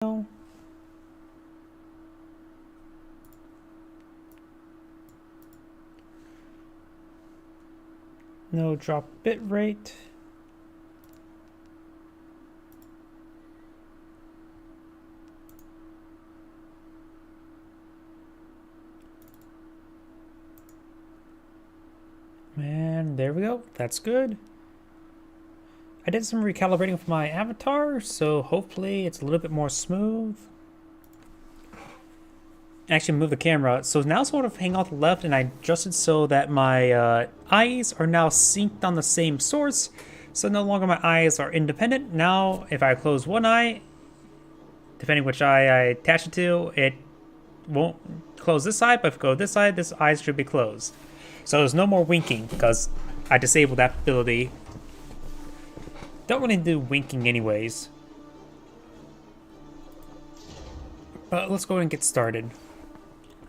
No. No drop bit rate. And there we go. That's good. I did some recalibrating for my avatar, so hopefully it's a little bit more smooth. Actually move the camera, so now sort of hang off the left, and I adjusted so that my eyes are now synced on the same source, so no longer my eyes are independent. Now if I close one eye, depending which eye I attach it to, it won't close this eye, but if I go this side, this eye should be closed. So there's no more winking because I disabled that ability. Don't really do winking anyways. But let's go ahead and get started.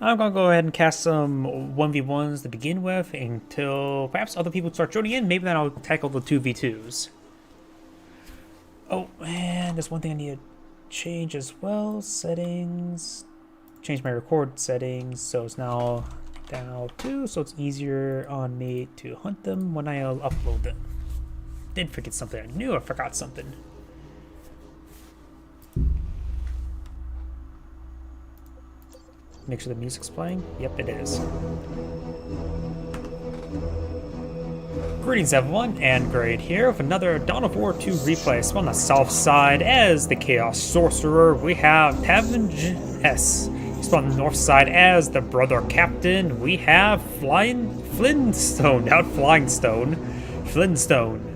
I'm going to go ahead and cast some 1v1s to begin with until perhaps other people start joining in. Maybe then I'll tackle the 2v2s. Oh, man, there's one thing I need to change as well. Settings. Change my record settings so it's now down 2, so it's easier on me to hunt them when I'll upload them. Did forget something. I knew I forgot something. Make sure the music's playing. Yep, it is. Greetings everyone, and Grade here with another Dawn of War 2 replay. So on the south side, as the Chaos Sorcerer, we have Tavenge S. So on the north side, as the Brother Captain, we have Flintstone, not Flyingstone. Flintstone.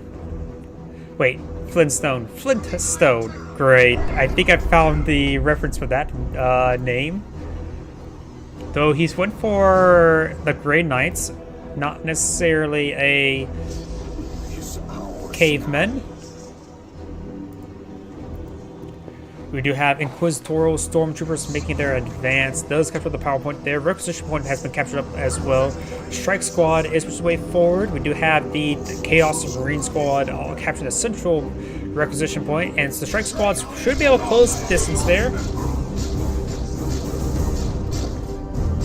Wait, Flintstone. Flintstone. Great. I think I found the reference for that name. Though he's went for the Grey Knights, not necessarily a caveman. We do have Inquisitorial Stormtroopers making their advance. Those capture the power point. Their requisition point has been captured up as well. Strike Squad is pushing way forward. We do have the Chaos Marine Squad capture the central requisition point, and so the Strike Squads should be able to close the distance there.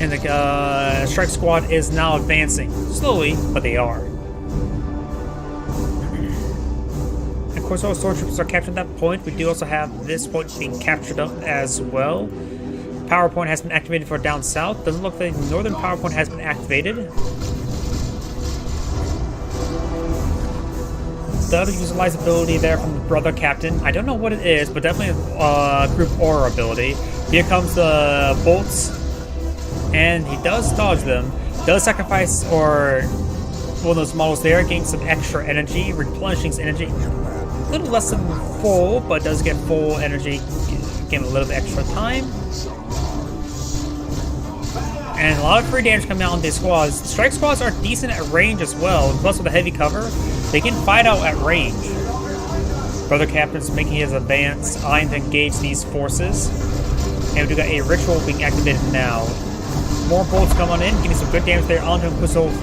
And the Strike Squad is now advancing. Slowly, but they are. Of course, all Stormtroopers are captured at that point. We do also have this point being captured up as well. Power point has been activated for down south. Doesn't look like the northern power point has been activated. The other utilizability there from the Brother Captain. I don't know what it is, but definitely a group aura ability. Here comes the bolts. And he does dodge them, does sacrifice or one of those models there, getting some extra energy, replenishing his energy. A little less than full, but does get full energy, getting a little bit extra time. And a lot of free damage coming out on these squads. Strike Squads are decent at range as well, plus with a heavy cover, they can fight out at range. Brother Captain's making his advance, eyeing to engage these forces. And we do got a ritual being activated now. More bolts come on in, getting some good damage there onto Inquisitorial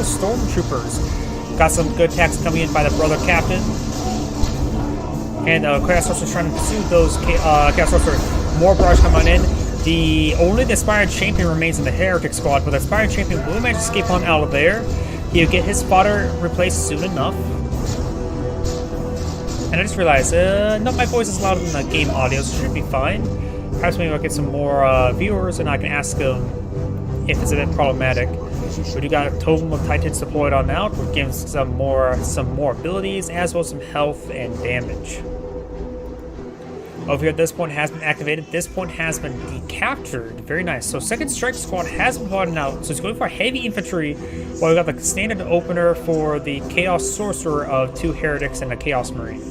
Stormtroopers. Got some good attacks coming in by the Brother Captain. And Chaos Sorcerer trying to pursue those Chaos Sorcerer. More barrage come on in. Only the Aspiring Champion remains in the Heretic Squad, but the Aspiring Champion will manage to escape on out of there. He'll get his fodder replaced soon enough. And I just realized, not my voice is loud in the game audio, so it should be fine. Perhaps maybe I'll get some more viewers and I can ask them if it's a bit problematic. We do got a Totem of Titans deployed on out. We're giving some more abilities as well as some health and damage. Over here, this point has been activated. This point has been decaptured. Very nice. So second Strike Squad has been brought out. So it's going for heavy infantry while we got the standard opener for the Chaos Sorcerer of 2 Heretics and a Chaos Marine.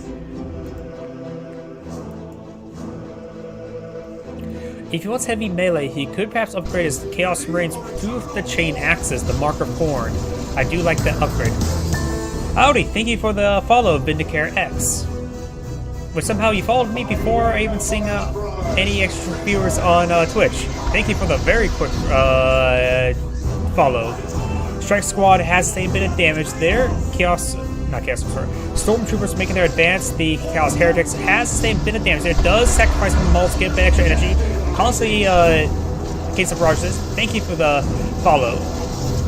If he wants heavy melee, he could perhaps upgrade his Chaos Marines to the Chain Axes, the Mark of Khorne. I do like that upgrade. Howdy, thank you for the follow, Vindicare X. But somehow you followed me before even seeing any extra viewers on Twitch. Thank you for the very quick follow. Strike Squad has the same bit of damage there. Chaos not Chaos Sorcerer. Stormtroopers making their advance. The Chaos Heretics has the same bit of damage. It does sacrifice the mults, get a bit extra energy. Constantly, Case of Raj says, thank you for the follow.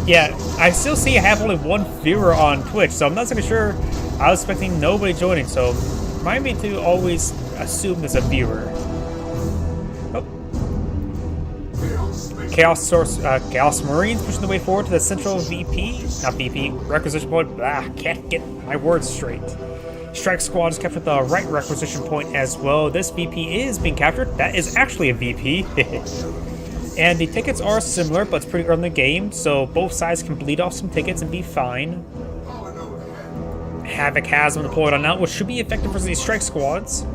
Yeah, I still see I have only one viewer on Twitch, so I'm not so sure. I was expecting nobody joining, so remind me to always assume there's a viewer. Chaos Marines pushing the way forward to the central requisition point. Can't get my words straight. Strike Squad is captured the right requisition point as well. This VP is being captured. That is actually a VP. And the tickets are similar, but it's pretty early in the game, so both sides can bleed off some tickets and be fine. Havoc has them deployed on now, which should be effective for these Strike Squads.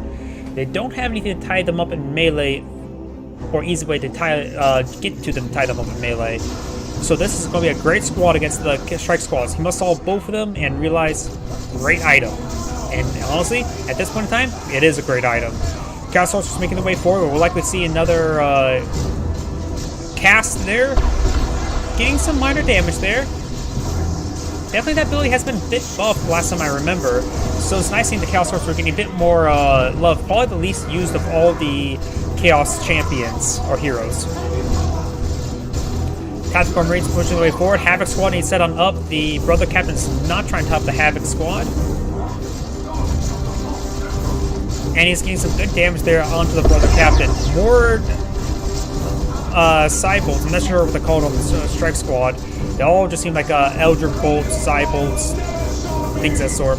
They don't have anything to tie them up in melee, or easy way to get to them, tie them up in melee. So this is going to be a great squad against the Strike Squads. He must solve both of them and realize, great item. And honestly, at this point in time, it is a great item. Chaos Sorcerer's making the way forward. We'll likely see another cast there. Getting some minor damage there. Definitely that ability has been a bit buffed last time I remember. So it's nice seeing the Chaos Sorcerer getting a bit more love. Probably the least used of all the Chaos champions or heroes. Tactical Marines pushing the way forward. Havoc Squad needs set on up. The Brother Captain's not trying to top the Havoc Squad. And he's getting some good damage there onto the Brother Captain. More Cybolts. I'm not sure what they're called on the Strike Squad. They all just seem like Eldritch Bolts, Cybolts, things of that sort.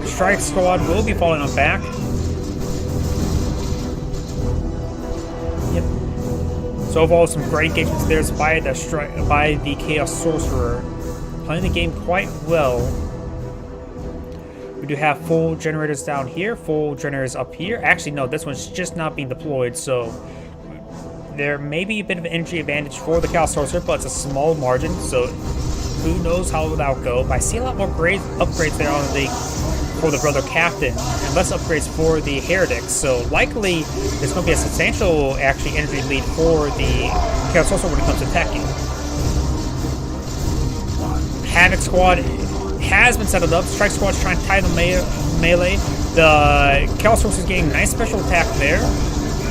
Strike Squad will be falling on back. So overall, some great engagements there by the Chaos Sorcerer, playing the game quite well. We do have full generators down here, full generators up here. Actually, no, this one's just not being deployed, so there may be a bit of an energy advantage for the Chaos Sorcerer, but it's a small margin, so who knows how that'll go. But I see a lot more upgrades there on for the Brother Captain, and less upgrades for the Heretics, so likely there's going to be a substantial actually energy lead for the Chaos Sorcerer when it comes to attacking. Havoc Squad has been set up. Strike Squad's trying to tie the melee. The Chaos Sorcerer is getting a nice special attack there,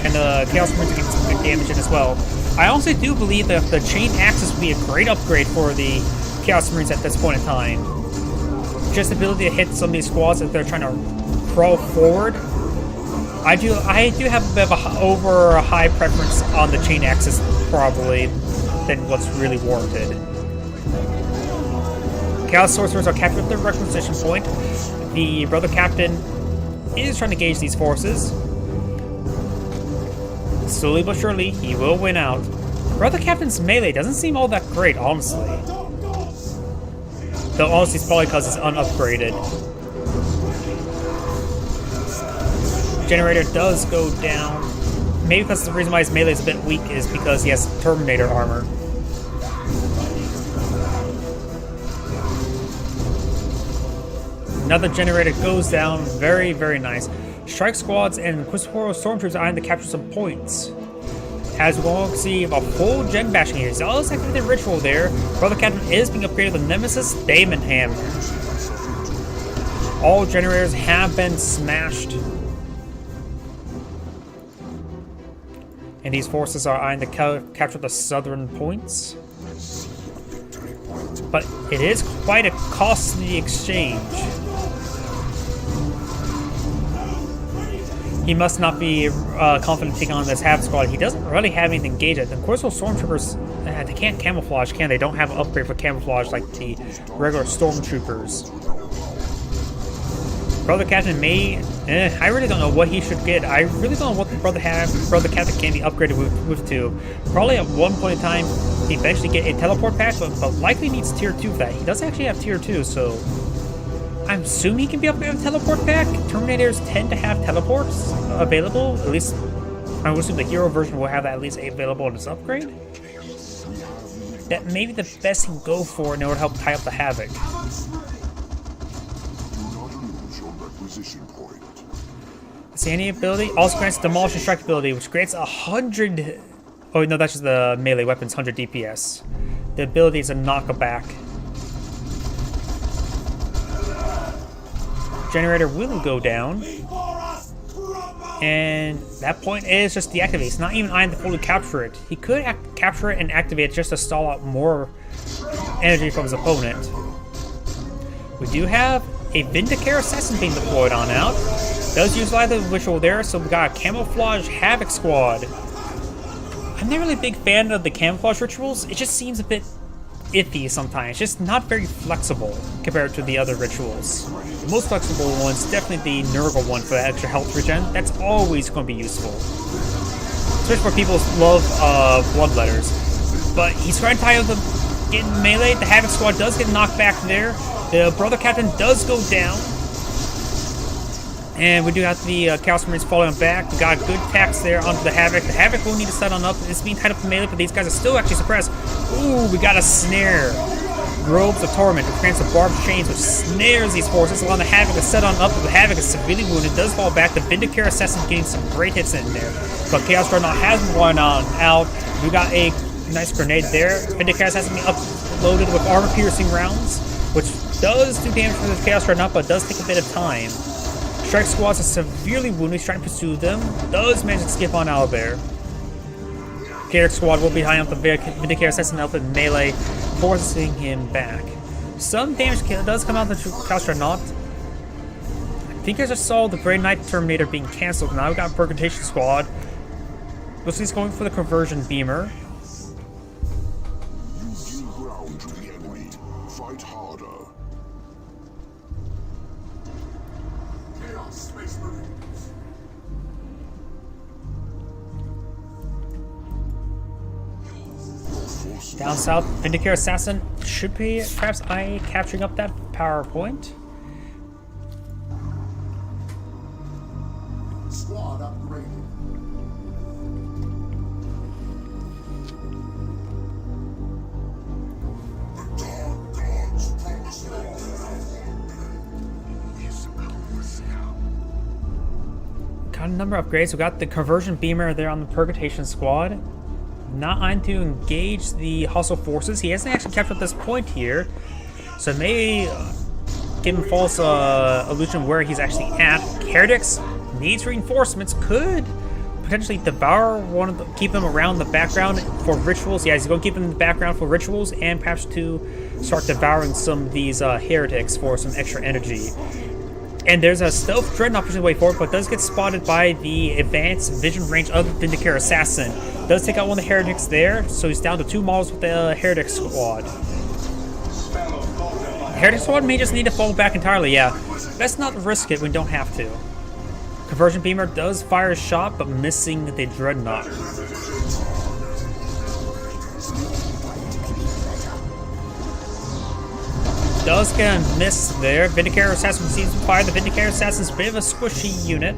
and the Chaos Marines are getting some good damage in as well. I also do believe that the Chain Axis would be a great upgrade for the Chaos Marines at this point in time. Just the ability to hit some of these squads if they're trying to crawl forward. I do have a bit of a high preference on the Chain Axis probably than what's really warranted. Chaos Sorcerers are captured at the requisition point. The Brother Captain is trying to gauge these forces. Slowly but surely, he will win out. Brother Captain's melee doesn't seem all that great, honestly. Though honestly, it's probably because it's unupgraded. Generator does go down. Maybe because the reason why his melee is a bit weak is because he has Terminator armor. Another generator goes down. Very, very nice. Strike Squads and Inquisitorial Stormtroopers are eyeing to capture some points. As well as see a full gen bashing here. So let's activate the ritual there. Brother Captain is being upgraded with Nemesis Daemon Hammer. All generators have been smashed. And these forces are eyeing to capture the southern points. But it is quite a costly exchange. He must not be confident taking on this Havoc Squad. He doesn't really have anything engaged. The Inquisitorial Stormtroopers, they can't camouflage, can they? Don't have an upgrade for camouflage like the regular Stormtroopers. Brother Captain may... I really don't know what he should get. I really don't know what the Brother Captain can be upgraded with to. Probably at one point in time, he eventually get a teleport pack, but likely needs tier 2 for that. He does actually have tier 2, so... I'm assuming he can be upgraded with teleport pack. Terminators tend to have teleports available. At least, I would assume the hero version will have that at least available in its upgrade. That may be the best he can go for in order to help tie up the Havoc. See any ability? Also grants Demolish and Strike ability, which grants 100... Oh no, that's just the melee weapons, 100 DPS. The ability is a knock-back. generator will go down. And that point is just deactivated. It's not even eyeing to fully capture it. He could capture it and activate it just to stall out more energy from his opponent. We do have a Vindicare Assassin being deployed on out. Does use light the ritual there, so we got a Camouflage Havoc Squad. I'm not really a big fan of the camouflage rituals. It just seems a bit iffy sometimes. Just not very flexible compared to the other rituals. The most flexible one's definitely the Nurgle one for the extra health regen. That's always going to be useful. Especially for people who love Bloodletters. But he's trying to tie up the getting melee. The Havoc Squad does get knocked back there. The Brother Captain does go down. And we do have the Chaos Marines falling back. We got good attacks there onto the Havoc. The Havoc will need to set on up. It's being tied up to melee, but these guys are still actually suppressed. Ooh, we got a snare. Robes of Torment, which grants the barbed chains, which snares these forces. Allowing the Havoc to set on up, but the Havoc is severely wounded. Does fall back. The Vindicare Assassin getting some great hits in there. But Chaos Dreadnought has been going on out. We got a nice grenade there. Vindicare Assassin being uploaded with armor-piercing rounds, which does do damage for the Chaos Dreadnought, but does take a bit of time. Strike Squads are severely wounded. He's trying to pursue them. Does manage to skip on out of there. Chaos Squad will be high up the Vindicare Assassin up in melee, forcing him back. Some damage does come out of the Chaos Dreadnought. I think I just saw the Grey Knight Terminator being cancelled. Now we got Purgation Squad. Looks like he's going for the Conversion Beamer. Down south, Vindicare Assassin should be perhaps capturing up that power point. Squad upgraded. The Dark Gods promise Got a number of upgrades. We got the Conversion Beamer there on the Purgation Squad. Not on to engage the hostile forces. He hasn't actually captured this point here, so it may give him false illusion where he's actually at. Heretics needs reinforcements. Could potentially devour one of them, keep them around the background for rituals. Yeah, he's going to keep them in the background for rituals, and perhaps to start devouring some of these heretics for some extra energy. And there's a stealth dreadnought pushing the way forward, but does get spotted by the advanced vision range of the Vindicare Assassin. Does take out one of the heretics there, so he's down to 2 models with the heretic squad. The heretic squad may just need to fall back entirely, yeah. Let's not risk it when we don't have to. Conversion Beamer does fire a shot, but missing the dreadnought. Does get a miss there. Vindicare Assassin receives fire. The Vindicare Assassin's a bit of a squishy unit.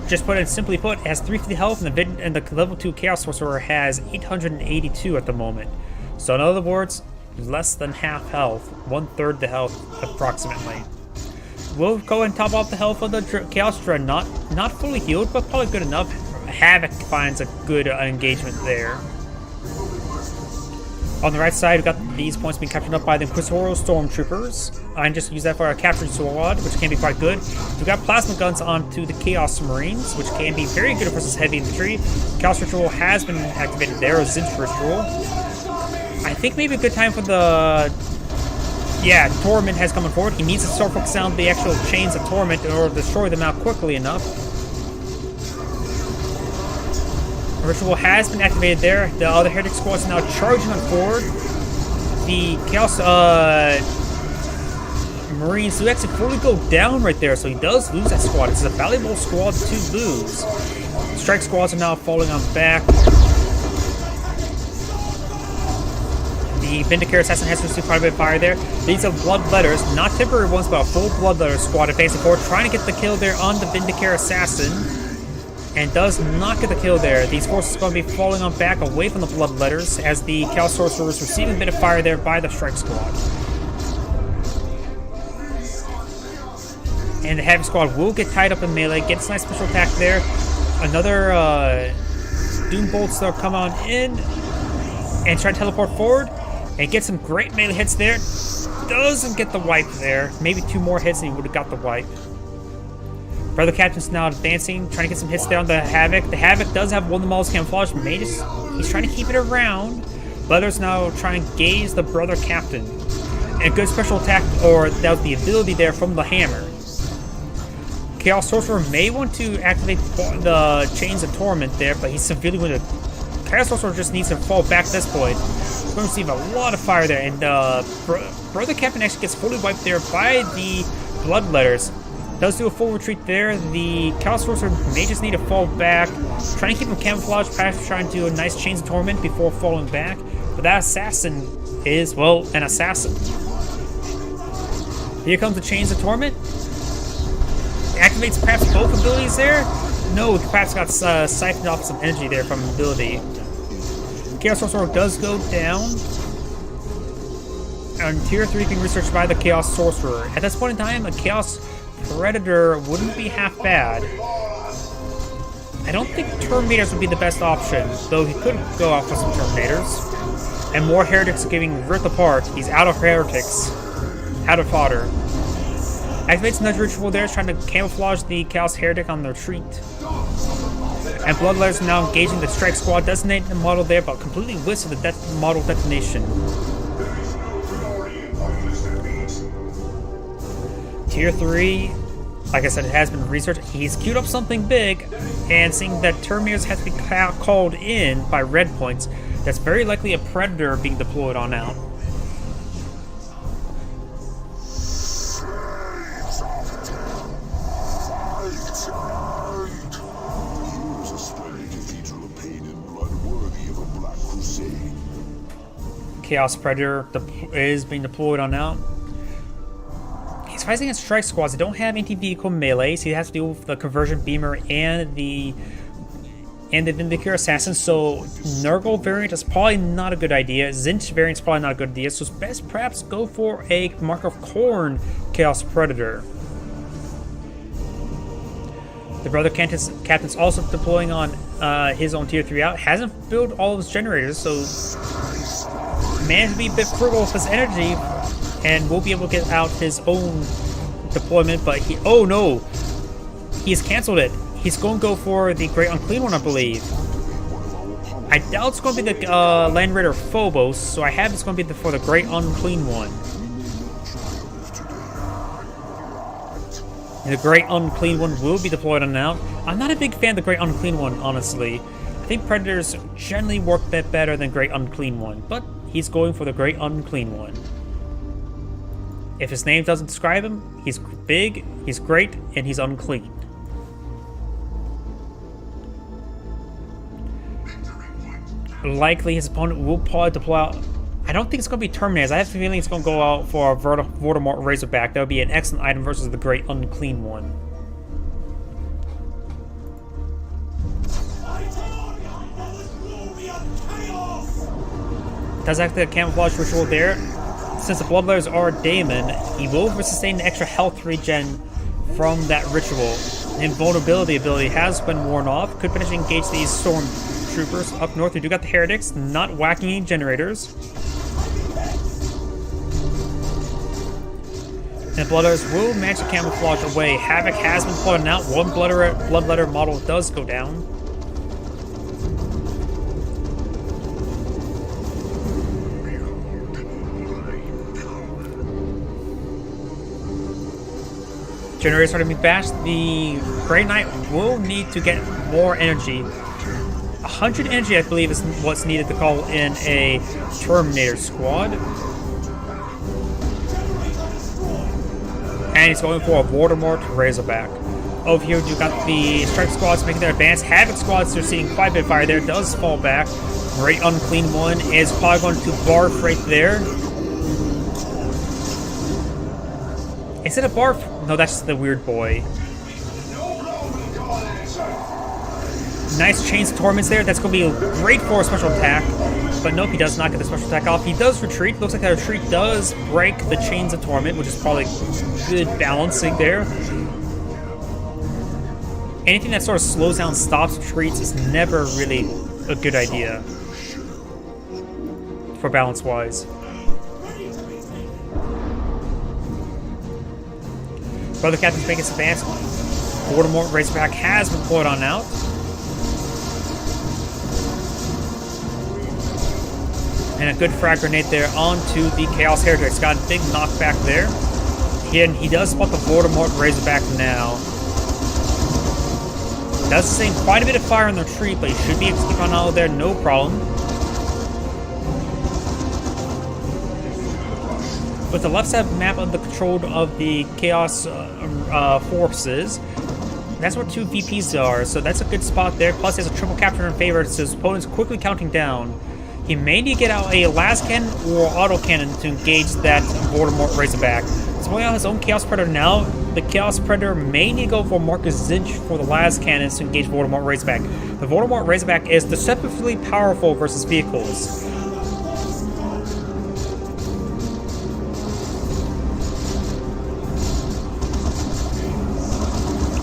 Just simply put, it has 350 health, and the level 2 Chaos Sorcerer has 882 at the moment. So in other words, less than half health, 1/3 the health approximately. We'll go and top off the health of the Chaos Dreadnought. Not fully healed, but probably good enough. Havoc finds a good engagement there. On the right side, we've got these points being captured up by the Inquisitorial Stormtroopers. I can just use that for our captured squad, which can be quite good. We've got plasma guns onto the Chaos Marines, which can be very good versus heavy infantry. Chaos Ritual has been activated there, a Zinch Ritual. I think maybe a good time for the... Yeah, Torment has come forward. He needs to start focusing on the actual chains of Torment in order to destroy them out quickly enough. Ritual has been activated there. The other Heretic Squad is now charging on forward. The Chaos Marines do actually fully go down right there, so he does lose that squad. It's a valuable squad to lose. Strike squads are now falling on back. The Vindicare Assassin has received quite a bit of fire there. These are Bloodletters, not temporary ones, but a full Bloodletter squad advancing forward, trying to get the kill there on the Vindicare Assassin. And does not get the kill there. These forces are going to be falling on back away from the Bloodletters as the Chaos Sorcerer is receiving a bit of fire there by the Strike Squad. And the Heavy Squad will get tied up in melee, gets a nice special attack there. Another Doom Bolts that come on in and try to teleport forward. And gets some great melee hits there. Doesn't get the wipe there. Maybe 2 more hits and he would have got the wipe. Brother Captain's now advancing, trying to get some hits there on the Havoc. The Havoc does have one of the Maul's camouflage. He's trying to keep it around. Leather's now trying to gaze the Brother Captain. And a good special attack, or that was the ability there from the hammer. Chaos Sorcerer may want to activate the Chains of Torment there, but he's severely wounded. Chaos Sorcerer just needs to fall back at this point. He's going to receive a lot of fire there, and Brother Captain actually gets fully wiped there by the Bloodletters. Does do a full retreat there. The Chaos Sorcerer may just need to fall back. Trying to keep him camouflaged, perhaps trying to do a nice Chains of Torment before falling back. But that assassin is, well, an assassin. Here comes the Chains of Torment. Activates perhaps both abilities there. No, perhaps got siphoned off some energy there from ability. Chaos Sorcerer does go down. And tier 3 being researched by the Chaos Sorcerer. At this point in time, a Chaos Predator wouldn't be half bad. I don't think Terminators would be the best option, though he could go off with some Terminators. And more Heretics getting ripped apart. He's out of Heretics. Out of fodder. Activates Nudge Ritual there, trying to camouflage the Chaos Heretic on the retreat. And Bloodletters now engaging the Strike Squad, detonate the model there, but completely whiffs of the model detonation. Tier 3, like I said, it has been researched. He's queued up something big, and seeing that Terminators have to be called in by red points, that's very likely a Predator being deployed on out. Chaos Predator is being deployed on out. He's fighting against Strike Squads. They don't have anti-vehicle melee, so he has to deal with the Conversion Beamer and the Vindicator Assassin. So Nurgle variant is probably not a good idea. Zinch variant is probably not a good idea. So it's best perhaps go for a Mark of Khorne Chaos Predator. The Brother Captain's also deploying on his own tier 3 out. Hasn't built all of his generators, so managed to be a bit frugal with his energy and will be able to get out his own deployment, but oh no! He's canceled it. He's going to go for the Great Unclean One, I believe. I doubt it's going to be the Land Raider Phobos, so I have it's going to be for the Great Unclean One. And the Great Unclean One will be deployed on out. I'm not a big fan of the Great Unclean One, honestly. I think Predators generally work a bit better than Great Unclean One, but he's going for the Great Unclean One. If his name doesn't describe him, he's big, he's great, and he's unclean. Likely his opponent will probably deploy out. I don't think it's going to be Terminators. I have a feeling it's going to go out for a Voldemort Razorback. That would be an excellent item versus the Great Unclean One. Does activate a camouflage ritual there. Since the Bloodletters are a daemon, he will sustain the extra health regen from that ritual. Invulnerability ability has been worn off. Could potentially engage these Stormtroopers up north. We do got the Heretics, not whacking any generators. And the Bloodletters will manage to camouflage away. Havoc has been flooded out. One Bloodletter model does go down. Generators starting to be bashed. The Grey Knight will need to get more energy. 100 energy, I believe, is what's needed to call in a Terminator squad. And he's going for a Voldemort Razorback. Over here, you got the Strike Squads making their advance. Havoc Squads are seeing quite a bit of fire there. Does fall back. Great Unclean One is probably going to barf right there. Is it a barf? No, that's the weird boy. Nice Chains of Torments there. That's going to be great for a special attack. But nope, he does not get the special attack off. He does retreat. Looks like that retreat does break the Chains of Torment, which is probably good balancing there. Anything that sort of slows down, stops, retreats is never really a good idea for balance-wise. Brother Captain's making his advance. Voldemort Razorback has been pulled on out. And a good frag grenade there onto the Chaos Heretics. Got a big knockback there. And he does spot the Voldemort Razorback now. Does sustain quite a bit of fire in the retreat, but he should be able to keep on out there, no problem. With the left side map of the control of the Chaos forces, that's where 2 VPs are, so that's a good spot there. Plus, he has a triple capture in favor, so his opponent's quickly counting down. He may need to get out a las cannon or auto cannon to engage that Voldemort Razorback. He's pulling out his own Chaos Predator now. The Chaos Predator may need to go for Marcus Zinch for the las cannons to engage Voldemort Razorback. The Voldemort Razorback is deceptively powerful versus vehicles.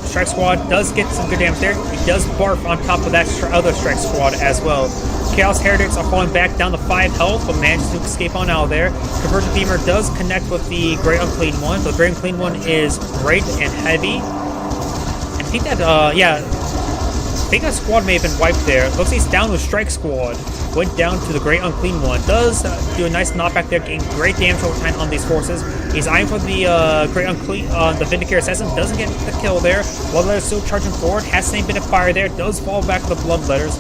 Strike Squad does get some good damage there. He does barf on top of that other Strike Squad as well. Chaos Heretics are falling back down to 5 health, but manages to escape on out of there. Convergent Beamer does connect with the Great Unclean One. The Great Unclean One is great and heavy. And I think that, I think that squad may have been wiped there. Looks like he's down with Strike Squad. Went down to the Great Unclean One. Does do a nice knockback there, getting great damage over time on these forces. He's eyeing for the Great Unclean, the Vindicator Assassin. Doesn't get the kill there. Bloodletter still charging forward. Has the same bit of fire there. Does fall back to the Bloodletters.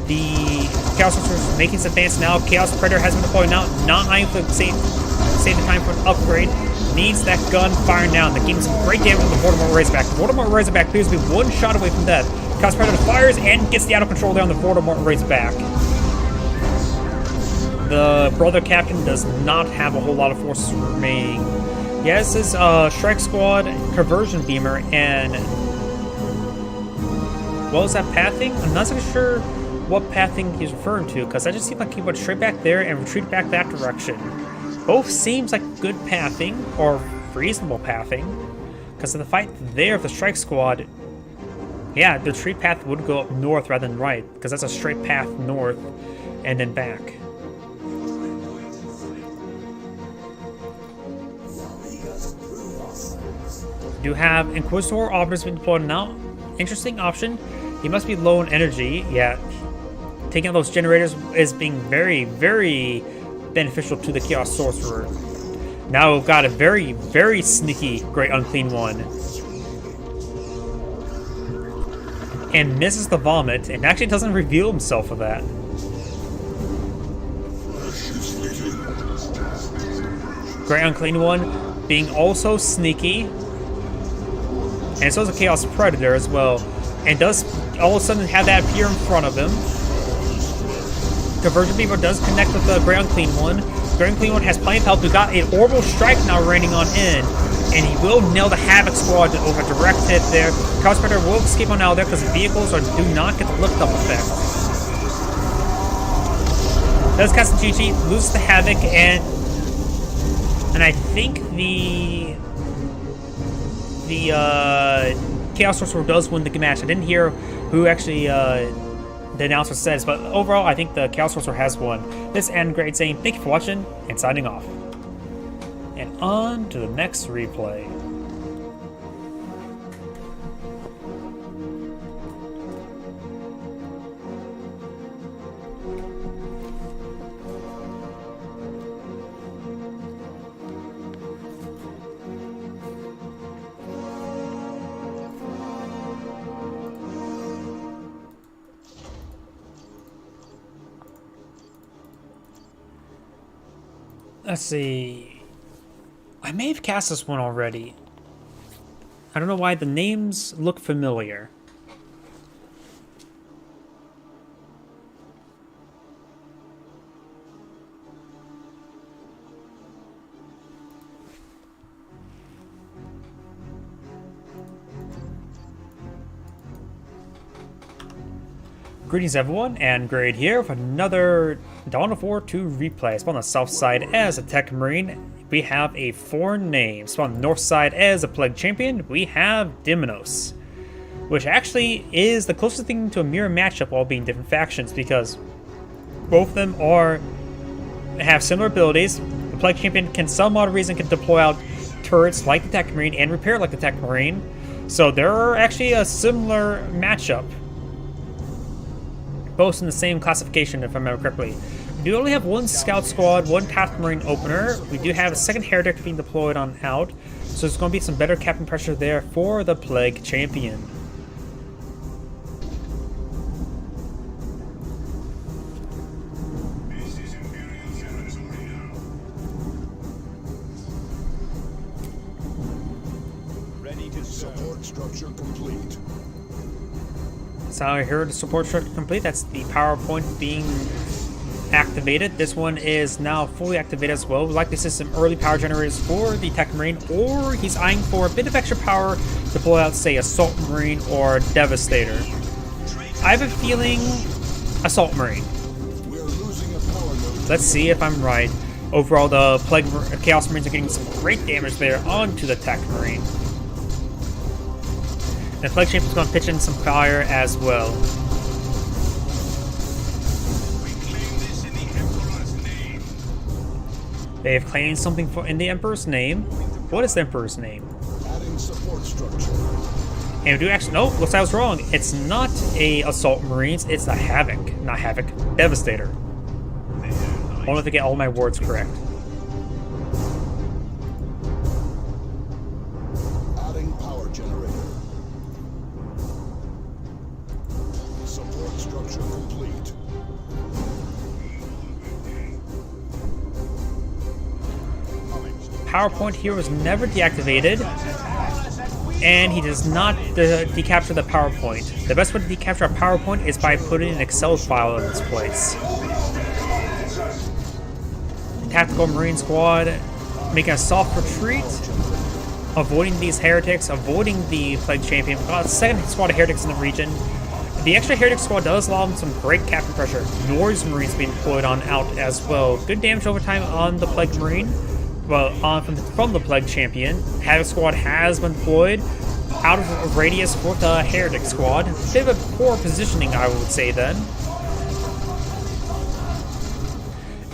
The Chaos Sorcerer is making his advance now. Chaos Predator has been deployed now. Not eyeing for save the time for an upgrade. Needs that gun firing now. They're getting some great damage on the Voldemort Razorback. The Voldemort Razorback appears to be one shot away from death. Chaos Predator fires and gets the out of control there on the Voldemort Razorback. The Brother Captain does not have a whole lot of forces remaining. He has his Strike Squad, Conversion Beamer, and what was that pathing? I'm not so sure what pathing he's referring to, because I just seemed like he went straight back there and retreated back that direction. Both seems like good pathing, or reasonable pathing, because in the fight there of the Strike Squad, yeah, the retreat path would go up north rather than right, because that's a straight path north and then back. Do have Inquisitor Operators being deployed now. Interesting option. He must be low in energy. Yeah, taking out those generators is being very, very beneficial to the Chaos Sorcerer. Now we've got a very, very sneaky Great Unclean One. And misses the vomit, and actually doesn't reveal himself of that. Great Unclean One being also sneaky. And so is a Chaos Predator as well. And does all of a sudden have that appear in front of him. Convergent Beaver does connect with the Great Unclean One. Great Unclean One has plenty of health. We've got an Orbital Strike now raining on in. And he will nail the Havoc Squad with a direct hit there. Chaos Predator will escape on out there because the vehicles do not get the lift up effect. Does cast a GG, loses the Havoc, and I think the Chaos Sorcerer does win the match. I didn't hear who actually the announcer says, but overall I think the Chaos Sorcerer has won. This is Great saying thank you for watching and signing off. And on to the next replay. Let's see. I may have cast this one already. I don't know why the names look familiar. Greetings everyone, and Grade here with another Dawn of War 2 replay. Spawn on the south side as a Tech Marine, we have a foreign name. Spawn on the north side as a Plague Champion, we have Diminos. Which actually is the closest thing to a mirror matchup while being different factions, because both of them have similar abilities. The Plague Champion can some odd reason can deploy out turrets like the Tech Marine and repair like the Tech Marine. So they're actually a similar matchup. Both in the same classification, if I remember correctly. We do only have one Scout Squad, one Path Marine opener. We do have a second Heretic being deployed on out. So there's going to be some better Captain pressure there for the Plague Champion. Support structure complete. So I heard the support structure complete. That's the PowerPoint being activated. This one is now fully activated as well. We'd like to see some early power generators for the Tech Marine, or he's eyeing for a bit of extra power to deploy out, say, Assault Marine or Devastator. I have a feeling Assault Marine. We're losing a power node. Let's see if I'm right. Overall, the Chaos Marines are getting some great damage there onto the Tech Marine. The Plague Champion's going to pitch in some fire as well. They have claimed something in the Emperor's name. What is the Emperor's name? Adding support structure. And we do actually, no, looks like I was wrong. It's not a Assault Marines, it's a Havoc. Not Havoc, Devastator. I want to get all my words correct. Adding power generator. Support structure complete. PowerPoint here was never deactivated, and he does not decapture the PowerPoint. The best way to decapture a PowerPoint is by putting an Excel file in its place. Tactical Marine Squad making a soft retreat, avoiding these heretics, avoiding the Plague Champion. We've got a second squad of heretics in the region. The extra heretic squad does allow them some great captain pressure. Noise Marines being deployed on out as well. Good damage over time on the Plague Marine. Well, from the Plague Champion. Havoc Squad has been deployed out of radius for the Heretic Squad. Bit of a poor positioning, I would say then.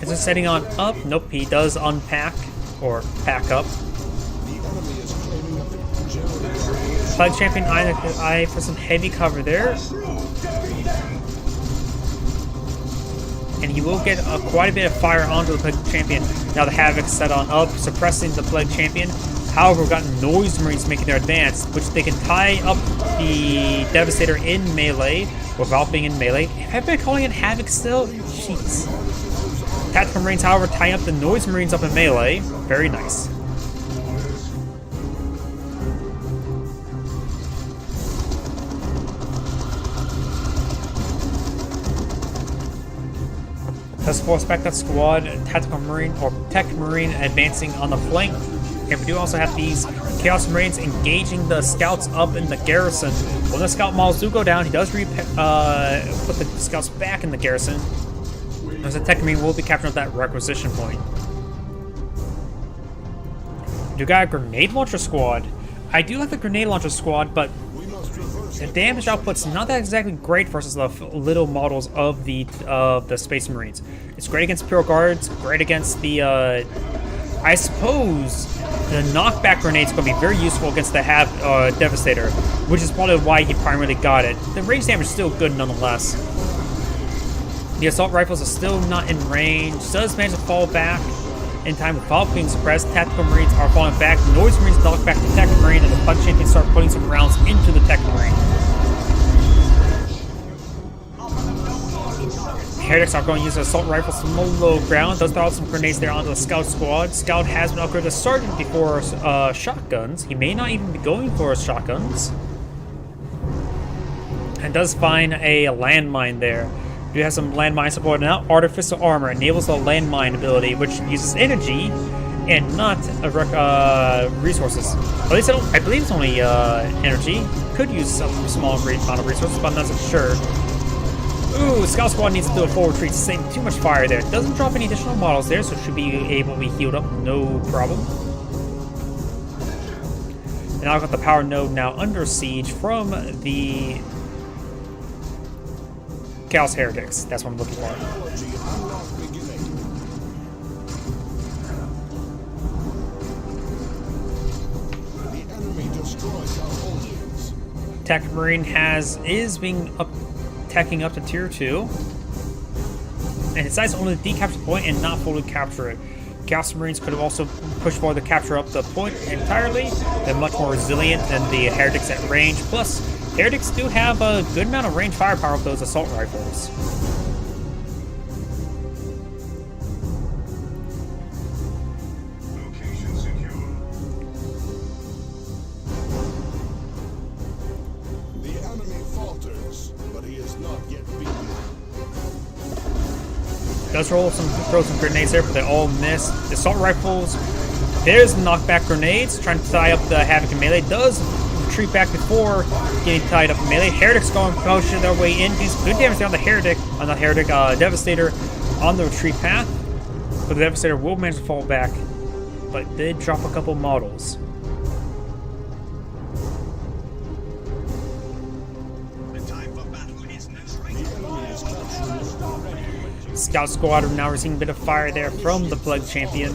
Is it setting on up? Nope, he does unpack, or pack up. The enemy is claiming up the generator. Plague Champion eye for some heavy cover there. And he will get quite a bit of fire onto the Plague Champion. Now the Havoc set on up, suppressing the Plague Champion. However, we've got Noise Marines making their advance, which they can tie up the Devastator in melee without being in melee. Have I been calling it Havoc still? Jeez. Tactical Marines, however, tie up the Noise Marines up in melee. Very nice. Let's force back that squad, Tactical Marine or Tech Marine advancing on the flank. And we do also have these Chaos Marines engaging the scouts up in the garrison. When the scout models do go down, he does put the scouts back in the garrison. As a Tech Marine will be capturing that requisition point. We do got a Grenade Launcher Squad. I do like the Grenade Launcher Squad, but the damage output's not that exactly great versus the little models of the Space Marines. It's great against Imperial Guards, great against the, I suppose, the knockback grenade's going to be very useful against the Devastator, which is probably why he primarily got it. The range damage is still good nonetheless. The Assault Rifles are still not in range, does manage to fall back in time without being suppressed. Tactical Marines are falling back. Noise Marines knock back the Tech Marine, and the Plague Champion start putting some rounds into the Tech Marine. Heretics are going to use the Assault Rifles from the low ground. Does throw out some grenades there onto the Scout Squad. Scout has been upgraded to Sergeant before shotguns. He may not even be going for shotguns. And does find a landmine there. We do have some landmine support now. Artificial Armor enables the landmine ability, which uses energy and not resources. At least I believe it's only energy. Could use some small amount of resources, but I'm not so sure. Ooh, Scout Squad needs to do a full retreat, saving too much fire there. Doesn't drop any additional models there, so it should be able to be healed up, no problem. And I've got the power node now under siege from the Chaos Heretics. That's what I'm looking for. Tech Marine is being attacking up to tier 2. And it decides to only decapture the point and not fully capture it. Chaos Marines could have also pushed forward to capture up the point entirely. They're much more resilient than the Heretics at range. Plus, Heretics do have a good amount of range firepower with those assault rifles. Location secure. The enemy falters, but he is not yet beaten. Does throw some grenades there, but they all miss. The assault rifles, there's knockback grenades, trying to tie up the Havoc in melee. Does retreat back before getting tied up in melee. Heretics going pushing their way in. Does good damage on the Heretic, Devastator on the retreat path. But the Devastator will manage to fall back, but did drop a couple models. Scout Squad are now receiving a bit of fire there from the Plague Champion.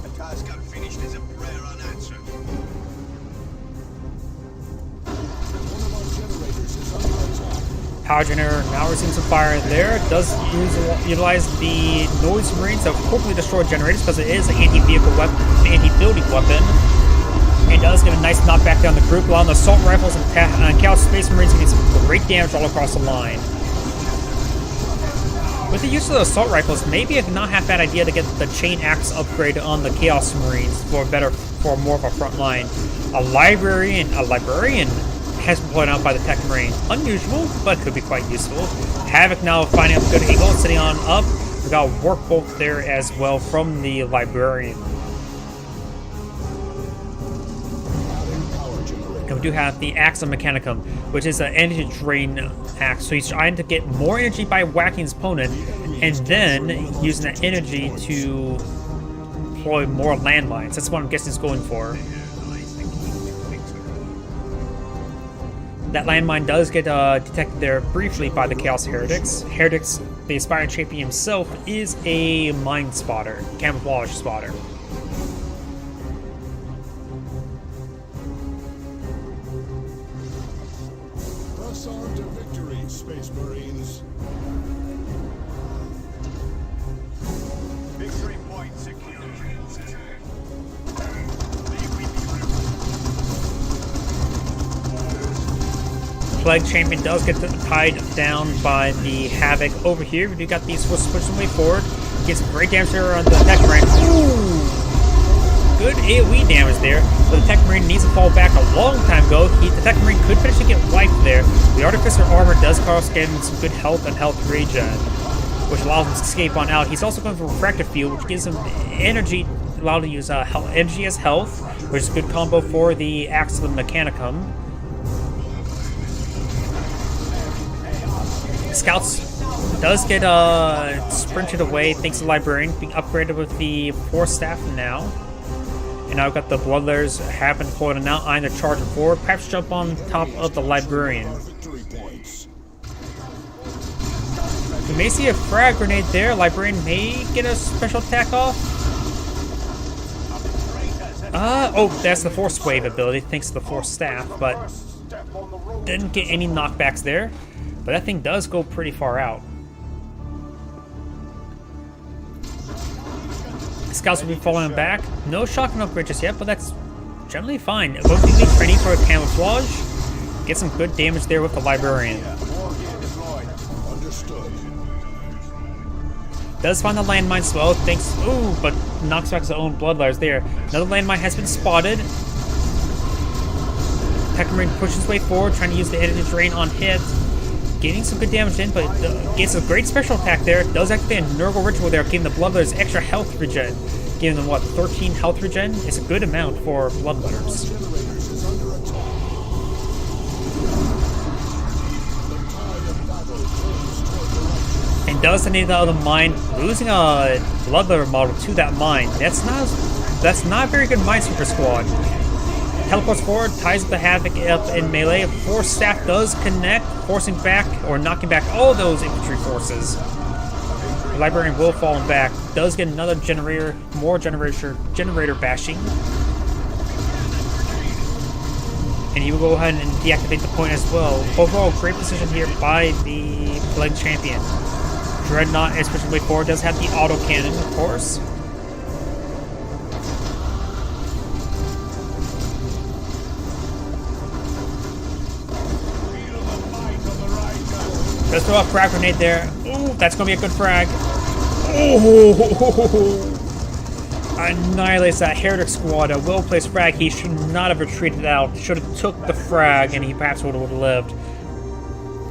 The task unfinished is a prayer unanswered. One of our generators is under attack. Power Generator now receiving some fire there. Does utilize the Noise Marines to quickly destroy generators because it is an anti-vehicle weapon, an anti-building weapon. And does get a nice knockback down the group, allowing the Assault Rifles and Chaos Space Marines to get some great damage all across the line. With the use of the Assault Rifles, maybe it's not half bad idea to get the Chain Axe upgrade on the Chaos Marines for more of a front line. A librarian has been pointed out by the Tech Marine. Unusual, but could be quite useful. Havoc now finding a good angle, sitting on up. We got a Work Bolt there as well from the Librarian. And we do have the Axe of Mechanicum, which is an energy drain axe. So he's trying to get more energy by whacking his opponent, and then using that energy to deploy more landmines. That's what I'm guessing he's going for. That landmine does get detected there briefly by the Chaos Heretics. Heretics, the Aspiring Champion himself, is a mine spotter, camouflage spotter. Press on to victory, Space Marines. Victory point secure. Plague Champion does get tied down by the Havoc over here. We do got these Swiss pushing way forward. Gets some great damage there on the Tech Marine. Ooh! Good AoE damage there, but the Tech Marine needs to fall back a long time ago. The Tech Marine could potentially get wiped there. The Artificer Armor does cost him some good health and health regen, which allows him to escape on out. He's also going for Refractive Field, which gives him energy, allowed to use energy as health, which is a good combo for the Axe of the Mechanicum. Scouts does get sprinted away thanks to the Librarian, being upgraded with the Force Staff now. And now we've got the Bloodletters have been deployed and now either charging forward, perhaps jump on top of the Librarian. Victory points. We may see a frag grenade there. Librarian may get a special attack off. Oh, that's the Force Wave ability, thanks to the Force Staff, but didn't get any knockbacks there. But that thing does go pretty far out. Scouts will be falling back. No shotgun upgrade just yet, but that's generally fine. Both of these training for a camouflage. Get some good damage there with the Librarian. Understood. Does find the landmine as well, thanks. Ooh, but knocks back his own Bloodletters there. Another landmine has been spotted. Tech Marine pushes his way forward, trying to use the energy drain on hit. Getting some good damage in, but gets a great special attack there. Does activate a Nurgle Ritual there, giving the Bloodletters extra health regen. Giving them, what, 13 health regen? It's a good amount for Bloodletters. Generators is under attack. The tide of battle turns toward the righteous. And does the need of the mine, losing a Bloodletter model to that mine. That's not a very good Minesweeper squad. Teleports forward, ties the Havoc up in melee. Force Staff does connect, forcing back or knocking back all those infantry forces. The Librarian will fall back. Does get another generator, more generator bashing. And he will go ahead and deactivate the point as well. Overall, great position here by the Plague Champion. Dreadnought, especially way forward, does have the auto cannon, of course. Let's throw a frag grenade there. Ooh, that's gonna be a good frag. Oh! Annihilates that Heretic squad. A well-placed frag. He should not have retreated out. Should have took the frag, and he perhaps would have lived.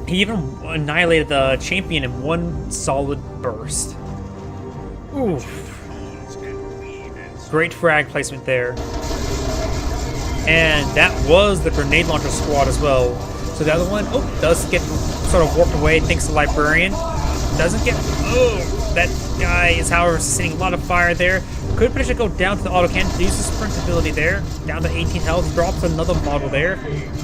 He even annihilated the champion in one solid burst. Oof. Great frag placement there. And that was the grenade launcher squad as well. So the other one, does get sort of warped away thanks to Librarian. Doesn't get, that guy is, however, sustaining a lot of fire there. Could potentially go down to the auto cannon, use the sprint ability there. Down to 18 health, drops another model there.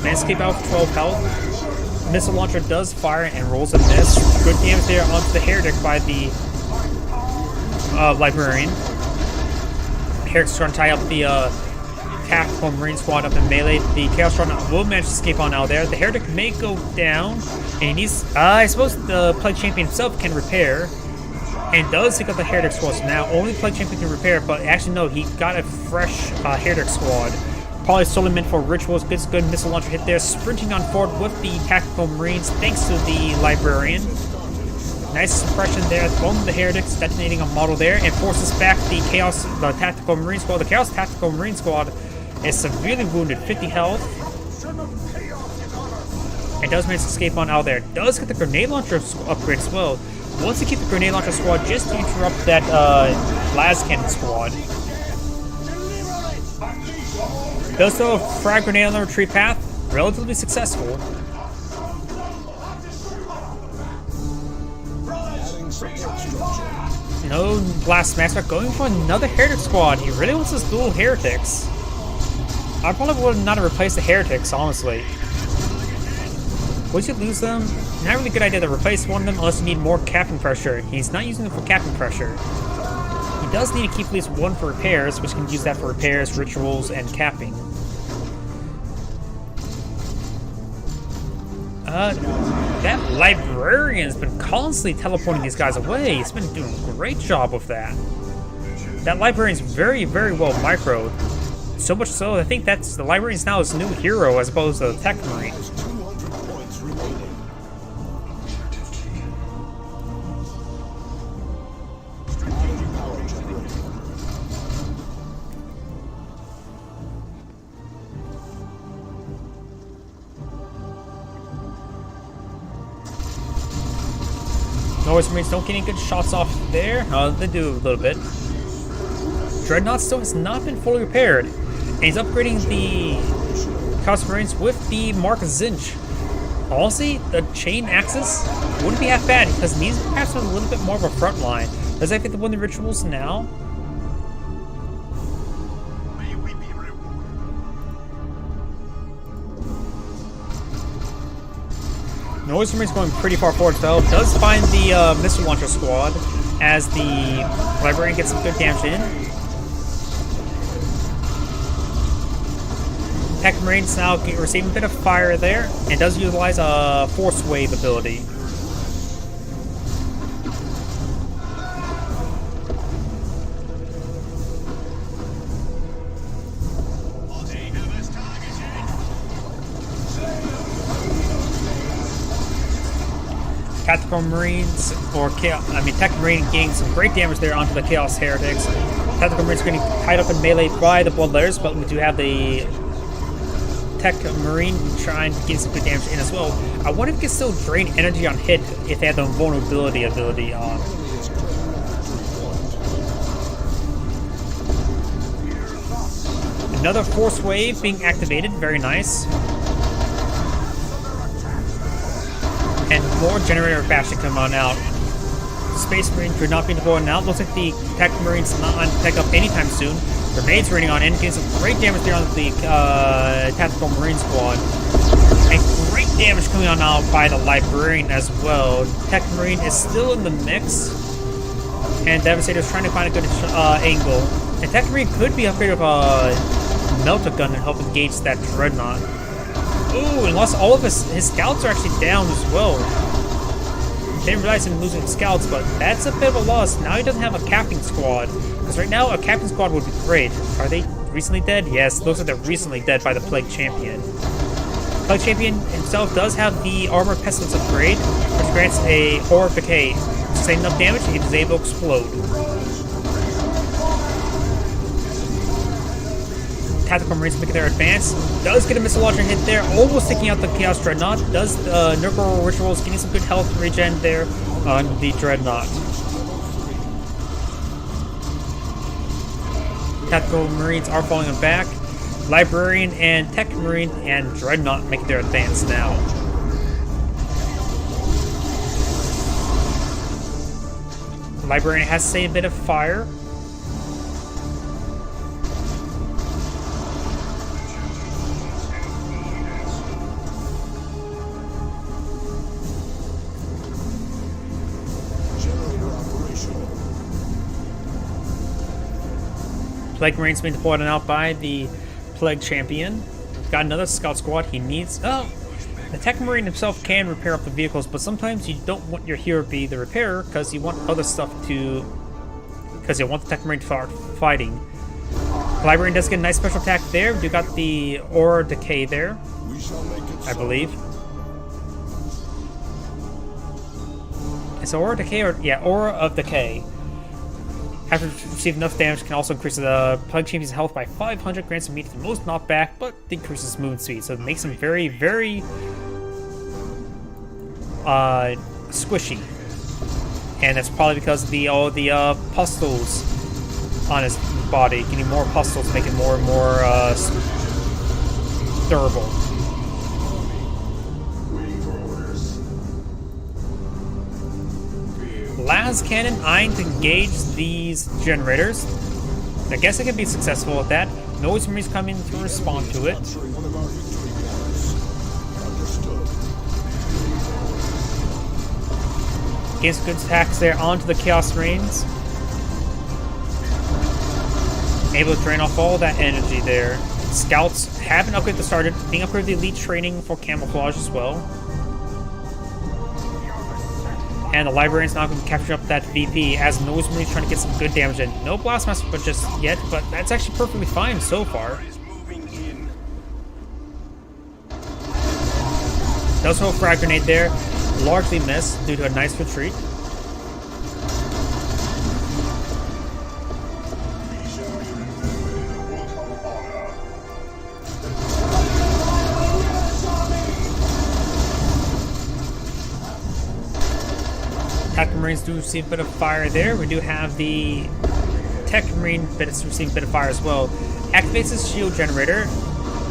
Landscape out with 12 health. Missile launcher does fire and rolls a miss. Good damage there onto the Heretic by the Librarian. Heretic's trying to tie up the tactical Marine squad up in melee. The Chaos Dreadnought will manage to escape on out there. The Heretic may go down, and he needs. I suppose the Plague Champion himself can repair, and does pick up the Heretic squad. So now only Plague Champion can repair, but actually no, he got a fresh Heretic squad. Probably solely meant for rituals. Good missile launcher hit there. Sprinting on forward with the tactical Marines, thanks to the Librarian. Nice suppression there from the Heretics, detonating a model there, and forces back the Tactical Marine Squad. The Chaos Tactical Marine Squad is severely wounded, 50 health. And does manage to escape on out there. Does get the grenade launcher upgrade as well. Wants to keep the grenade launcher squad just to interrupt that las cannon squad. Does throw a frag grenade on the retreat path. Relatively successful. No blast master going for another Heretic squad. He really wants his dual Heretics. I probably would not have replaced the Heretics, honestly. Would you lose them? Not really a good idea to replace one of them unless you need more capping pressure. He's not using them for capping pressure. He does need to keep at least one for repairs, which can use that for repairs, rituals, and capping. That Librarian's been constantly teleporting these guys away. He's been doing a great job with that. That Librarian's very, very well microed. So much so, I think that's the Librarian's now his new hero as opposed to the Tech Marine. Norse Marines don't get any good shots off there. They do a little bit. Dreadnought still has not been fully repaired. And he's upgrading the Chaos Marines with the Mark Zinch. Honestly, the chain axis wouldn't be half bad because it needs perhaps a little bit more of a front line. Does that get the win the rituals now? May we be rewarded. Noise Marine's going pretty far forward though. Does find the missile launcher squad as the Librarian gets some good damage in. Tech Marines now receiving a bit of fire there, and does utilize a Force Wave ability. Tactical Marines, Tech Marine getting some great damage there onto the Chaos Heretics. Tactical Marines getting tied up in melee by the Bloodletters, but we do have the Tech Marine trying to get some good damage in as well. I wonder if it can still drain energy on hit if they have the invulnerability ability on. Another Force Wave being activated, very nice. And more generator bashing come on out. Space Marine could not be deployed now. Looks like the Tech Marine's not on tech up anytime soon. Grenades raining on in, getting some great damage there on the Tactical Marine Squad. And great damage coming on out by the Librarian as well. Tech Marine is still in the mix. And Devastator's trying to find a good angle. And Tech Marine could be upgraded with a Melta Gun to help engage that Dreadnought. Ooh, and lost all of his scouts are actually down as well. Didn't realize him losing scouts, but that's a bit of a loss. Now he doesn't have a captain squad. Because right now, a captain squad would be great. Are they recently dead? Yes, looks like they're recently dead by the Plague Champion. Plague Champion himself does have the Armored Pestilence upgrade, which grants a Aura of Decay. Sustain enough damage, and is able to explode. Tactical Marines making their advance. Does get a missile launcher hit there, almost taking out the Chaos Dreadnought. Does Nurgle Rituals, getting some good health and regen there on the Dreadnought. Tactical Marines are falling back. Librarian and Tech Marine and Dreadnought making their advance now. Librarian has to say a bit of fire. Plague Marine's being deployed out by the Plague Champion. Got another scout squad he needs. Oh, the Tech Marine himself can repair up the vehicles, but sometimes you don't want your hero to be the repairer because you want other stuff to. Because you want the Tech Marine to start fighting. The Librarian does get a nice special attack there. You got the Aura Decay there, I believe. It's Aura Decay or yeah, Aura of Decay. After receiving enough damage, can also increase the Plague Champion's health by 500, grants him the most knockback, but decreases movement speed, so it makes him very, very squishy. And that's probably because of all the pustules on his body. Getting more pustules, making more and more durable. Las Cannon eyeing to engage these generators. I guess it can be successful at that. Noise Marines coming to respond to it. Getting some good attacks there onto the Chaos Marines. Able to drain off all that energy there. Scouts have an upgrade that started, being upgraded to elite training for camouflage as well. And the Librarian's not going to capture up that VP as Noise Marine's trying to get some good damage in. No Blastmaster but just yet, but that's actually perfectly fine so far. Does throw a frag grenade there, largely missed due to a nice retreat. Tactical Marines do receive a bit of fire there. We do have the Tech Marine that is receiving a bit of fire as well. Activates his shield generator.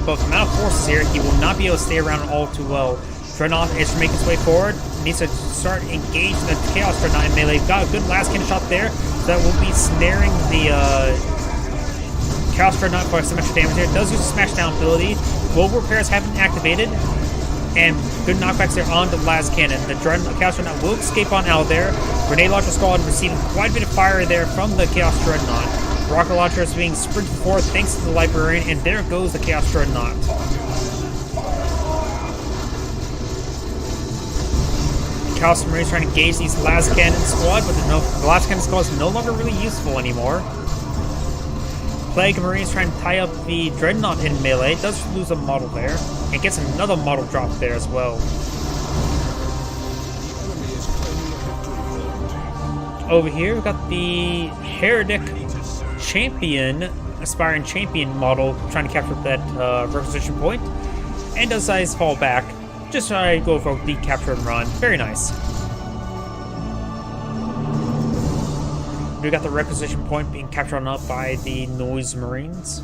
But with the amount of forces here, he will not be able to stay around all too well. Dreadnought is making its way forward. Needs to start engaging the Chaos Dreadnought in melee. Got a good last cannon shot there. So that will be snaring the Chaos Dreadnought for some extra damage there. It does use a smash down ability. Global repairs have been activated. And good knockbacks there on the last cannon. The Chaos Dreadnought will escape on out there. Grenade Launcher Squad receiving quite a bit of fire there from the Chaos Dreadnought. Rocket Launcher is being sprinted forward thanks to the Librarian, and there goes the Chaos Dreadnought. Chaos Marines trying to engage these last cannon squad, but the last cannon squad is no longer really useful anymore. Plague Marines trying to tie up the Dreadnought in melee. Does lose a model there. And gets another model drop there as well. Over here, we've got the Heretic Champion, Aspiring Champion model, trying to capture that requisition point. And does size fall back. Just try to go for the capture and run. Very nice. We got the requisition point being captured up by the Noise Marines.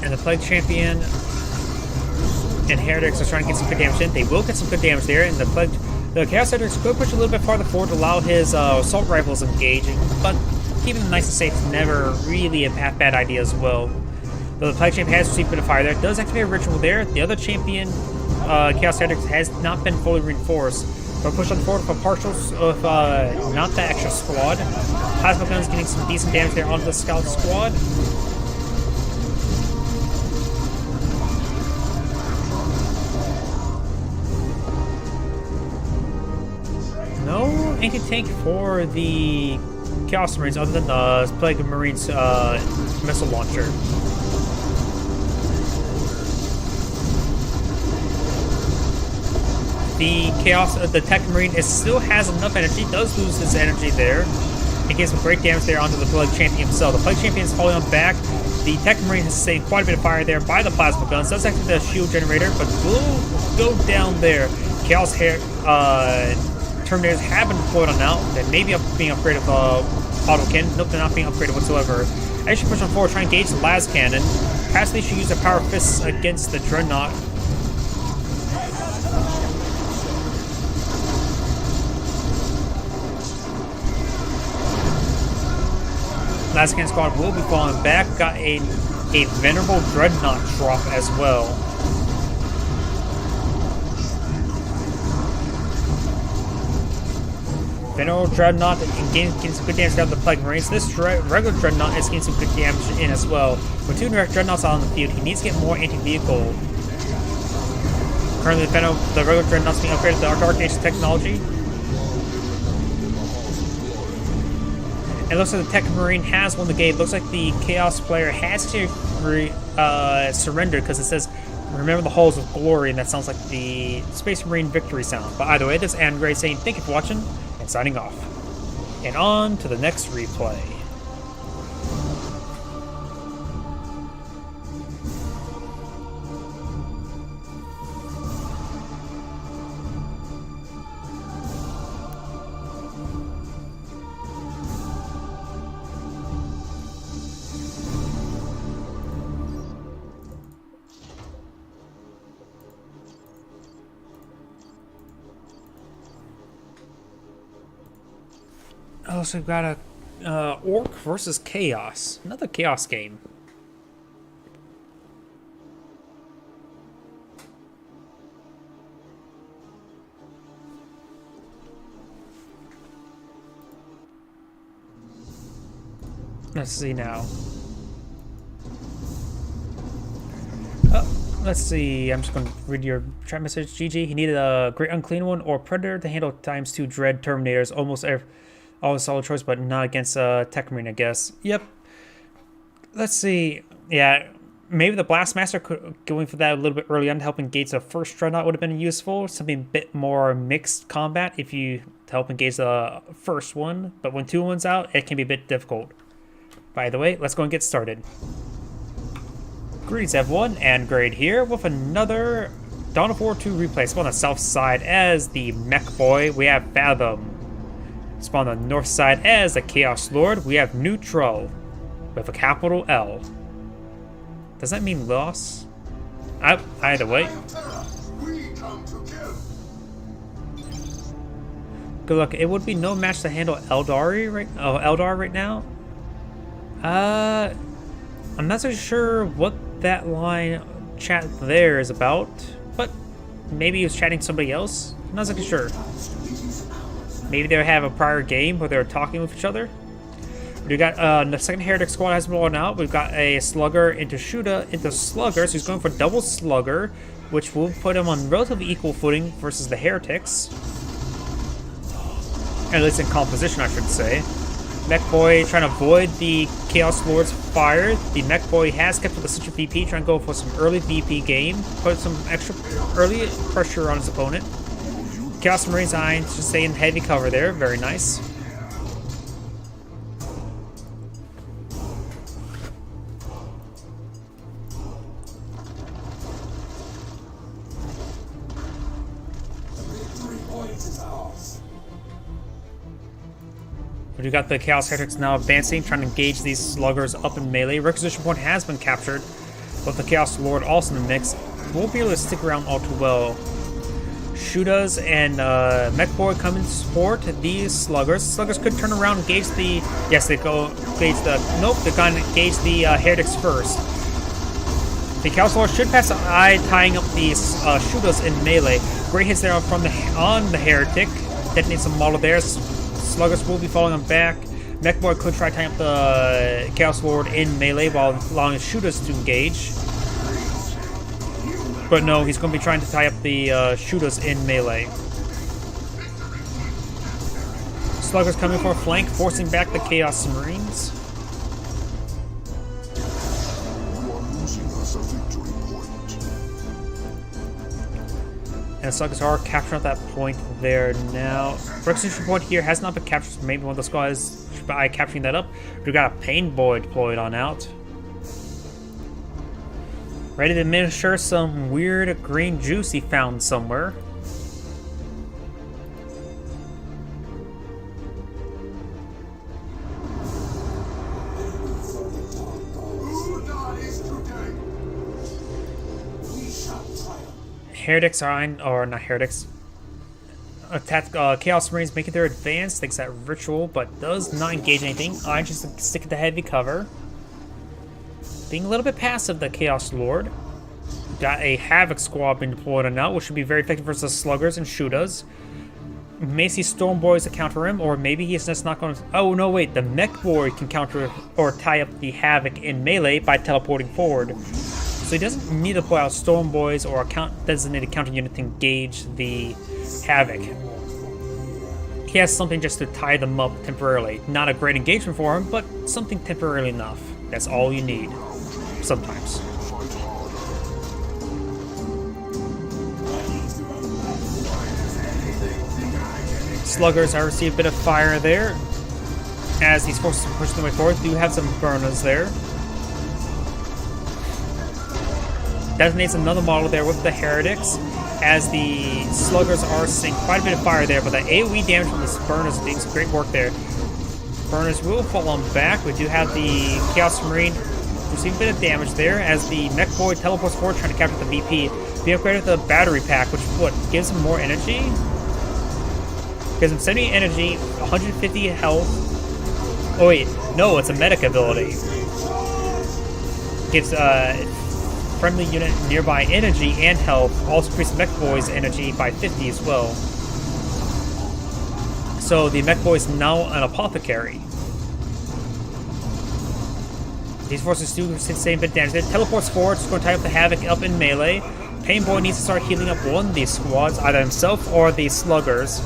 And the Plague Champion and Heretics are trying to get some good damage in. They will get some good damage there, and the Chaos Heretics could push a little bit farther forward to allow his assault rifles engaging, but keeping them nice and safe is never really a bad idea as well. Though the Plague Champion has received a bit of fire there, does activate a ritual there. The other champion, Chaos Heretics, has not been fully reinforced. But push on forward with a partial, of not that extra squad. Plasma Guns getting some decent damage there onto the Scout squad. No anti-tank for the Chaos Marines other than the Plague Marines missile launcher. The Tech Marine still has enough energy, does lose his energy there. It gets some great damage there onto the Plague Champion himself. The Plague Champion is falling on back. The Tech Marine has sustained quite a bit of fire there by the Plasma Guns. Does activate the shield generator, but will go down there. Chaos Terminators have been deployed on now. They may be being upgraded with Autokin. Nope, they're not being upgraded whatsoever. I should push on forward, try and engage the Las Cannon. Perhaps they should use their Power Fists against the Dreadnought. Las Cannon squad will be falling back. Got a Venerable Dreadnought drop as well. Venerable Dreadnought getting some good damage down the Plague Marines. This regular Dreadnought is getting some good damage in as well. With 2 Dreadnoughts out on the field, he needs to get more anti-vehicle. Currently, the regular Dreadnought's being upgraded to our Dark Age technology. It looks like the Tech Marine has won the game. Looks like the Chaos player has to surrender because it says, "Remember the halls of glory," and that sounds like the Space Marine victory sound. But either way, this is Adam Gray saying thank you for watching and signing off. And on to the next replay. Oh, so we've got a Orc versus Chaos. Another Chaos game. Let's see now. Let's see. I'm just going to read your chat message, GG. He needed a Great Unclean One or Predator to handle ×2 Dread Terminators. Always solid choice, but not against Tech Marine, I guess. Yep. Let's see. Yeah, maybe the Blastmaster going for that a little bit early on to help engage the first Dreadnought would have been useful. Something a bit more mixed combat if you to help engage the first one. But when 2 ones out, it can be a bit difficult. By the way, let's go and get started. Greetings everyone, and Grade here with another Dawn of War 2 replay. Spawn on the south side as the Mech Boy. We have Fathom. Spawn on the north side as the Chaos Lord. We have Neutral with a capital L. Does that mean loss? Either way. Good luck. It would be no match to handle Eldar right now. I'm not so sure what that line chat there is about, but maybe he was chatting to somebody else. I'm not so sure. Maybe they have a prior game where they were talking with each other. We got the second Heretic squad has been blown out. We've got a Slugger into Shooter into Slugger, so he's going for double Slugger, which will put him on relatively equal footing versus the Heretics. At least in composition, I should say. Mech Boy trying to avoid the Chaos Lord's fire. The Mech Boy has kept with the Citrus VP, trying to go for some early VP game, put some extra early pressure on his opponent. Chaos Marines just stay in heavy cover there, very nice. We got the Chaos Heretics now advancing, trying to engage these sluggers up in melee. Requisition point has been captured, but the Chaos Lord also in the mix. Won't be able to stick around all too well. Shootas and Mech Boy come in to support these sluggers. Sluggers could turn around and engage the... Yes, they go engage the... Nope, they're going to engage the Heretics first. The Chaos Lord should pass the eye, tying up these shooters in melee. Great hits there from on the Heretic. Detonates a model there. Sluggers will be falling on back. Mechboy could try tying up the Chaos Lord in melee while allowing shooters to engage. But no, he's going to be trying to tie up the shooters in melee. Sluggers coming for a flank, forcing back the Chaos Marines. And the Sluggers are capturing that point there now. Requisition point here has not been captured, so maybe one of the squads by capturing that up. We got a Pain Boy deployed on out. Ready to administer some weird green juice he found somewhere. Heretics or not heretics. Attack Chaos Marines making their advance, thanks to that ritual, but does not engage anything. I just stick to the heavy cover. Being a little bit passive, the Chaos Lord. Got a Havoc squad being deployed on now, which should be very effective versus sluggers and shooters. We may see Storm Boys to counter him, or maybe he's just not going to. Oh no, wait, the Mech Boy can counter or tie up the Havoc in melee by teleporting forward. So he doesn't need to deploy out Storm Boys or a designated counter unit to engage the Havoc. He has something just to tie them up temporarily. Not a great engagement for him, but something temporarily enough. That's all you need. Sometimes. Sluggers, I receive a bit of fire there. As these forces are pushing their way forward, do have some burners there. Detonates another model there with the Heretics, as the Sluggers are seeing quite a bit of fire there, but the AoE damage from the Burners is doing some great work there. Burners will fall on back. We do have the Chaos Marine receiving a bit of damage there, as the Mech Boy teleports forward trying to capture the VP. We upgraded the battery pack, which gives him more energy? Gives him 70 energy, 150 health. Oh wait, no, it's a medic ability. Gives friendly unit nearby energy and health. Also increases Mech Boy's energy by 50 as well. So the Mech Boy is now an apothecary. These forces do the same bit of damage. It teleports forward, it's going to tie up the Havoc up in melee. Pain Boy needs to start healing up one of these squads, either himself or the Sluggers.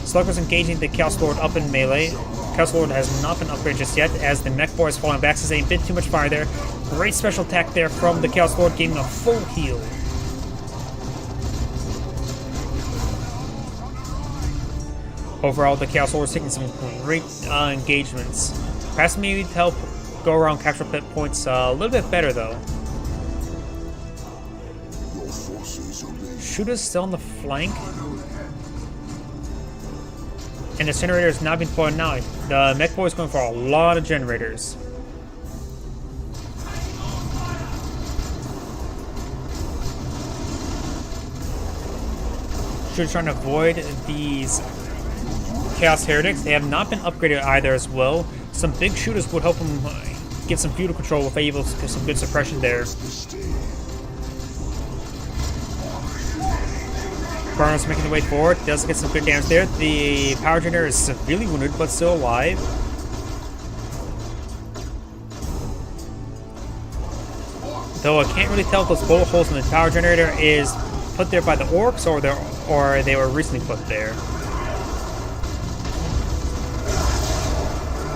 Sluggers engaging the Chaos Lord up in melee. Chaos Lord has not been upgraded just yet, as the Mech Boy is falling back, so a bit too much fire there. Great special attack there from the Chaos Lord, giving a full heal. Overall, the Chaos Lord is taking some great engagements. Perhaps maybe to help go around capture pit points a little bit better, though. Shooters still on the flank. And the generator is now being deployed now. The Mech Boy is going for a lot of generators. Shooters trying to avoid these Chaos Heretics. They have not been upgraded either as well. Some big shooters would help them get some feudal control if they're able to get some good suppression there. Burners making their way forward, does get some good damage there. The power generator is severely wounded, but still alive. Though I can't really tell if those bullet holes in the power generator is put there by the orcs or they were recently put there.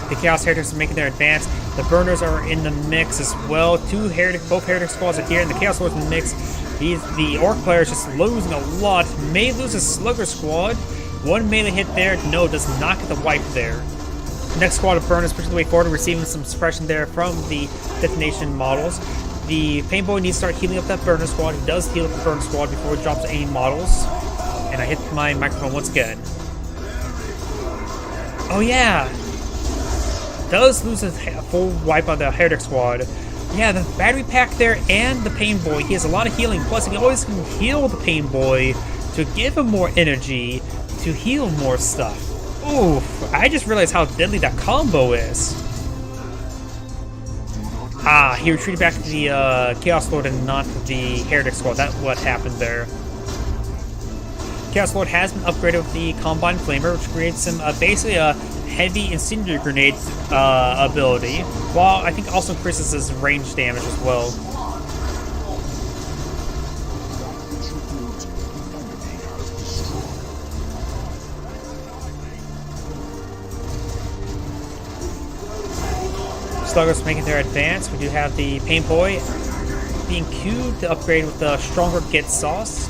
The Chaos Heretics are making their advance. The Burners are in the mix as well. Both Heretic squads are here, and the Chaos Lord's in the mix. The Orc player is just losing a lot. May lose his Slugger squad. One melee hit there. No, does not get the wipe there. Next squad of Burners pushing the way forward, receiving some suppression there from the detonation models. The Pain Boy needs to start healing up that Burner squad. He does heal up the Burner squad before he drops any models. And I hit my microphone once again. Oh yeah! Does lose a full wipe on the Heretic squad. Yeah, the battery pack there and the Pain Boy. He has a lot of healing. Plus, he always can heal the Pain Boy to give him more energy to heal more stuff. Oof, I just realized how deadly that combo is. Ah, he retreated back to the Chaos Lord and not the Heretic Squad. That's what happened there. Chaos Lord has been upgraded with the Combine Flamer, which creates him basically a heavy incendiary grenade ability, while I think also increases his range damage as well. Sluggers making their advance. We do have the Pain Boy being queued to upgrade with the stronger Get Sauce,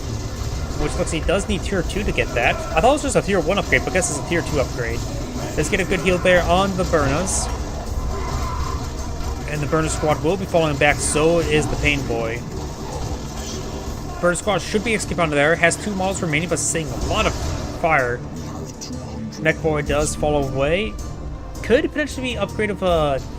which looks like he does need tier 2 to get that. I thought it was just a tier 1 upgrade, but I guess it's a tier 2 upgrade. Let's get a good heal there on the Burnas. And the Burner Squad will be falling back, so is the Pain Boy. Burner Squad should be escaped onto there. Has 2 models remaining, but seeing a lot of fire. Mech Boy does fall away. Could potentially be upgraded with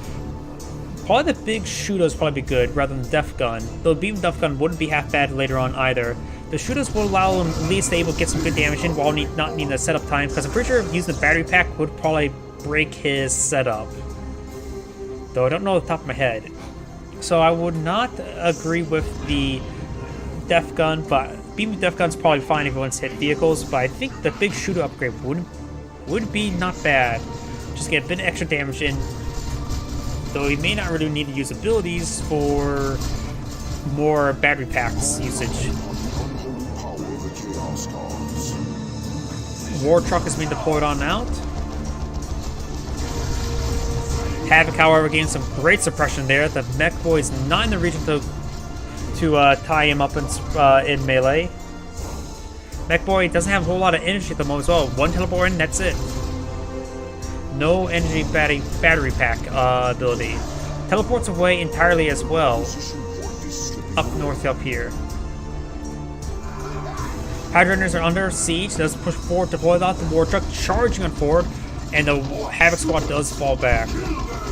probably the big Shudos probably be good rather than Def Gun. Though Beam Def Gun wouldn't be half bad later on either. The Shudos will allow him at least able to get some good damage in while not needing the setup time, because I'm pretty sure using the battery pack would probably break his setup. Though I don't know off the top of my head. So I would not agree with the Def Gun, but Beam Def Gun's probably fine if he wants to hit vehicles, but I think the big Shudo upgrade would be not bad. Just get a bit of extra damage in. Though he may not really need to use abilities for more battery packs usage. War Truck is being deployed on out. Havoc, however, gained some great suppression there. The Mech Boy is not in the region to tie him up in melee. Mech Boy doesn't have a whole lot of energy at the moment as well. 1 teleport in, that's it. No energy battery pack ability. Teleports away entirely as well. Up north, up here. Hydrunners are under siege. Does push forward, deploy out the War Truck, charging on forward, and the Havoc Squad does fall back.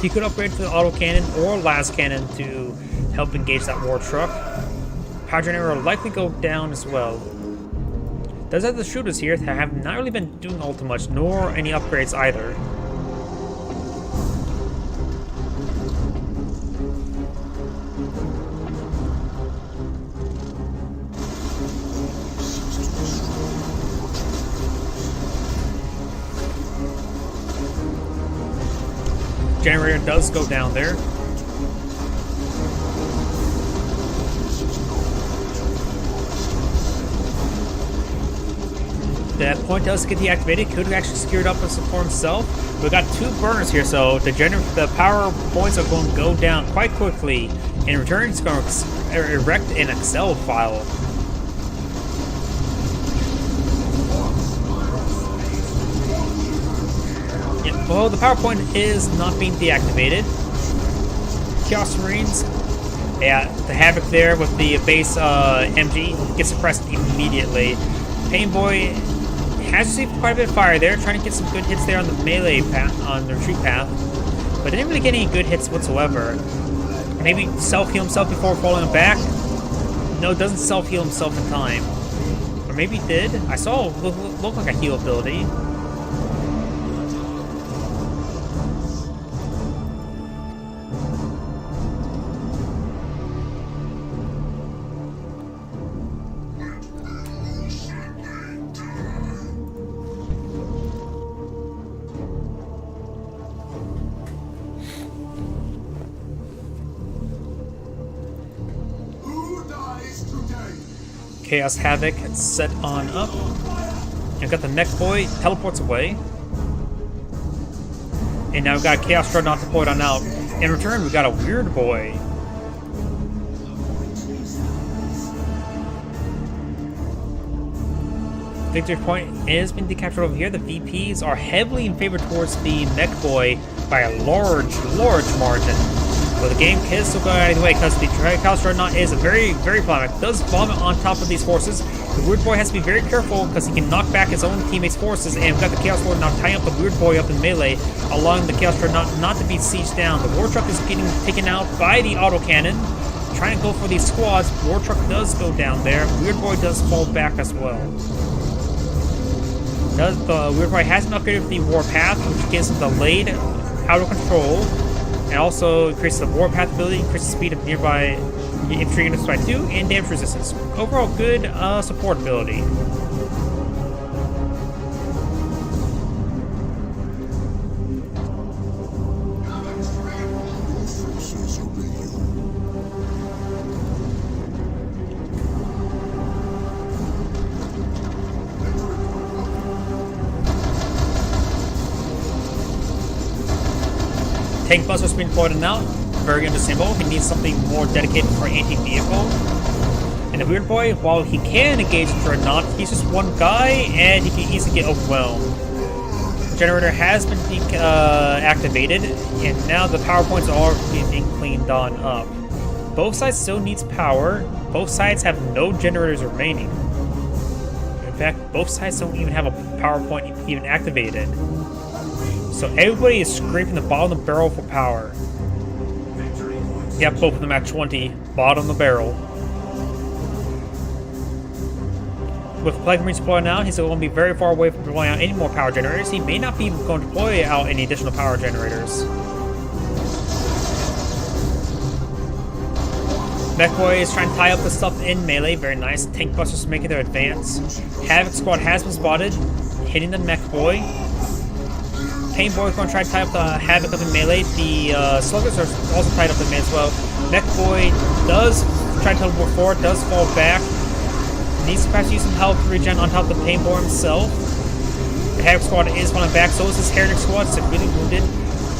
He could upgrade to the Auto Cannon or Las Cannon to help engage that War Truck. Hydrunner will likely go down as well. Does have the Shooters here that have not really been doing all too much, nor any upgrades either. Generator does go down there. That point does get deactivated. Could have actually secured up for himself. We've got 2 burners here, so the power points are going to go down quite quickly. In return, it's going to erect an Excel file. Well, the power point is not being deactivated. Chaos Marines, yeah, the Havoc there with the base MG gets suppressed immediately. Pain Boy has received quite a bit of fire there, trying to get some good hits there on the melee path, on the retreat path, but didn't really get any good hits whatsoever. Maybe self-heal himself before falling back? No, doesn't self-heal himself in time. Or maybe he did. I saw it look like a heal ability. Chaos Havoc set on up. And got the Mech Boy, teleports away. And now we've got Chaos Dreadnought deployed on out. In return, we've got a Weird Boy. Victory point is being decaptured over here. The VPs are heavily in favor towards the Mech Boy by a large margin. But the game can still go either way because the Chaos Dreadnought is a very flaming. Does vomit on top of these forces. The Weird Boy has to be very careful because he can knock back his own teammates' forces, and we've got the Chaos Lord now tying up the Weird Boy up in melee, allowing the Chaos Dreadnought not to be sieged down. The War Truck is getting taken out by the Auto Cannon, trying to go for these squads. War Truck does go down there. Weird Boy does fall back as well. The Weird Boy has been upgraded with the War Path, which gives him delayed out of control. and also increases the warpath ability, increases the speed of nearby infantry units by 2, and damage resistance. Overall, good support ability. Forces obey you. Tank Buster's been pointed out. Very understandable. He needs something more dedicated for anti-vehicle. And the Weird Boy, while he can engage Dreadnought, he's just one guy and he can easily get overwhelmed. The generator has been activated, and now the power points are being cleaned on up. Both sides still needs power. Both sides have no generators remaining. In fact, both sides don't even have a power point even activated. So everybody is scraping the bottom of the barrel for power. Yep, both of them at 20, bottom of the barrel. With Plague Marines deployed out, he's going to be very far away from deploying out any more power generators. He may not be going to deploy out any additional power generators. Mech Boy is trying to tie up the stuff in melee, very nice. Tank Busters making their advance. Havoc Squad has been spotted, hitting the Mech Boy. Pain Boy is going to try to tie up the Havoc up in melee. The Sluggers are also tied up in melee as well. Mech Boy does try to teleport forward, does fall back. Needs to perhaps use some health regen on top of the Pain Boy himself. The Havoc Squad is falling back, so is his Heretic Squad, severely wounded.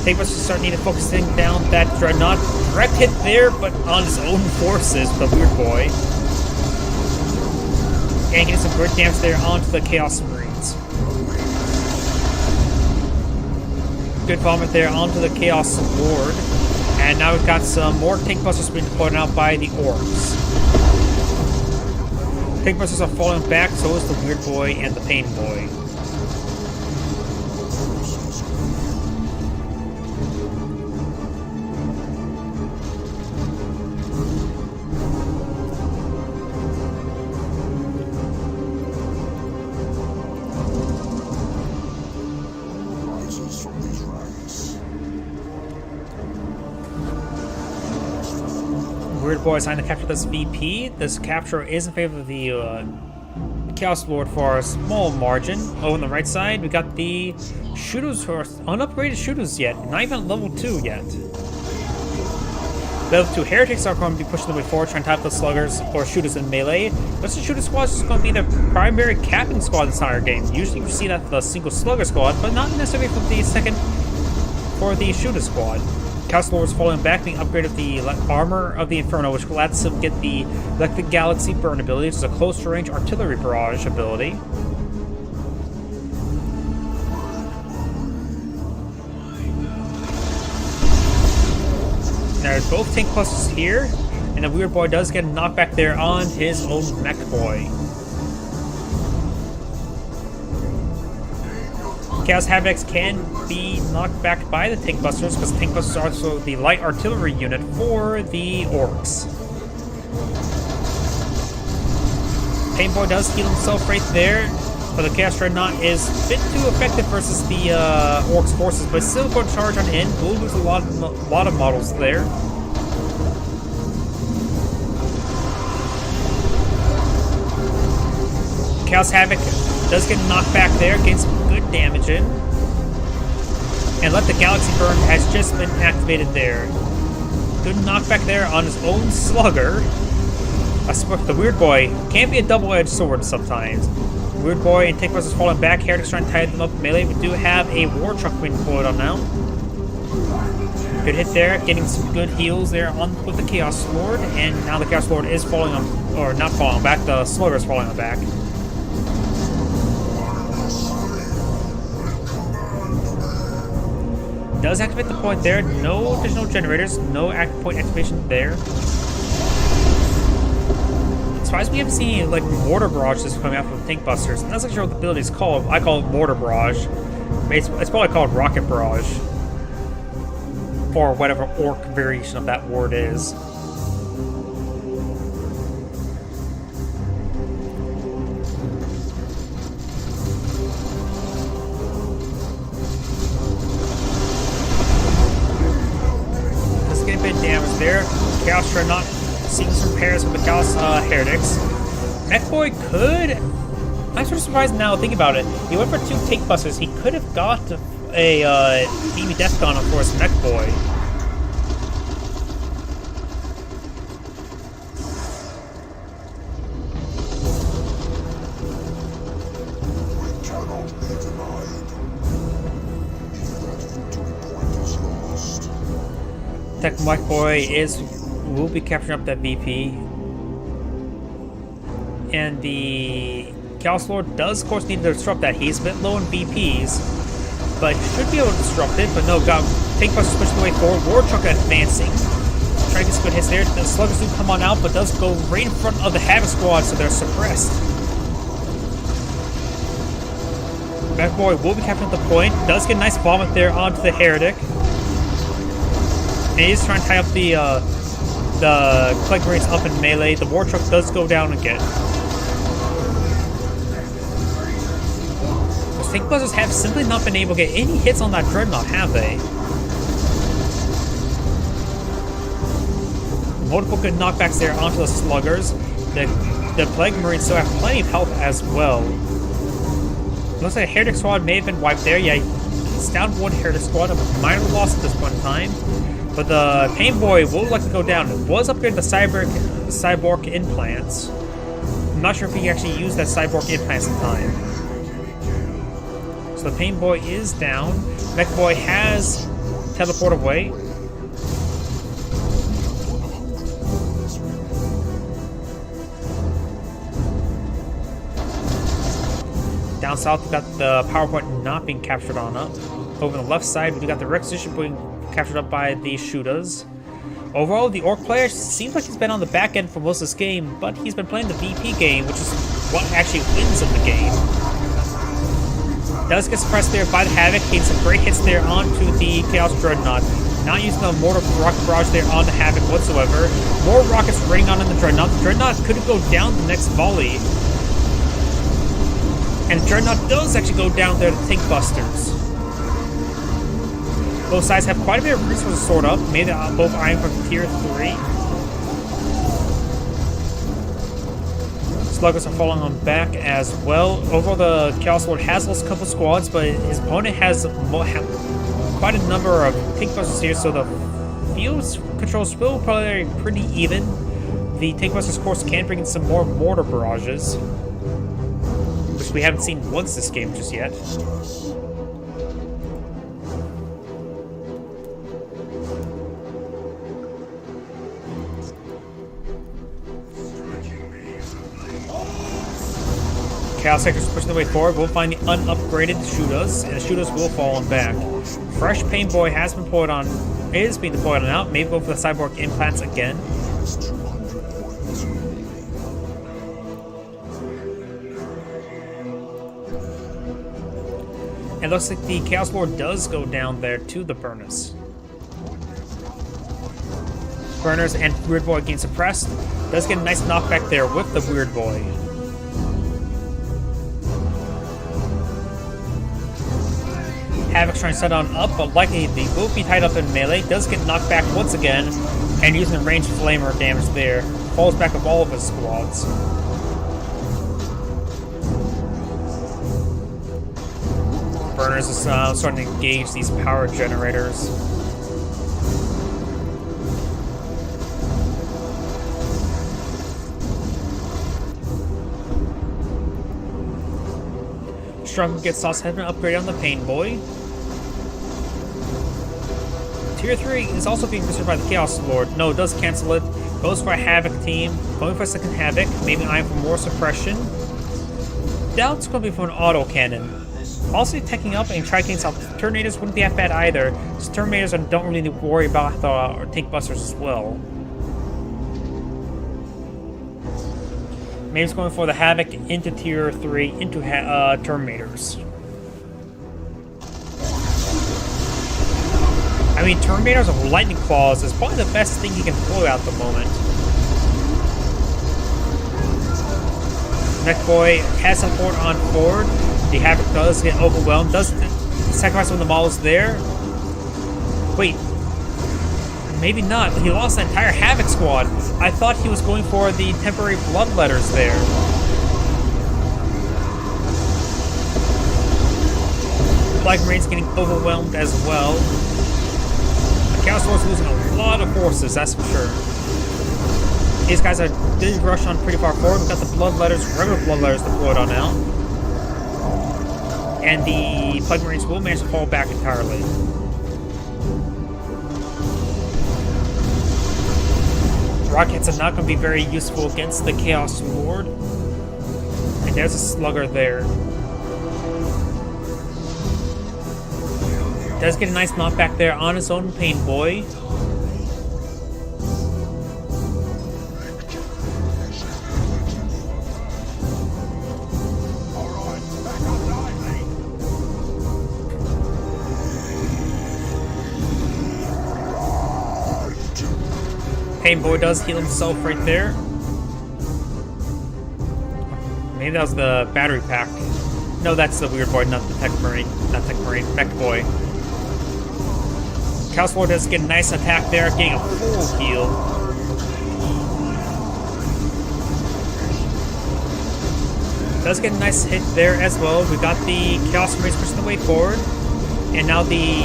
Tank Busters start needing to focusing down that Dreadnought. Direct hit there, but on his own forces, the Weird Boy. And getting some great damage there onto the Chaos Marines. Good vomit there onto the Chaos Lord. And now we've got some more Tank Busters being deployed out by the Orcs. Tank Busters are falling back, so is the Weird Boy and the Pain Boy. Rises from these ranks. Weird Boy is trying to capture this VP. This capture is in favor of the Chaos Lord for a small margin. Oh, on the right side, we got the shooters who are unupgraded shooters yet. Not even at level 2 yet. Level 2 Heretics are going to be pushing their way forward, trying to tap the sluggers or shooters in melee. But the shooter squad is going to be the primary captain squad this entire game. Usually you see that the single slugger squad, but not necessarily for the second for the shooter squad. Chaos Lord is falling back, being upgraded the armor of the Inferno, which lets him get the Electric Galaxy Burn ability, which is a close-range artillery barrage ability. There's both Tank Busters here, and the Weird Boy does get a knockback there on his own Mech Boy. Chaos Havocs can be knocked back by the Tank Busters, because Tank Busters are also the light artillery unit for the Orcs. Pain Boy does heal himself right there, but the Chaos Dreadnought is a bit too effective versus the Orcs forces, but still going to charge on in. We'll lose a lot of models there. Chaos Havoc does get knocked back there, getting some good damage in. And Let the Galaxy Burn has just been activated there. Good knockback there on his own slugger. The Weird Boy can't be a double-edged sword sometimes. Weird Boy and Tank Busters falling back. Heretics trying to tie them up in melee. We do have a War Truck being deployed on now. Good hit there, getting some good heals there on with the Chaos Lord. And now the Chaos Lord is falling on, or not falling back, the slugger is falling on back. Does activate the point there. No additional generators, no point activation there. As far as we haven't seen any, like, mortar barrages coming out from Tank Busters. I'm not so sure what the ability is called. I call it mortar barrage. It's probably called rocket barrage, or whatever orc variation of that word is. Dreadnought seeing some pairs with the Chaos Heretics. Mechboy could... I'm sort of surprised now thinking about it. He went for 2 Take Busters. He could have got a Amy Deathgon for his Mechboy. Tech Mechboy will be capturing up that VP. And the Chaos Lord does, of course, need to disrupt that. He's a bit low in VPs, but should be able to disrupt it. But no, got Take Busters pushing the way forward. Wartruck advancing. Trying to get some good hits there. The Sluggers do come on out, but does go right in front of the Havoc Squad, so they're suppressed. Mechboy will be capturing the point. Does get a nice vomit there onto the Heretic. And he's trying to tie up the Plague Marines up in melee. The Wartruck does go down again. The Take Busters have simply not been able to get any hits on that Dreadnought, have they? Multiple good knockbacks there onto the Sluggers. The Plague Marines still have plenty of health as well. Looks like a Heretic Squad may have been wiped there. Yeah, it's down 1 Heretic Squad, a minor loss at this point in time. But the Pain Boy will likely go down. It was upgraded to Cyborg implants. I'm not sure if he actually used that Cyborg implants in time. So the Pain Boy is down. Mechboy has teleported away. Down south, we got the power point not being captured on up. Over on the left side, we got the Requisition being captured up by the Shooters. Overall, the Orc player seems like he's been on the back end for most of this game, but he's been playing the VP game, which is what actually wins in the game. Does get suppressed there by the Havoc, getting some great hits there onto the Chaos Dreadnought. Not using the Mortar Rocket Barrage there on the Havoc whatsoever. More rockets raining on in the Dreadnought. The Dreadnought could go down the next volley. And the Dreadnought does actually go down there to Take Busters. Both sides have quite a bit of resources stored up. Maybe both eyeing for tier 3. Sluggers are falling on back as well. Overall, the Chaos Lord has lost a couple squads, but his opponent has quite a number of Take Busters here, so the field controls will probably be pretty even. The Take Busters, of course, can bring in some more mortar barrages, which we haven't seen once this game just yet. Chaos Sectors pushing their way forward. We'll find the unupgraded Shooters, and the Shooters will fall on back. Fresh Pain Boy has been deployed on, is being deployed on out. Maybe go for the Cyborg implants again. It looks like the Chaos Lord does go down there to the Burners. Burners and Weird Boy getting suppressed. Does get a nice knockback there with the Weird Boy. Havoc's trying to set on up, but likely they will be tied up in melee. Does get knocked back once again, and using ranged flamer damage there. Falls back with all of his squads. Burners is starting to engage these power generators. Struggle gets sauce has been upgraded on the Pain Boy. Tier 3 is also being pursued by the Chaos Lord. No, it does cancel it. Goes for a Havoc team. Going for a second Havoc. Maybe eyeing for more suppression. Doubt it's going to be for an auto cannon. Also teching up and try getting some Terminators wouldn't be that bad either. So Terminators don't really need to worry about the Take Busters as well. Maybe it's going for the Havoc into tier 3 into Terminators. I mean, Terminators of Lightning Claws is probably the best thing you can deploy at the moment. Mechboy has support on forward. The Havoc does get overwhelmed. Does sacrifice one of the models there. Wait. maybe not. He lost the entire Havoc squad. I thought he was going for the temporary bloodletters there. Flag Marine's getting overwhelmed as well. The Chaos Lord's losing a lot of forces, that's for sure. These guys did rush on pretty far forward. We've got the bloodletters, regular bloodletters deployed on now. And the Plague Marines will manage to fall back entirely. Rockets are not going to be very useful against the Chaos Lord. And there's a slugger there. Does get a nice knockback there on his own Pain Boy. Pain Boy does heal himself right there. Maybe that was the battery pack. No, that's the Weird Boy, not the Tech Marine. Not Tech Marine, Mech Boy. Chaos Lord does get a nice attack there, getting a full heal. Does get a nice hit there as well. We got the Chaos Marines pushing the way forward. And now the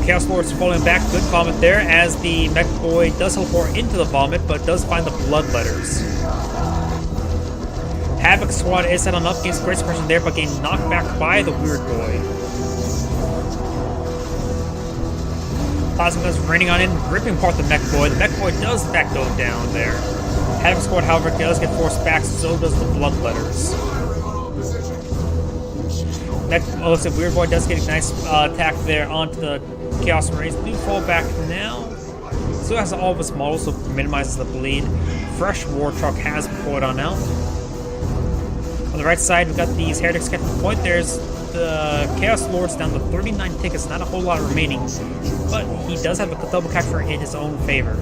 Chaos Lord's falling back. Good vomit there as the Mech Boy does teleport into the vomit, but does find the bloodletters. Havoc Squad is set on up against Great Suppression there, but getting knocked back by the Weird Boy. Plasma Guns raining on in, ripping apart the Mech Boy. The Mech Boy does in fact go down there. Havoc Squad, however, does get forced back, so does the bloodletters. Looks like Weird Boy does get a nice attack there onto the Chaos Marines. Do fall back now. Still has all of his models, so minimizes the bleed. Fresh War Truck has poured on out. On the right side, we've got these Heretics catching the point. There's the Chaos Lords down to 39 tickets, not a whole lot remaining, but he does have a double capture in his own favor.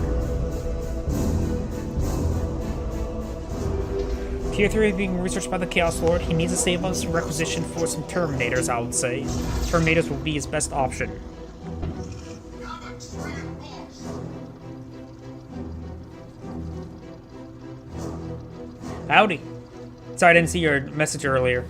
Tier 3 being researched by the Chaos Lord. He needs to save us some requisition for some Terminators, I would say. Terminators will be his best option. Howdy. Sorry, I didn't see your message earlier.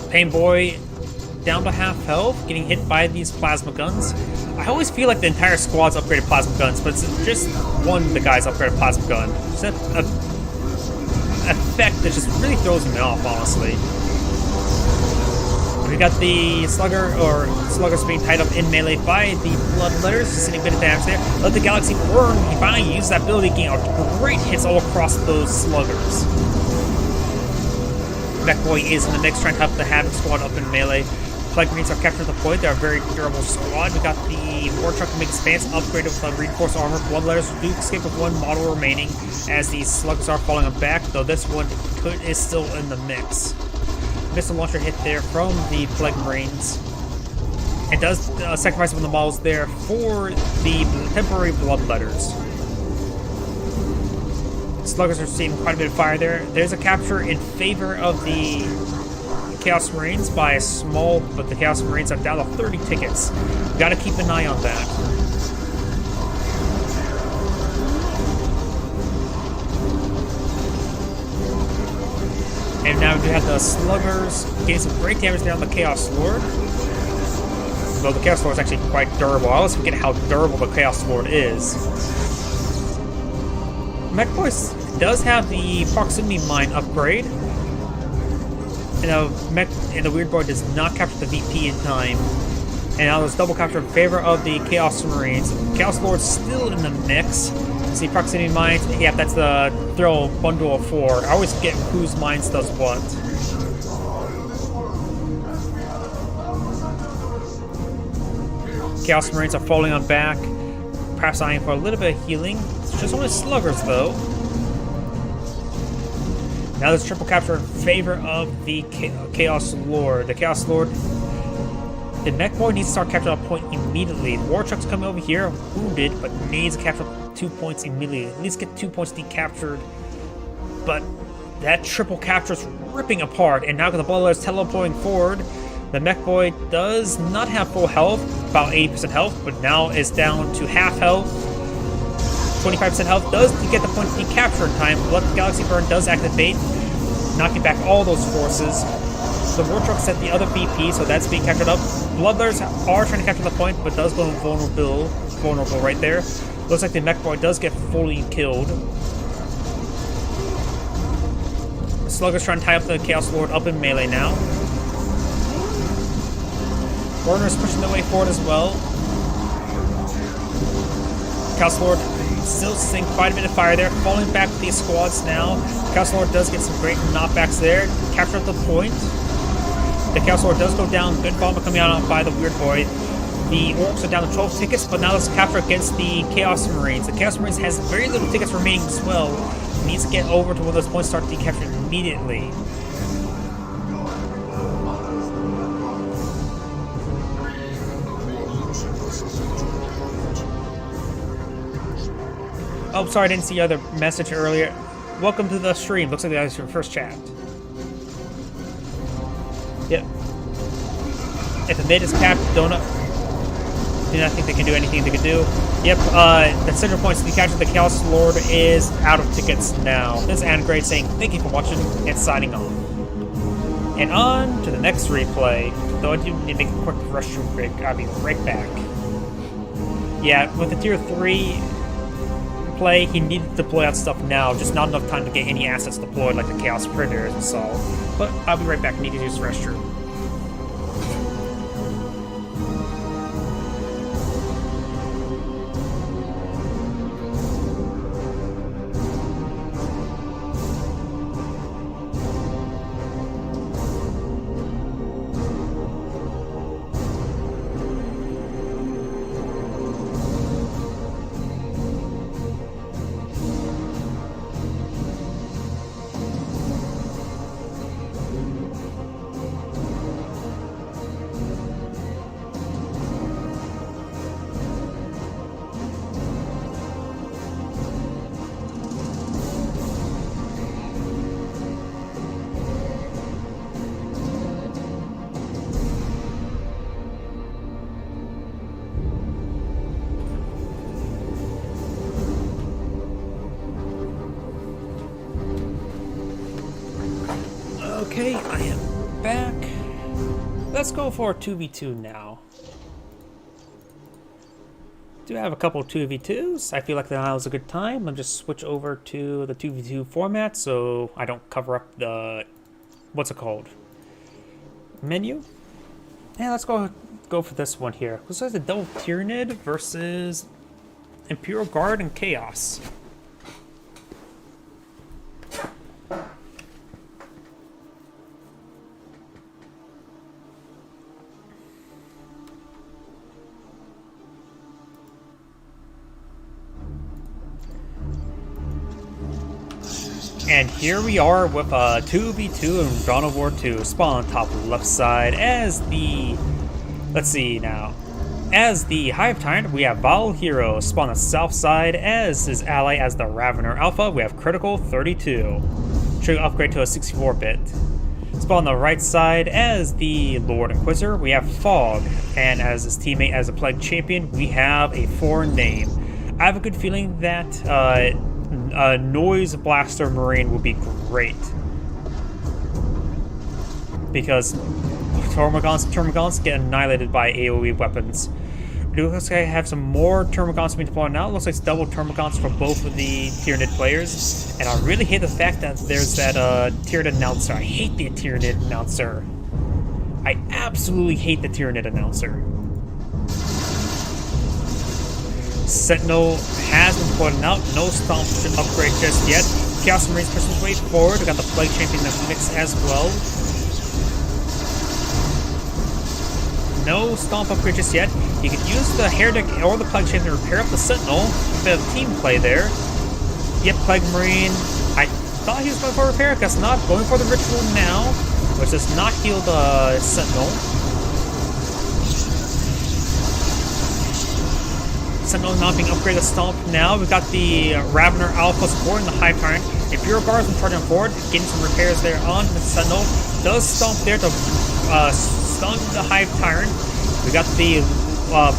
Pain Boy down to half health, getting hit by these plasma guns. I always feel like the entire squad's upgraded plasma guns, but it's just one of the guys upgraded plasma gun. It's an effect that just really throws me off, honestly. We got the sluggers being tied up in melee by the bloodletters, sitting a bit of damage there. Let the galaxy burn. He finally used that ability, getting great hits all across those sluggers. Mech Boy is in the mix, trying to help the Havoc Squad up in melee. Plague Marines are captured at the point. They're a very durable squad. We got the War Truck Mega Expanse upgraded with reinforced armor. Bloodletters do escape with one model remaining as these sluggers are falling back, though this one is still in the mix. Missile launcher hit there from the Plague Marines. It does sacrifice one of the models there for the temporary bloodletters. Sluggers are receiving quite a bit of fire there. There's a capture in favor of the Chaos Marines by a small, but the Chaos Marines are down to 30 tickets. Gotta keep an eye on that. And now we do have the Sluggers getting some great damage there on the Chaos Lord. Though the Chaos Lord is actually quite durable. I always forget how durable the Chaos Lord is. Mech Boy does have the proximity mine upgrade. And the Weird Boy does not capture the VP in time. And now there's double capture in favor of the Chaos Marines. Chaos Lord's still in the mix. See, proximity mines, yeah, that's the throw bundle of 4. I always get whose mines does what. Chaos Marines are falling on back. Perhaps eyeing for a little bit of healing. It's just only sluggers, though. Now there's triple capture in favor of the Chaos Lord. The Chaos Lord The Mech Boy needs to start capturing a point immediately. Warchuck's coming over here, wounded, but needs to capture 2 points immediately. At least get 2 points decaptured. But that triple capture is ripping apart, and now with the Bloodletters teleporting forward, the Mech Boy does not have full health, about 80% health, but now is down to half health. 25% health does get the point decapture in time, but Galaxy Burn does activate, knocking back all those forces. The Wartruck's at the other VP, so that's being captured up. Bloodletters are trying to capture the point, but does go vulnerable right there. Looks like the Mech Boy does get fully killed. Slugger's trying to tie up the Chaos Lord up in melee now. Warner's pushing their way forward as well. Chaos Lord still seeing quite a bit of fire there, falling back with these squads now. Chaos Lord does get some great knockbacks there, capture up the point. The Chaos Lord does go down, good bomber coming out by the Weird Boy. The Orcs are down to 12 tickets, but now let's capture against the Chaos Marines. The Chaos Marines has very little tickets remaining as well. He needs to get over to where those points start decapturing immediately. Oh, sorry, I didn't see your other message earlier. Welcome to the stream. Looks like that was your first chat. Yep. If the mid is capped, do not think they can do anything they can do. Yep, the center points to capture the Chaos Lord is out of tickets now. This is Angrade saying thank you for watching and signing on. And on to the next replay. Though I do need to make a quick restroom break. I'll be right back. Yeah, with the tier 3 play, he needed to deploy out stuff now, just not enough time to get any assets deployed like the Chaos Predators and so. But I'll be right back, I need to use the restroom. Okay, I am back. Let's go for a 2v2 now. Do have a couple 2v2s. I feel like now is a good time. I'll just switch over to the 2v2 format so I don't cover up the, what's it called? Menu? Yeah, let's go for this one here. Looks like the double Tyranid versus Imperial Guard and Chaos. And here we are with a 2v2 in Dawn of War 2. Spawn on top left side as the... Let's see now. As the Hive Tyrant, we have Val Hero. Spawn on the south side as his ally as the Ravener Alpha. We have Critical 32. Trigger upgrade to a 64-bit. Spawn on the right side as the Lord Inquisitor. We have Fog. And as his teammate as a Plague Champion, we have a foreign name. I have a good feeling that... a Noise Blaster Marine would be great. Because Termagants get annihilated by AoE weapons. Do looks like I have some more Termagants being deployed now. It looks like it's double Termagants for both of the Tyranid players. And I really hate the fact that there's that Tyranid announcer. I hate the Tyranid announcer. I absolutely hate the Tyranid announcer. Sentinel has been deployed out. No Stomp upgrade just yet. Chaos Marines pushing his way forward. We got the Plague Champion that's mixed as well. No Stomp upgrade just yet. You could use the Heretic or the Plague Champion to repair up the Sentinel. A bit of team play there. Yep, Plague Marine. I thought he was going for repair. Guess not. Going for the Ritual now, which does not heal the Sentinel. Sentinel not being upgraded to Stomp now. We've got the Ravener Alpha supporting the Hive Tyrant. Imperial Guardsman charging forward, getting some repairs there on the Sentinel. Does Stomp there to stun the Hive Tyrant. We got the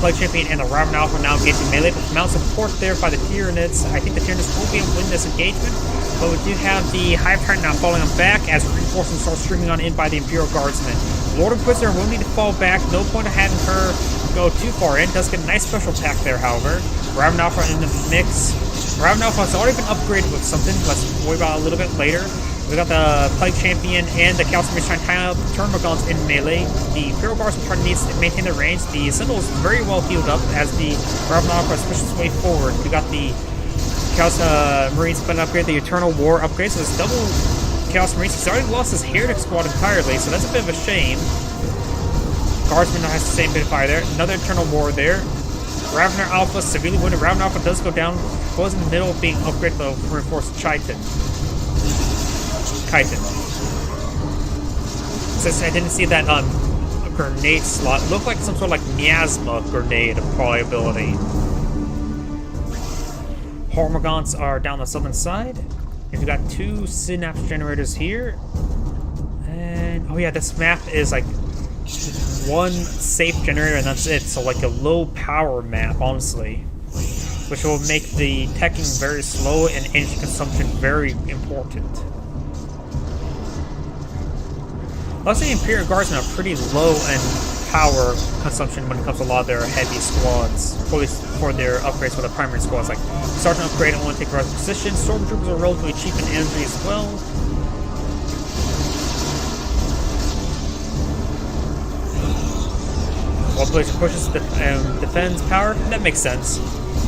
Plague Champion and the Ravener Alpha now engaging melee, but mount support there by the Tyranids. I think the Tyranids will be able to win this engagement, but we do have the Hive Tyrant now falling on back as reinforcements start streaming on in by the Imperial Guardsmen. Lord Inquisitor will need to fall back. No point of having her go too far in. Does get a nice special attack there, however. Raven Alpha in the mix. Raven Alpha has already been upgraded with something. Let's worry about it a little bit later. We got the Plague Champion and the Chaos Mage trying to tie up Termagants in melee. The Imperial Guardsman trying to maintain their range. The Sentinel is very well healed up as the Raven Alpha pushes its way forward. We got the Chaos Marines putting up here, the Eternal War upgrade. So it's double Chaos Marines. He's already lost his Heretic squad entirely, so that's a bit of a shame. Guardsman has the same bit of fire there. Another Eternal War there. Ravener Alpha severely wounded. Ravener Alpha does go down. Was in the middle of being upgraded to reinforced Chitin. Since I didn't see that grenade slot, looked like some sort of like miasma grenade probability. Hormagaunts are down the southern side. And we got 2 synapse generators here. And oh yeah, this map is like 1 safe generator and that's it. So like a low power map, honestly. Which will make the teching very slow and energy consumption very important. Let's say Imperial Guardsmen are pretty low in power consumption when it comes to a lot of their heavy squads, for their upgrades for the primary squads. Like Sergeant upgrade and only take right position. Stormtroopers are relatively cheap in energy as well. While Blazer pushes and defends power, that makes sense.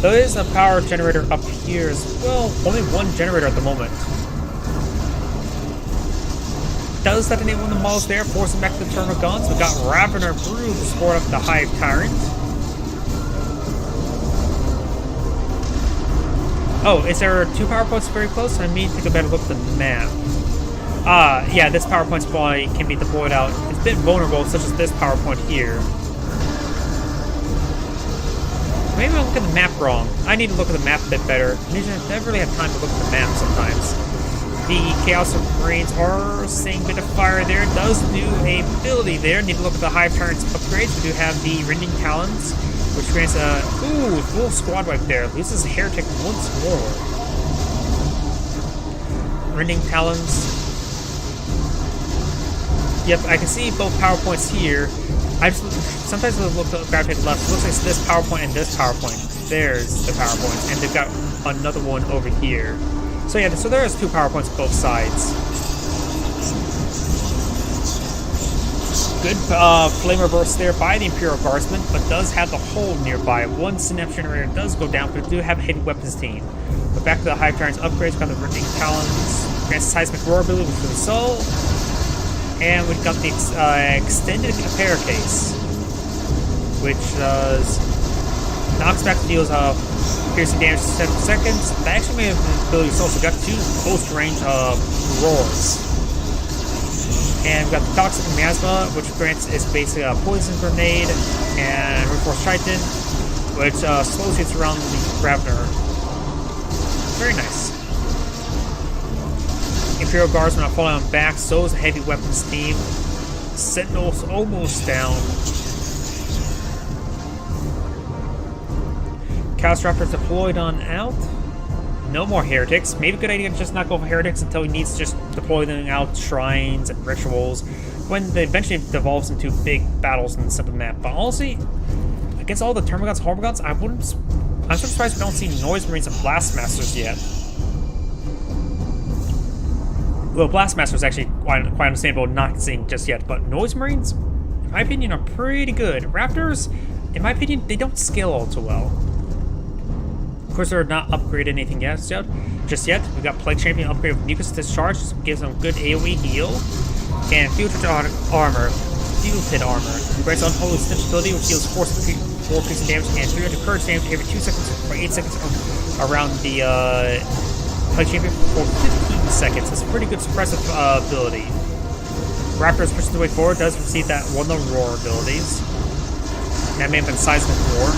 There is a power generator up here as well. Only 1 generator at the moment. Does detonate one of the models there, forcing back the Termagants. We got Ravener Brood to support up the Hive Tyrant. Oh, is there 2 power points very close? I mean, take a better look at the map. Yeah, this power point probably can be deployed out. It's a bit vulnerable, such as this power point here. Maybe I look at the map wrong. I need to look at the map a bit better. I never really have time to look at the map sometimes. The Chaos Marines are seeing a bit of fire there. Does do a ability there. Need to look at the Hive Tyrant's upgrades. We do have the Rending Talons, which grants a full squad wipe there. Loses Heretic once more. Rending Talons. Yep, I can see both PowerPoints here. I just sometimes I look gravitate left. It looks like it's this PowerPoint and this PowerPoint. There's the PowerPoint, and they've got another one over here. So yeah, so there's 2 PowerPoints on both sides. Good flamer burst there by the Imperial Guardsman, but does have the hole nearby. 1 synapse generator does go down, but we do have a heavy weapons team. But back to the Hive Tyrant's upgrades, got the Rending Talons, grants seismic roar ability for the soul, and we've got the extended Capare case, which does knocks back the deals of piercing damage to 7 seconds. That actually may have been ability to also got 2 close range roars. And we've got the Toxic Miasma, which grants is basically a poison grenade, and Reinforced Triton, which slows hits around the Ravener. Very nice. Imperial Guardsmen are falling on back, so is the heavy weapons team. Sentinel's almost down. Chaos Raptors deployed on out. No more Heretics. Maybe a good idea to just not go for Heretics until he needs to just deploy them out shrines and rituals when they eventually devolves into big battles in the center of the map. But honestly, against all the Termagants, Hormagaunts, I'm so surprised we don't see Noise Marines and Blastmasters yet. Well, Blastmaster is actually quite understandable not seeing just yet, but Noise Marines, in my opinion, are pretty good. Raptors, in my opinion, they don't scale all too well. Of course, they're not upgraded anything just yet. We got Plague Champion upgrade with Mucus Discharge, so gives them good AoE heal. And Filtered Armor. Grants Unholy Snitch ability, which deals 4 piercing damage and 300 courage damage every 2 seconds for 8 seconds around the Plague Champion for 15 seconds. It's a pretty good suppressive ability. Raptors pushing the way forward, does receive that one of the roar abilities. That may have been Seismic Roar.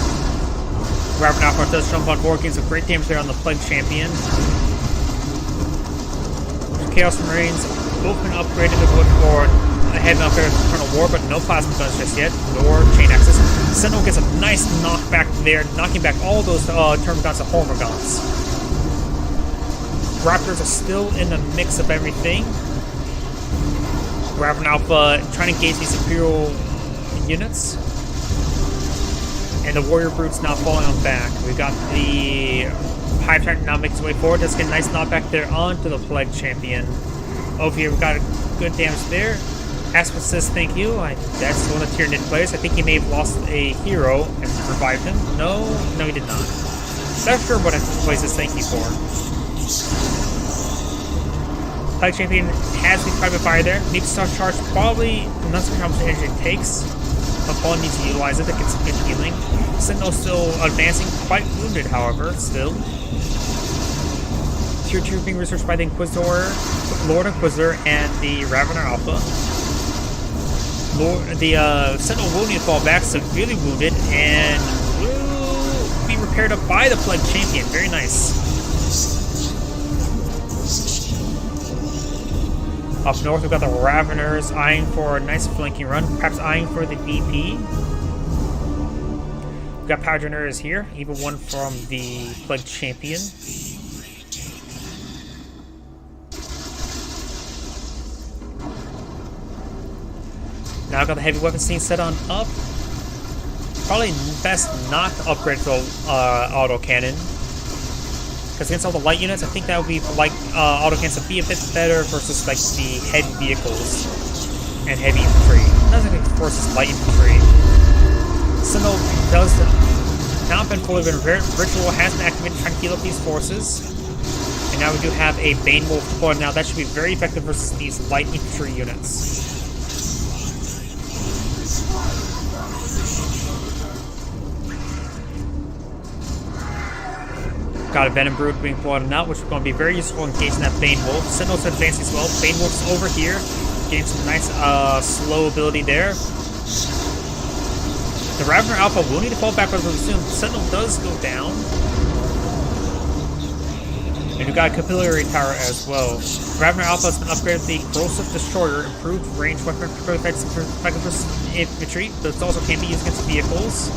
Raven Alpha does jump on board, gains some great damage there on the Plague Champion. Chaos Marines both been upgraded to look for a head up there for Eternal War, but no plasma guns just yet, nor chain axes. Sentinel gets a nice knockback there, knocking back all those Termagants and Hormagaunts. Raptors are still in the mix of everything. Raven Alpha trying to engage these Imperial units. And the Warrior Brutes now falling on back. We've got the Hive Titan now making its way forward. Does get a nice knockback there onto the Plague Champion. Over here, we've got a good damage there. Aspen says thank you. That's one of the Tyranid players. I think he may have lost a hero and revived him. No, he did not. Not sure what place says thank you for. Plague Champion has the private fire there. Needs to start charge. Probably not sure how much energy it takes. But Paul needs to utilize it to get some good healing. Sentinel still advancing, quite wounded, however, still. Tier 2 being researched by the Inquisitor, Lord Inquisitor, and the Ravener Alpha. The Sentinel will need to fall back, severely wounded, and will be repaired up by the Plague Champion. Very nice. Up north, we've got the Raveners eyeing for a nice flanking run, perhaps eyeing for the VP. We've got Power Generators here, even one from the Plague Champion. Now I've got the heavy weapon scene set on up. Probably best not to upgrade to auto cannon. Because against all the light units, I think that would be like auto cannons would be a bit better versus like the heavy vehicles and heavy infantry. Nothing versus light infantry. Sentinel does not been fully ritual has been activated trying to heal up these forces. And now we do have a Bane Wolf deployed. Now that should be very effective versus these light infantry units. Got a Venom Brood being plotted out, which is going to be very useful in engaging that Bane Wolf. Sentinel's advancing as well. Bane Wolf's over here. Getting some nice slow ability there. The Ravener Alpha will need to fall back rather soon. Sentinel does go down. And we've got a Capillary Tower as well. Ravener Alpha has been upgraded with the Corrosive Destroyer, improved range weapon effects versus infantry. This also can be used against vehicles.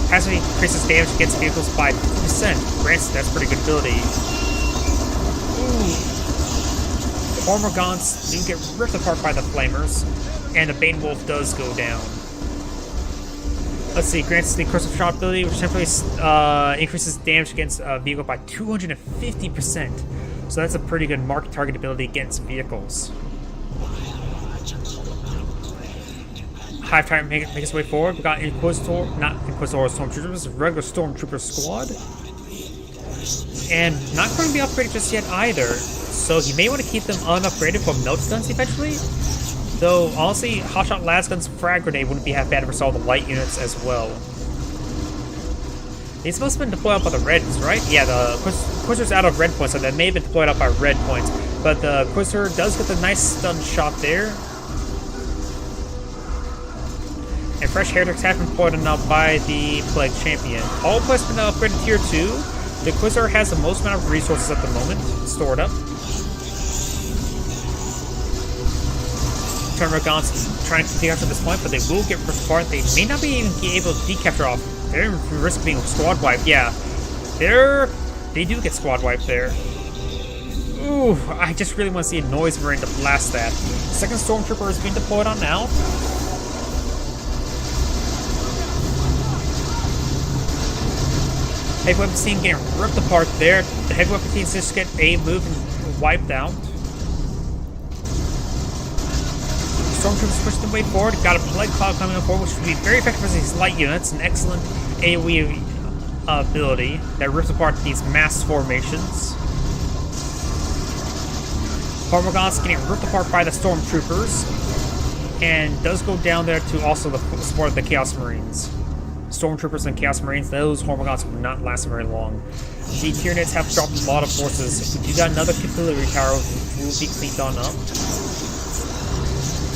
Passively increases damage against vehicles by 50%. Granted, that's pretty good ability. Ooh. The Hormagaunts do get ripped apart by the Flamers, and the Bane Wolf does go down. Let's see, grants the Curse of Shot ability, which temporarily increases damage against a vehicle by 250%. So that's a pretty good market target ability against vehicles. Hive Titan make its way forward. We've got not Inquisitor Stormtroopers, regular Stormtrooper squad. And not going to be upgraded just yet either. So you may want to keep them unupgraded for melta guns eventually. Though, honestly, Hotshot Las Guns Frag Grenade wouldn't be half bad versus all the light units as well. These must have been deployed up by the Reds, right? Yeah, the Inquisitor's out of red points, so they may have been deployed up by red points. But the Inquisitor does get the nice stun shot there. And fresh heretics have been pointed out by the Plague Champion. All players have been upgraded tier 2. The Inquisitor has the most amount of resources at the moment stored up. Termagants trying to decapture at this point, but they will get ripped apart. They may not be even able to decapture off. They're at risk of being squad wiped. Yeah, they do get squad wiped there. Ooh, I just really want to see a noise marine to blast that. Second Stormtrooper is being deployed on now. Heavy weapon team getting ripped apart there. The heavy weapon teams just get a move and wiped out. Stormtroopers push their way forward. Got a Plague Cloud coming up forward, which would be very effective for these light units. An excellent AoE ability that rips apart these mass formations. Hormagaunts getting ripped apart by the Stormtroopers. And does go down there to also support the Chaos Marines. Stormtroopers and Chaos Marines, those Hormagaunts will not last very long. The Tyranids have dropped a lot of forces. We do got another Capillary Tower, which will be cleaned on up.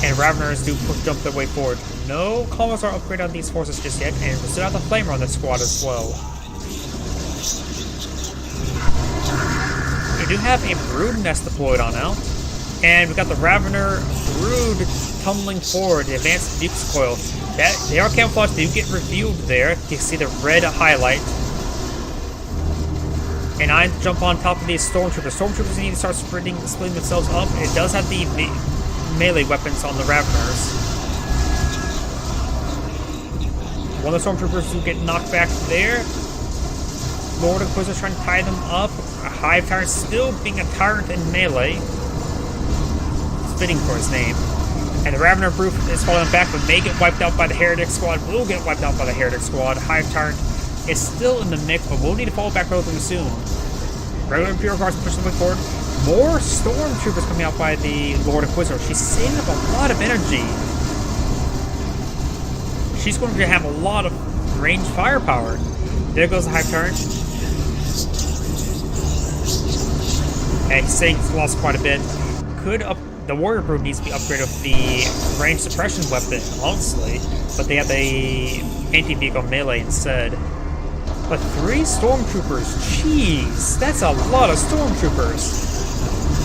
And Raveners do jump their way forward. No columns are upgraded on these forces just yet, and we still have the Flamer on the squad as well. We do have a Brood Nest deployed on out. And we got the Ravener Brood tumbling forward, the Advanced Duke's Coil. They are camouflaged, they do get revealed there. You can see the red highlight. And I jump on top of these Stormtroopers. Stormtroopers need to start splitting themselves up. It does have the melee weapons on the Raveners. One of the Stormtroopers do get knocked back there. Lord Inquisitor trying to tie them up. A Hive Tyrant still being a tyrant in melee. It's fitting for his name. And the Ravener Brood is falling back, but may get wiped out by the Heretic Squad. Will get wiped out by the Heretic Squad. Hive Tyrant is still in the mix, but we'll need to fall back relatively soon. Regular Imperial Guards push them forward. More Stormtroopers coming out by the Lord Inquisitor. She's saving up a lot of energy. She's going to have a lot of ranged firepower. There goes the Hive Tyrant. And he's saying he's lost quite a bit. The Warrior Brood needs to be upgraded with the range suppression weapon, honestly. But they have the anti-vehicle melee instead. But 3 Stormtroopers, jeez, that's a lot of Stormtroopers.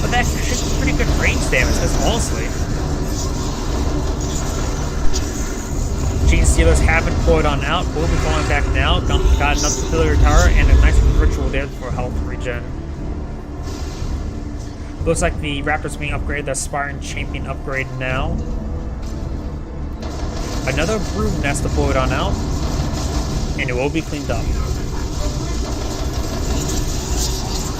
But that should be pretty good range damage, honestly. Gene Stealers have been deployed on out. We'll be falling back now. Got another Capillary Tower and a nice ritual there for health regen. Looks like the Raptors being upgraded. The Aspiring Champion upgrade now. Another Brood Nest deployed on out. And it will be cleaned up.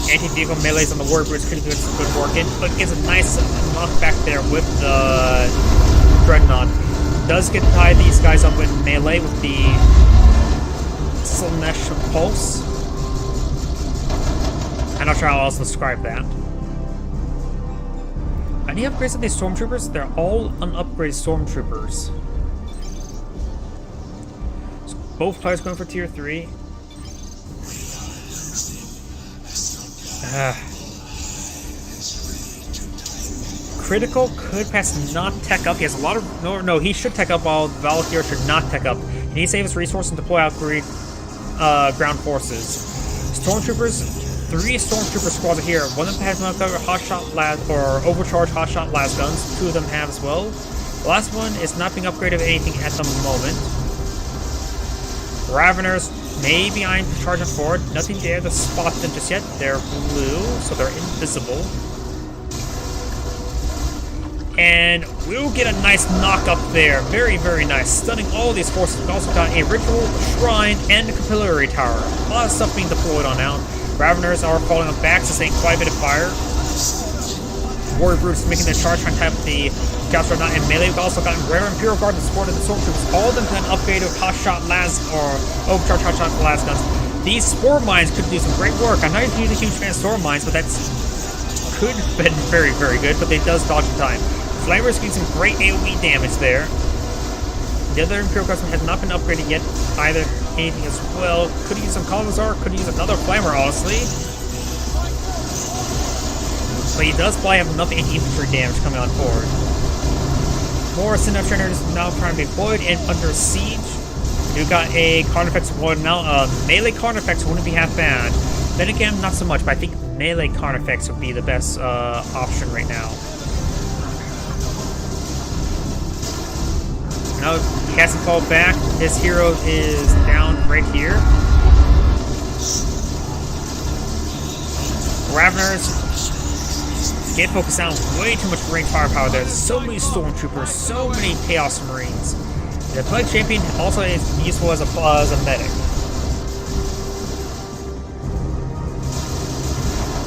Anti-vehicle melees on the Warrior Broods could do some good work in, but gets a nice knockback there with the Dreadnought. Does get to tie these guys up in melee with the Slaanesh Pulse. I'm not sure how else to describe that. Any upgrades of these Stormtroopers? They're all unupgraded Stormtroopers. So both players going for tier 3. Critical could pass not tech up. He has a lot of... No, he should tech up while Valkyr should not tech up. He needs to save his resources and deploy out ground forces. Stormtroopers... 3 Stormtrooper squads are here. One of them has overcharged hotshot las guns. 2 of them have as well. The last one is not being upgraded with anything at the moment. Raveners may be eyeing to charge them forward. Nothing there to spot them just yet. They're blue, so they're invisible. And we'll get a nice knock up there. Very, very nice. Stunning all these forces. We've also got a Ritual, Shrine, and a Capillary Tower. A lot of stuff being deployed on out. Raveners are falling on back, sustaining quite a bit of fire. Warrior Broods making their charge, trying to tap the Chaos Dreadnought in melee. We've also gotten Rare Imperial Guard and support of the Stormtroopers. All of them can upgrade with hotshot las or overcharge hotshot las guns. These Spore Mines could do some great work. I'm not usually a huge fan of Spore Mines, but that's could have been very, very good, but they does dodge in time. Flamers getting some great AoE damage there. The other Imperial Guardsman has not been upgraded yet either. Anything as well. Could use some Commissar, could use another Flamer, honestly. But he does probably have enough infantry damage coming on forward. More Synapse Trainers now trying to be deployed and under siege. We've got a Carnifex deployed now. Melee Carnifex wouldn't be half bad. Then again, not so much, but I think melee Carnifex would be the best option right now. Now, he has to fall back. His hero is down right here. Raveners get focused on way too much range firepower. There's so many Stormtroopers, so many Chaos Marines. The Plague Champion also is useful as a medic.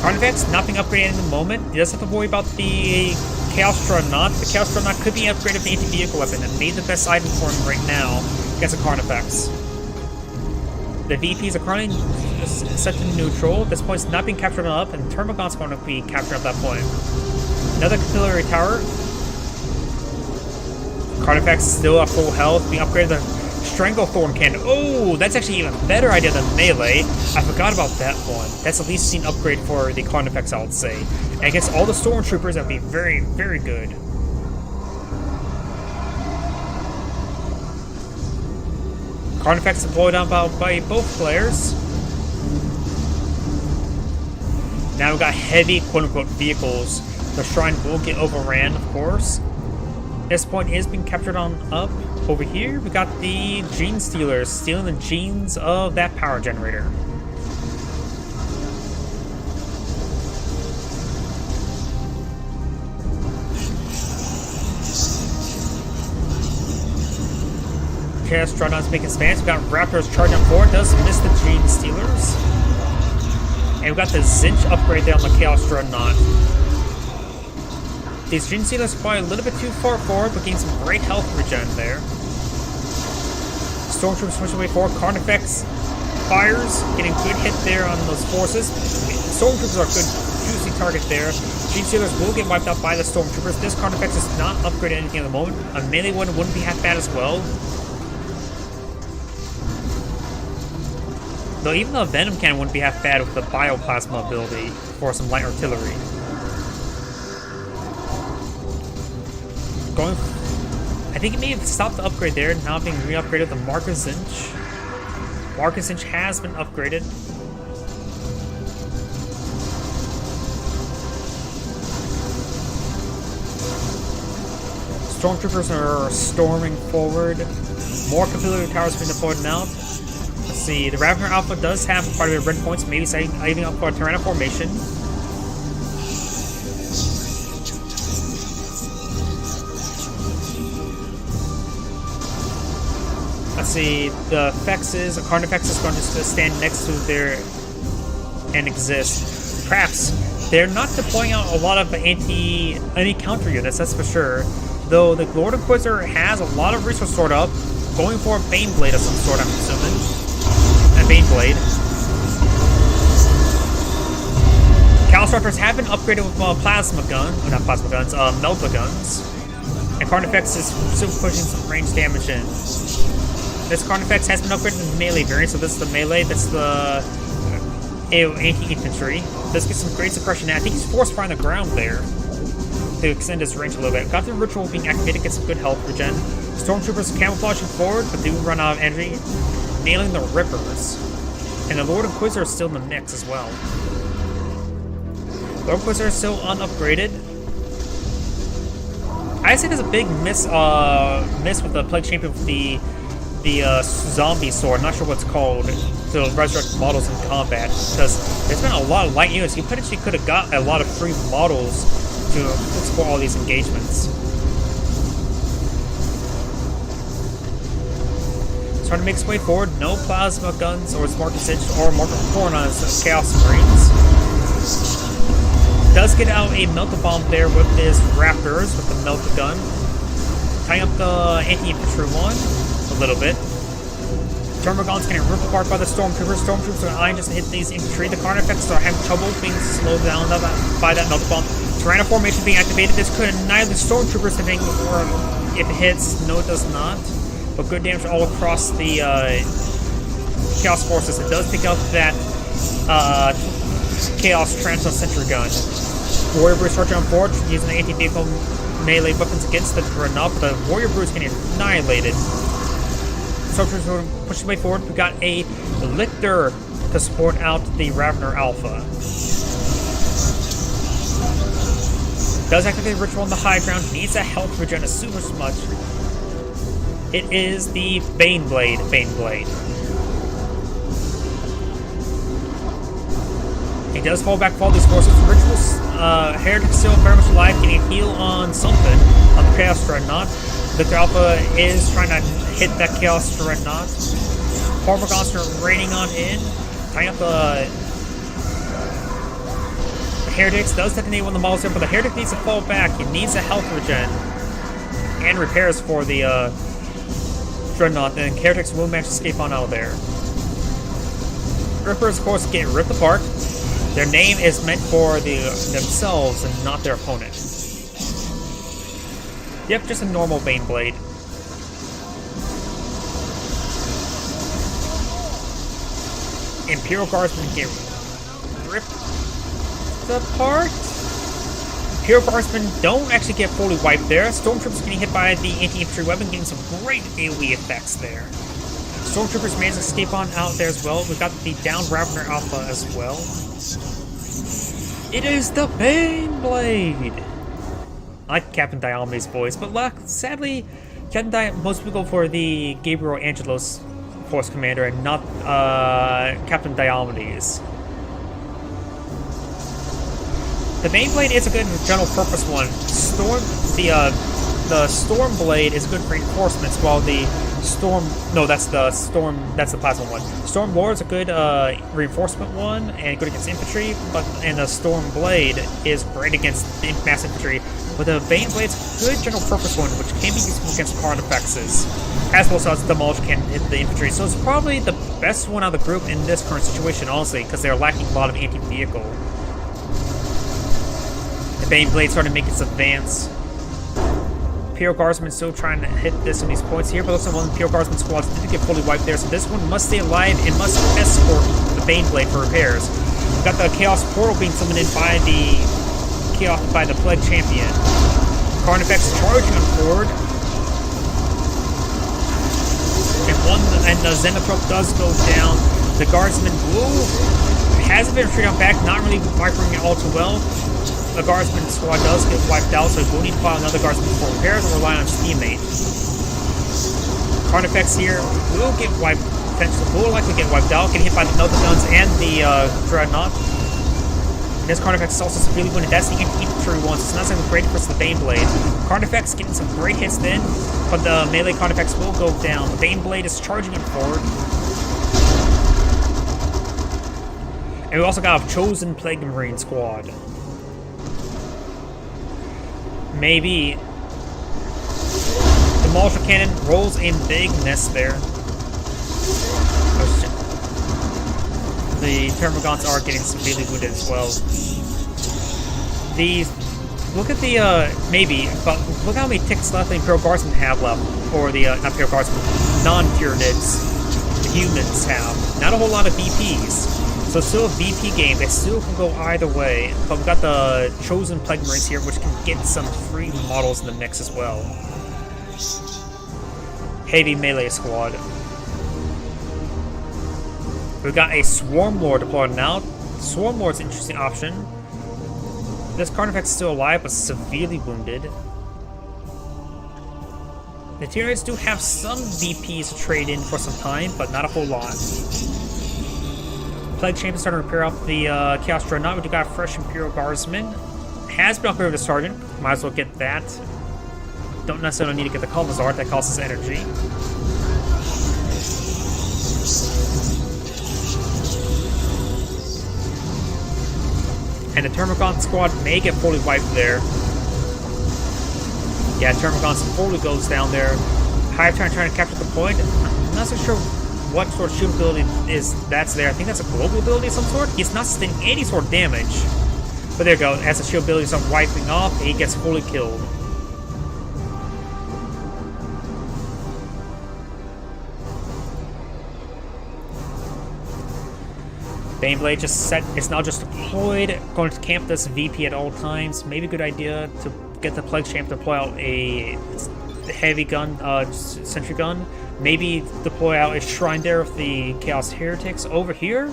Carnifex not being upgraded in the moment. He doesn't have to worry about the Chaos Dreadnought. The Chaos Dreadnought could be upgraded with the anti-vehicle weapon and made the best item for him right now against a Carnifex. The VPs are currently set to neutral. This point is not being captured up, and Termagon's going to be captured at that point. Another Capillary Tower. Carnifex still at full health, being upgraded to Stranglethorn Cannon. Oh, that's actually even better idea than melee. I forgot about that one. That's at least an upgrade for the Carnifex, I would say. And against all the Stormtroopers, that would be very, very good. Carnifex deployed on by both players. Now we've got heavy quote-unquote vehicles. The shrine will get overran, of course. This point is being captured on up. Over here, we got the gene stealers stealing the genes of that power generator. Chaos Dreadnought's making advance. We got Raptors charging forward. Does miss the gene stealers. And we got the Zinch upgrade there on the Chaos Dreadnought. These Gene Stealers are probably a little bit too far forward, but getting some great health regen there. Stormtroopers pushing away forward. Carnifex fires, getting good hit there on those forces. Stormtroopers are a good, juicy target there. Gene Stealers will get wiped out by the Stormtroopers. This Carnifex is not upgraded anything at the moment. A melee one wouldn't be half bad as well. Though even the Venom Cannon wouldn't be half bad with the Bioplasma ability for some light artillery. I think it may have stopped the upgrade there, now being re-upgraded. The Marcus Zinch. Marcus Zinch has been upgraded. Stormtroopers are storming forward. More capillary towers being deployed now. Let's see, the Ravener Alpha does have part of their red points, maybe saving up for a Tyranno formation. Let's see, the Fexes, a Carnifex is going to just stand next to there and exist. Perhaps they're not deploying out a lot of any counter units, that's for sure. Though the Lord Inquisitor has a lot of resources stored up, going for a Baneblade of some sort, I'm assuming. A Baneblade. Chaos Raptors have been upgraded with plasma gun, or not plasma guns, melta guns. And Carnifex is still pushing some range damage in. This Carnifex has been upgraded to the melee variant, so this is the melee, that's the anti-infantry. This gets some great suppression now. I think he's force firing the ground there to extend his range a little bit. Got the ritual being activated, gets some good health regen. Stormtroopers camouflaging forward, but do run out of energy, nailing the Rippers. And the Lord Inquisitor is still in the mix as well. Lord Inquisitor is still unupgraded. I say there's a big miss with the Plague Champion with the zombie sword, not sure what's called, to resurrect models in combat, because there's been a lot of light units. You potentially could have got a lot of free models to explore all these engagements. Trying to make its way forward, no plasma guns or Marcus Zinch or Marcus Horn on his Chaos Marines. Does get out a Melta Bomb there with his Raptors with the Melta Gun. Tying up the anti-infantry one a little bit. Termagant's getting ripped apart by the Stormtroopers. Stormtroopers are eyeing just to hit these infantry. The Carnifex are having trouble being slowed down by that Melta Bomb. Tyranno formation being activated. This could annihilate the Stormtroopers if it hits. No, it does not. But good damage all across the Chaos Forces. It does pick up that Chaos Transom Sentry Gun. Warrior Brews charging on forward using the anti-vehicle melee weapons against the Dreadnought, but the Warrior Brew is getting annihilated. Stormtroopers are pushing way forward. We got a Lictor to support out the Ravener Alpha. Does activate the ritual on the high ground. Needs a health regen as super much. It is the Baneblade. He does fall back for all these forces. Rituals, Heretic still very much alive, getting a heal on something on the Chaos Dreadnought. Victor Alpha is trying to hit that Chaos Dreadnought. Cormagons are raining on in. Tying up the Heretics. Does detonate one of the models there, but the Heretic needs to fall back. He needs a health regen and repairs for the Dreadnought. And Heretics will manage to escape on out of there. Rippers, of course, get ripped apart. Their name is meant for themselves and not their opponent. Yep, just a normal Baneblade. Imperial Guardsmen get ripped apart. Imperial Guardsmen don't actually get fully wiped there. Stormtroopers getting hit by the anti-infantry weapon, getting some great AoE effects there. Stormtroopers made his escape on out there as well. We got the down Ravener Alpha as well. It is the Baneblade! I like Captain Diomedes' voice, but sadly, most people go for the Gabriel Angelos Force Commander and not Captain Diomedes. The Baneblade is a good general purpose one. The Stormblade is good for reinforcements, while the that's the plasma one. Storm Lord is a good reinforcement one and good against infantry, and the Stormblade is great against mass infantry. But the Baneblade's a good general purpose one, which can be useful against card effects, as well as Demolish can hit the infantry. So it's probably the best one out of the group in this current situation, honestly, because they're lacking a lot of anti-vehicle. The Baneblade started to make its advance. Imperial Guardsmen still trying to hit this on these points here, but looks like one of the Imperial Guardsmen squads did get fully wiped there, so this one must stay alive and must escort the Baneblade for repairs. We've got the Chaos Portal being summoned in by the Plague Champion. Carnifex charging on forward. And the Xenotrope does go down. The Guardsman hasn't been retreating back, not really microing it all too well. The Guardsman squad does get wiped out, so we'll need to file another Guardsman for repairs or rely on his teammate. Carnifex here will get wiped, will likely get wiped out, getting hit by the Nova Guns and the Dreadnought. This Carnifex is also severely wounded. That's the infantry one, so it's not something great for the Baneblade. Carnifex getting some great hits then, but the melee Carnifex will go down. The Baneblade is charging him forward. And we also got a Chosen Plague Marine squad. Maybe. The Demolisher Cannon rolls a big nest there. The Termagants are getting severely wounded as well. Look at the, but look how many ticks left the Imperial Guardsmen have left. Or the, not Imperial Guardsmen, non-Tyranids, the humans have. Not a whole lot of VPs. So it's still a VP game. They still can go either way. But we've got the Chosen Plague Marines here, which can get some free models in the mix as well. Heavy melee squad. We've got a Swarm Lord deployed now. Swarm Lord's an interesting option. This Carnifex is still alive, but severely wounded. The Tyranids do have some VPs to trade in for some time, but not a whole lot. Plague Champion starting to repair off the Chaos Dreadnought. We do got a fresh Imperial Guardsman. Has been upgraded to Sergeant. Might as well get that. Don't necessarily need to get the Culvizard, that costs us energy. And the Termagant squad may get fully wiped there. Yeah, Termagant fully goes down there. Hive trying to capture the point. I'm not so sure what sort of shield ability that's there. I think that's a global ability of some sort. He's not sustaining any sort of damage. But there you go. As the shield ability starts wiping off, he gets fully killed. Baneblade it's now just deployed, going to camp this VP at all times. Maybe a good idea to get the Plague Champ to deploy out a heavy gun, sentry gun. Maybe deploy out a Shrine there with the Chaos Heretics over here.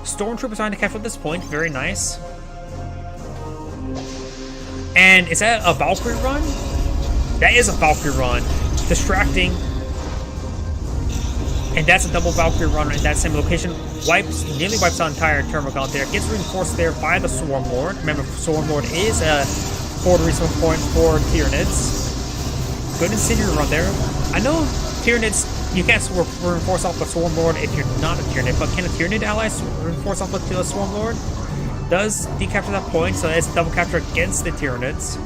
Stormtroopers trying to capture at this point, very nice. And is that a Valkyrie run? That is a Valkyrie run. Distracting. And that's a double Valkyrie run in that same location. Nearly wipes out entire Termagant there. Gets reinforced there by the Swarm Lord. Remember, Swarm Lord is a forward resource point for Tyranids. Good Incendiary run there. I know Tyranids, you can't reinforce off the Swarm Lord if you're not a Tyranid, but can a Tyranid ally reinforce off the Swarm Lord? Does decapture that point, so it's a double capture against the Tyranids.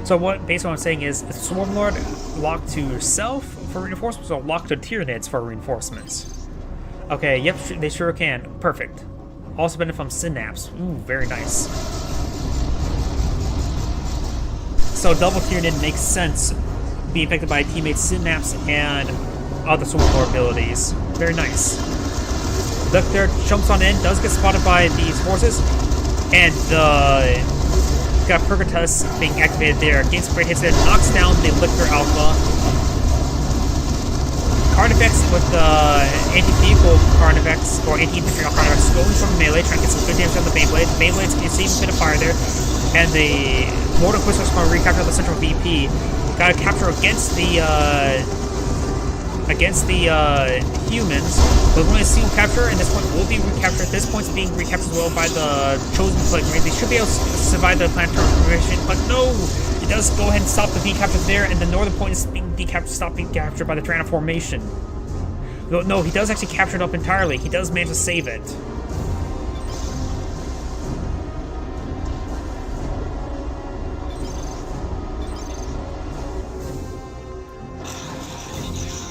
So basically what I'm saying is, is Swarm Lord locked to yourself for reinforcements or locked to Tyranids for reinforcements? Okay, yep, they sure can. Perfect. Also benefit from Synapse. Ooh, very nice. So double Tyranid makes sense, being affected by teammates Synapse and other Swarm Lord abilities. Very nice. Look there, jumps on in, does get spotted by these forces, and the got Purgatus being activated there. Gains great hits there, knocks down the Lictor Alpha. Carnifex with the anti-vehicle Carnifex, or anti-infantry Carnifex, going from melee, trying to get some good damage on the Beyblade. The Beyblades can see a bit of fire there. And the Mortal Inquisitor's going to recapture the central VP. Got a capture against the humans. But only a single capture, and this point will be recaptured. This point's being recaptured as well by the Chosen Plague Marine. They should be able to survive the planetary transformation, but no! It does go ahead and stop the V capture there, and the northern point is being stopped being captured by the Tyranno formation. No, he does actually capture it up entirely. He does manage to save it.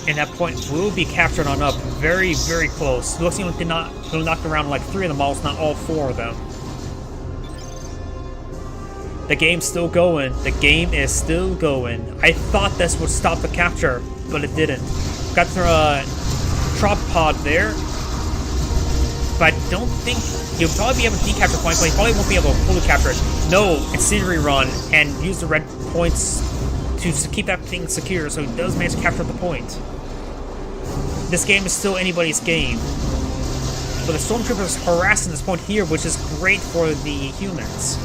And that point will be captured on up. Very, very close. Looks like he knocked around like 3 of the models, not all 4 of them. The game's still going. The game is still going. I thought this would stop the capture, but it didn't. Got the Trop Pod there. But I don't think he'll probably be able to decapture the point, but he probably won't be able to fully capture it. No, Incendiary Run and use the red points to keep that thing secure, so he does manage to capture the point. This game is still anybody's game. But the Stormtroopers harassing this point here, which is great for the humans.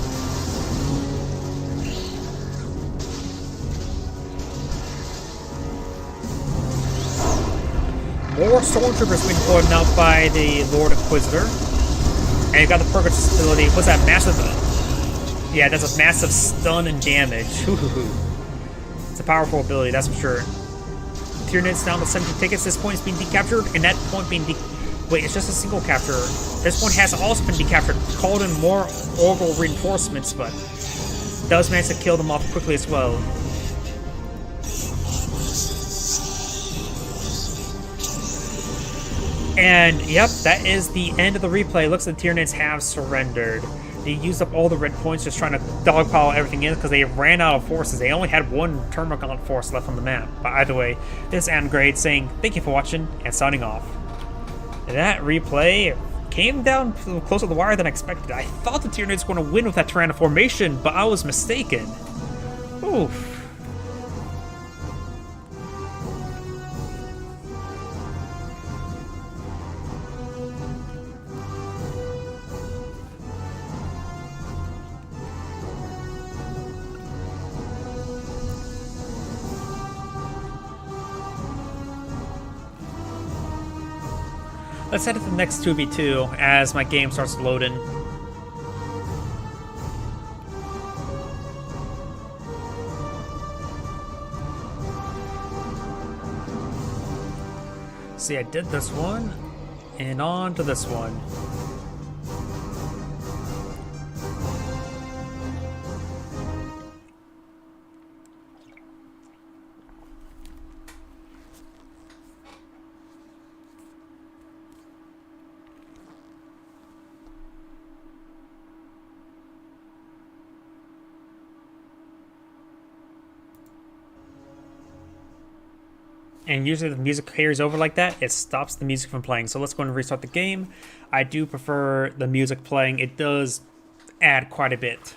More Stormtroopers being deployed now by the Lord Inquisitor. And you got the Purgatus facility. What's that? Massive... Yeah, that's a massive stun and damage. It's a powerful ability, that's for sure. Tyranids down to 70 tickets. This point is being decaptured, and that point being wait, it's just a single capture. This one has also been decaptured. Called in more orbital reinforcements, but does manage to kill them off quickly as well. And yep, that is the end of the replay. Looks like the Tyranids have surrendered. They used up all the red points just trying to dogpile everything in because they ran out of forces. They only had 1 Termagant force left on the map. But either way, this is Angrade saying thank you for watching and signing off. And that replay came down closer to the wire than I expected. I thought the Tyranids were going to win with that Tyranno formation, but I was mistaken. Oof. Let's head to the next 2v2 as my game starts loading. See, I did this one, and on to this one. And usually the music carries over like that, it stops the music from playing. So let's go and restart the game. I do prefer the music playing. It does add quite a bit.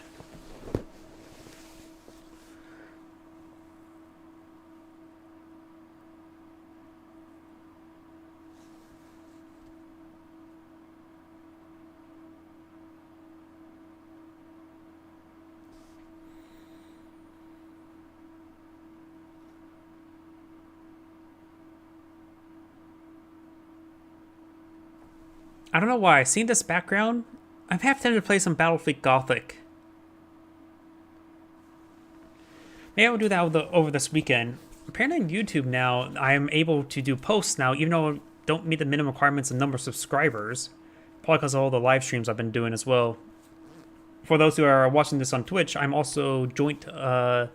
I don't know why, seeing this background, I'm half tempted to play some Battlefleet Gothic. Maybe I will do that over this weekend. Apparently on YouTube now, I am able to do posts now, even though I don't meet the minimum requirements of number of subscribers. Probably because of all the live streams I've been doing as well. For those who are watching this on Twitch, I'm also joint live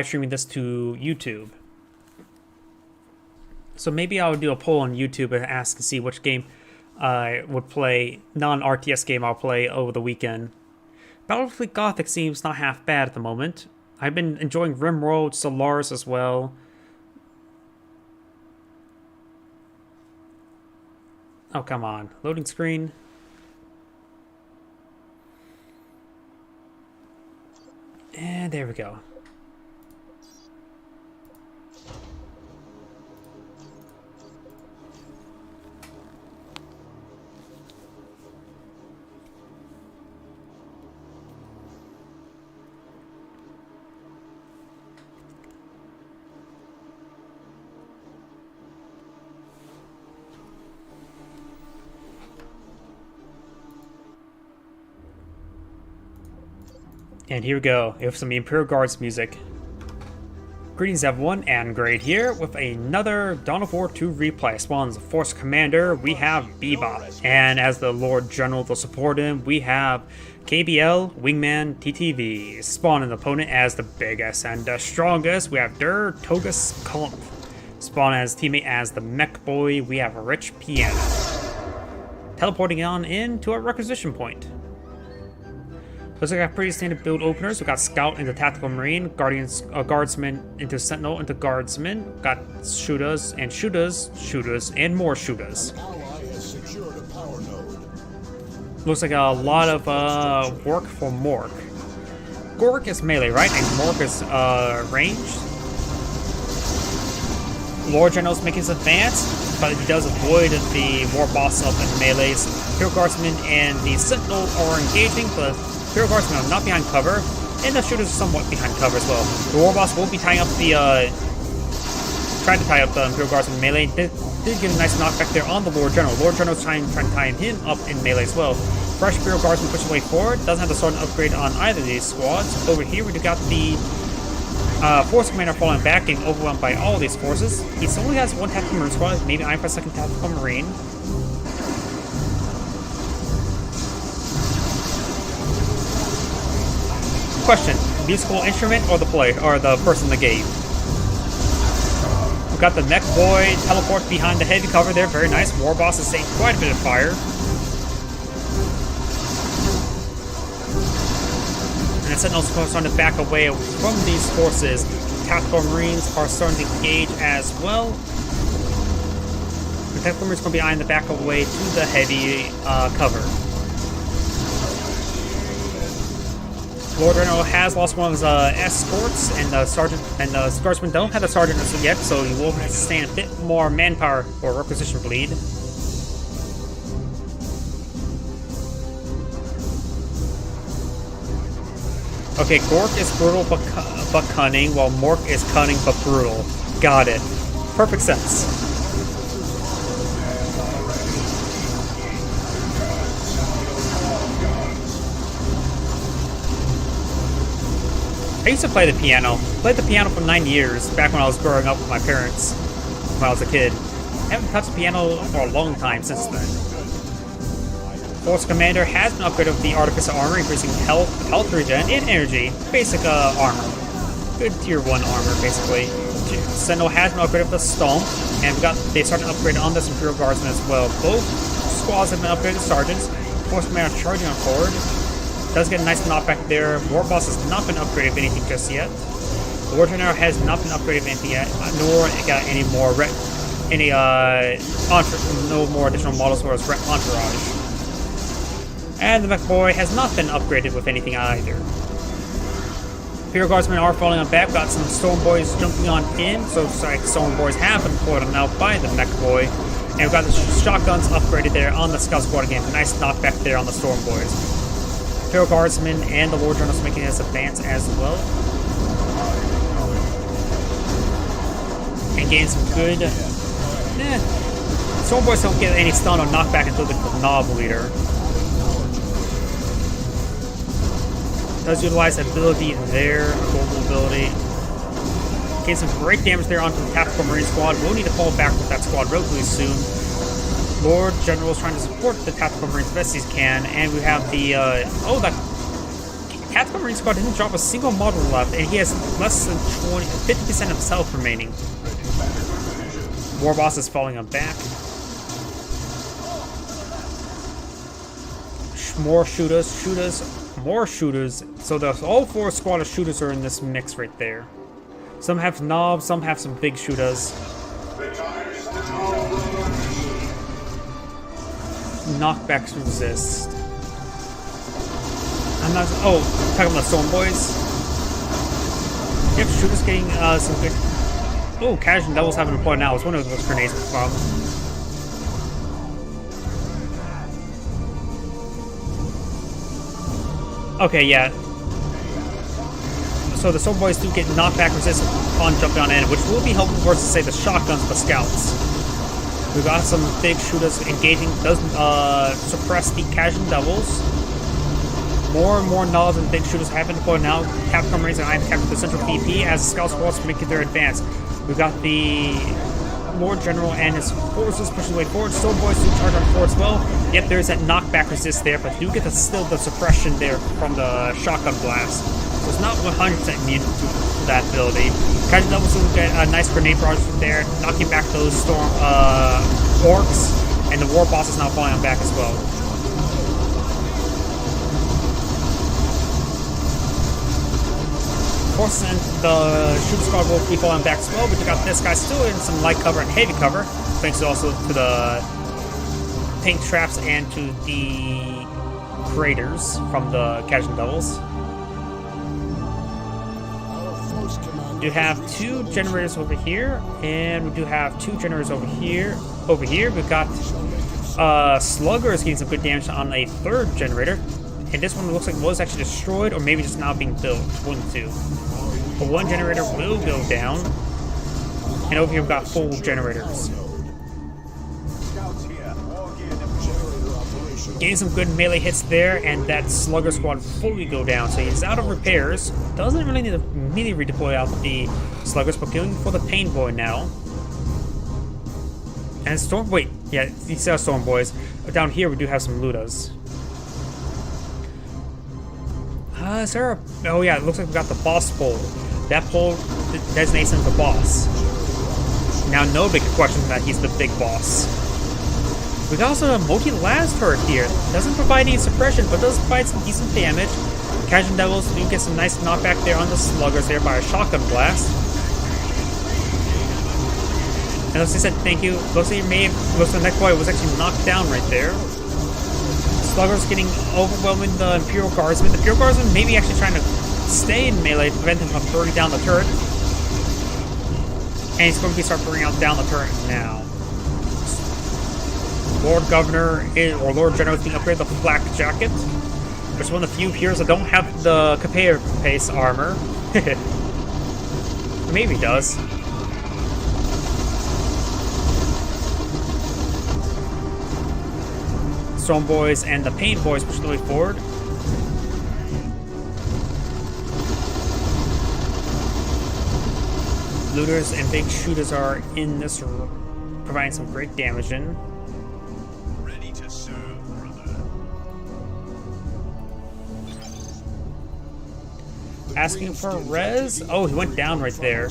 streaming this to YouTube. So maybe I'll do a poll on YouTube and ask to see which game I would play, non-RTS game I'll play over the weekend. Battlefleet Gothic seems not half bad at the moment. I've been enjoying RimWorld, Solaris as well. Oh, come on. Loading screen. And there we go. And here we go, we have some Imperial Guards music. Greetings everyone, and Grade here with another Dawn of War 2 replay. Spawn's Force Commander, we have Bebop. And as the Lord General to support him, we have KBL, Wingman, TTV. Spawn an opponent as the biggest and the strongest, we have Der Togus Klump. Spawn as teammate as the Mech Boy, we have Rich Piano. Teleporting on in to our requisition point. Looks like I got pretty standard build openers. We got Scout into Tactical Marine, Guardsman into Sentinel into Guardsman. Got shooters, and more shooters. Ally has secured a power node. Looks like a lot of work for Mork. Gork is melee, right? And Mork is ranged. Lord General's making his advance, but he does avoid the War Boss up in melees. Imperial Guardsman and the Sentinel are engaging, but Imperial Guardsmen are not behind cover, and the shooters are somewhat behind cover as well. The War Boss will be tying up the, tried to tie up the Imperial Guardsman melee. Did get a nice knockback there on the Lord General. Lord General's trying to tie him up in melee as well. Fresh Imperial Guardsman pushes way forward. Doesn't have the sword upgrade on either of these squads. Over here, we got the Force Commander falling back, getting overwhelmed by all of these forces. He only has one Tactical Marine squad, maybe eyeing for a second Tactical Marine. Question: musical instrument or the person in the game? We got the Mech Boy teleport behind the heavy cover there, very nice. War Boss is taking quite a bit of fire. And Sentinel's starting to back away from these forces. Tactical Marines are starting to engage as well. The Tactical Marines are going to be eyeing the back away to the heavy cover. Lord General has lost one of his escorts, and the sergeant and the guardsmen don't have the sergeant yet, so he will have to sustain a bit more manpower for requisition bleed. Okay, Gork is brutal but cunning, while Mork is cunning but brutal. Got it. Perfect sense. I used to play the piano. Played the piano for 9 years, back when I was growing up with my parents, when I was a kid. I haven't touched the piano for a long time since then. Force Commander has been upgraded with the Artificer Armor, increasing health regen, and energy. Basic armor. Good tier 1 armor, basically. Sentinel has been upgraded with the Stomp, and they started upgrading on this Imperial Guardsman as well. Both squads have been upgraded to Sergeants. Force Commander charging on forward. Does get a nice knockback there. War Boss has not been upgraded with anything just yet. The War General has not been upgraded with anything yet, nor got any more no more additional models for his entourage. And the Mech Boy has not been upgraded with anything either. Imperial Guardsmen are falling on back. Got some Storm Boys jumping on in, so Storm Boys have been pulled on out by the Mech Boy. And we've got the shotguns upgraded there on the Scout Squad again. Nice knockback there on the Storm Boys. Imperial Guardsmen and the Lord General's making his advance as well. And getting some good... Storm Boys don't get any stun or knockback until the Knob Leader. Does utilize ability there, global ability. Getting some great damage there onto the Tactical Marine squad. We'll need to fall back with that squad relatively soon. Lord General is trying to support the Tactical Marines as best he can, and we have the, that Tactical Marine squad didn't drop a single model left, and he has less than 50% of his health remaining. War Boss is falling on back. More shooters. So all 4 squad of shooters are in this mix right there. Some have knobs, some have some big shooters. Knockbacks resist. I'm not. Oh, talking about Storm Boys. Yep, Shooters getting some good. Oh, Casual Devils having deployed now. It's one of those grenades from. Okay, yeah. So the Sword Boys do get knockback resistance upon jumping on in, which will be helpful versus, say, the shotguns of the scouts. We've got some big shooters engaging, does suppress the Casual Devils. More and more knobs and big shooters have been deployed now. Capcom Marines and I have captured the central VP as the Scout Squads making their advance. We've got the Lord General and his forces pushing the way forward. Sword Boys do charge on forward as well. Yep, there's that knockback resist there, but do get still the suppression there from the shotgun blast. So it's not 100% immune to that ability. Casual Devils will get a nice grenade barrage from there, knocking back those storm orcs, and the war boss is now falling on back as well. Forces and the shooter squad will be falling back as well, but you got this guy still in some light cover and heavy cover, thanks also to the tank traps and to the craters from the Casual Devils. We do have two generators over here, and we do have two generators over here. Over here, we've got Slugger is getting some good damage on a third generator. And this one looks like was actually destroyed, or maybe just now being built. One of the two. But one generator will go down. And over here we've got full generators. Getting some good melee hits there, and that Slugger squad fully go down. So he's out of repairs. Doesn't really need to immediately redeploy out the Sluggers, but going for the Pain Boy now. And Storm, wait, yeah, these are Storm Boys. Down here we do have some Ludas. Is there a... Oh yeah, it looks like we got the boss pole. That pole designates him the boss. Now no big question that he's the big boss. We got also a multi-las turret here. Doesn't provide any suppression, but does provide some decent damage. Casual Devils do get some nice knockback there on the Sluggers there by a shotgun blast. And as I said, thank you. Looks like the neck boy was actually knocked down right there. Sluggers getting overwhelming the Imperial Guardsmen. The Imperial Guardsmen may be actually trying to stay in melee to prevent him from burning down the turret. And he's going to start burning down the turret now. Lord Governor or Lord General is being upgraded the Flak Jacket, which is one of the few heroes that don't have the Capella Pace armor. Maybe he does. Storm Boys and the Pain Boys push the way forward. Looters and big shooters are in this, providing some great damage in. Ready to serve, brother. Asking for a res? Oh, he went down right there.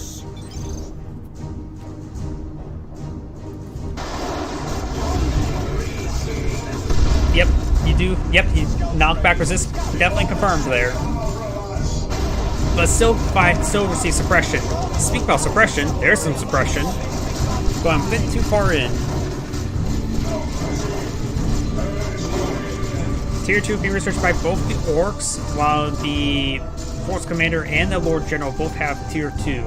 Yep, you do. Yep, you knockback resist. Definitely confirmed there. But still receive suppression. Speak about suppression, there's some suppression. But I'm a bit too far in. Tier 2 being researched by both the Orcs, while the Force Commander and the Lord General both have Tier 2.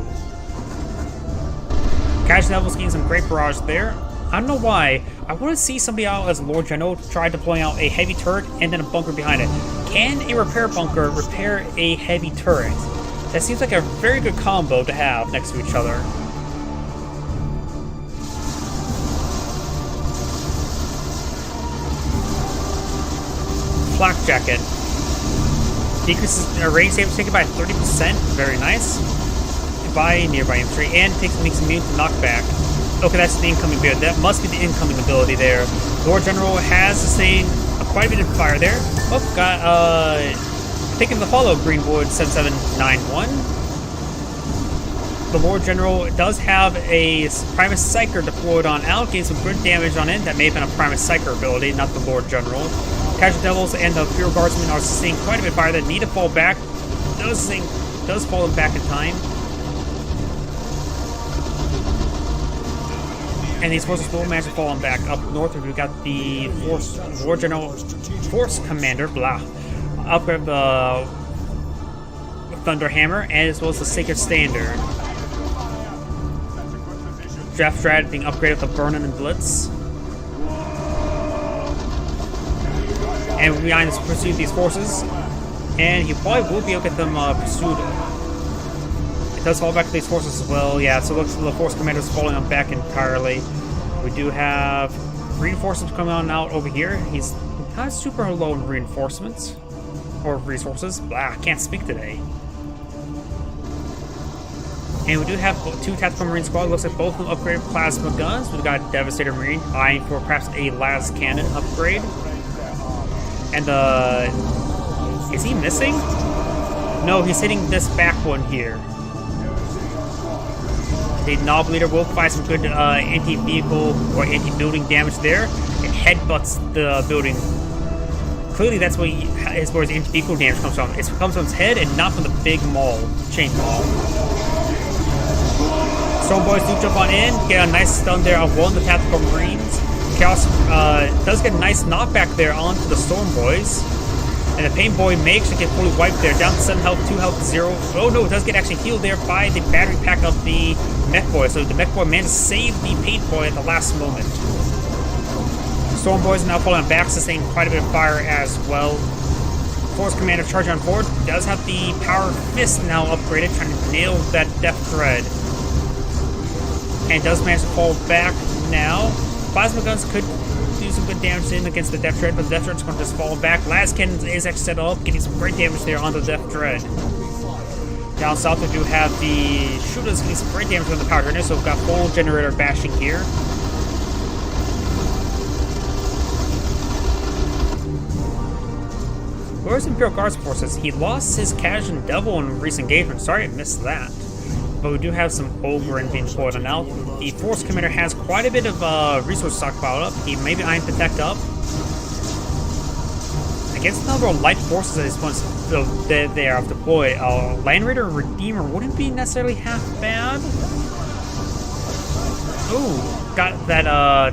Casual Devils getting some great barrage there. I don't know why. I want to see somebody out as Lord General try deploying out a heavy turret and then a bunker behind it. Can a repair bunker repair a heavy turret? That seems like a very good combo to have next to each other. Flak Jacket. Decreases range savings taken by 30%. Very nice. By nearby infantry. And makes immune to knockback. Okay, that's the incoming ability. That must be the incoming ability there. Lord General has sustained quite a bit of fire there. Oh, got, taking the follow, Greenwood 7791. The Lord General does have a Primus Psyker deployed on Al, gains some good damage on it. That may have been a Primus Psyker ability, not the Lord General. Casual Devils and the Imperial Guardsmen are sustaining quite a bit of fire that need to fall back. Does fall back in time. And these forces will manage to fall on back. Up north, we've got the Lord General Force Commander, blah. Up at the Thunderhammer, as well as the Sacred Standard. Draft Strat being upgraded with the Burnin' and Blitz. And behind us pursue these forces. And he probably will be able to get them pursued. It does fall back to these forces as well. Yeah, so it looks like the Force Commander's falling on back entirely. We do have reinforcements coming on out over here. He's not super low in reinforcements. Or resources. Blah, I can't speak today. And we do have 2 Tactical Marine Squad. Looks like both of them upgraded plasma guns. We've got Devastator Marine eyeing for perhaps a las cannon upgrade. And is he missing? No, he's hitting this back one here. The Knob Leader will provide some good anti-vehicle or anti-building damage there. It headbutts the building. Clearly that's where his anti-vehicle damage comes from. It comes from his head and not from the big maul, chain maul. Storm Boys do jump on in, get a nice stun there on one of the Tactical Marines. Chaos does get a nice knockback there onto the Storm Boys. And the Pain Boy may actually get fully wiped there, down to 7 health, 2 health, 0. Oh no, it does get actually healed there by the battery pack of the Mech Boy. So the Mech Boy managed to save the Pain Boy at the last moment. Storm Boys are now falling back, sustaining quite a bit of fire as well. Force Commander charging on forward, does have the Power Fist now upgraded, trying to nail that Death Dread. And does manage to fall back now. Plasma guns could do some good damage in against the Death Dread, but the Death Dread's going to just fall back. Las Cannon is actually set up, getting some great damage there on the Death Dread. Down south, we do have the shooters getting some great damage on the Power Generator, so we've got full generator bashing here. Where's Imperial Guards forces? He lost his Kajin Devil in recent engagement. Sorry I missed that. But we do have some Ogryn being deployed on out. The Force Commander has quite a bit of resource stockpiled up. He may be eyeing Protect up. Against the number of light forces at this point they have deployed, Land Raider Redeemer wouldn't be necessarily half bad. Ooh, got that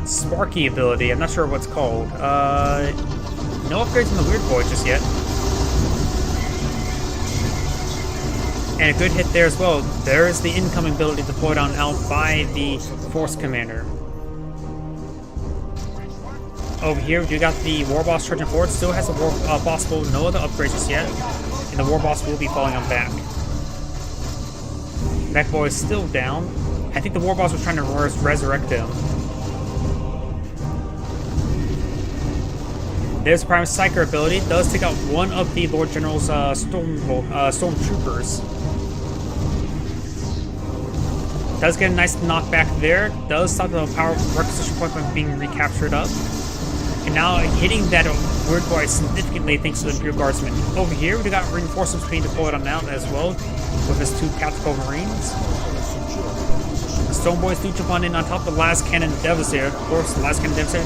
Sparky ability. I'm not sure what it's called. No upgrades on the Weird Boy just yet. And a good hit there as well. There is the incoming ability deployed on out by the Force Commander. Over here, we do got the War Boss charging forward. Still has a War Boss full, no other upgrades just yet. And the War Boss will be falling on back. Mech Boy is still down. I think the War Boss was trying to resurrect him. There's Primus Psyker ability. It does take out one of the Lord General's Stormtroopers. Does get a nice knockback there. Does stop the power requisition point from being recaptured up. And now hitting that Weird Boy significantly thanks to the Imperial Guardsmen. Over here, we got reinforcements being deployed on out as well with his 2 Tactical Marines. The Stone Boys do jump on in on top of the last cannon Devastator. Of course, the last cannon Devastator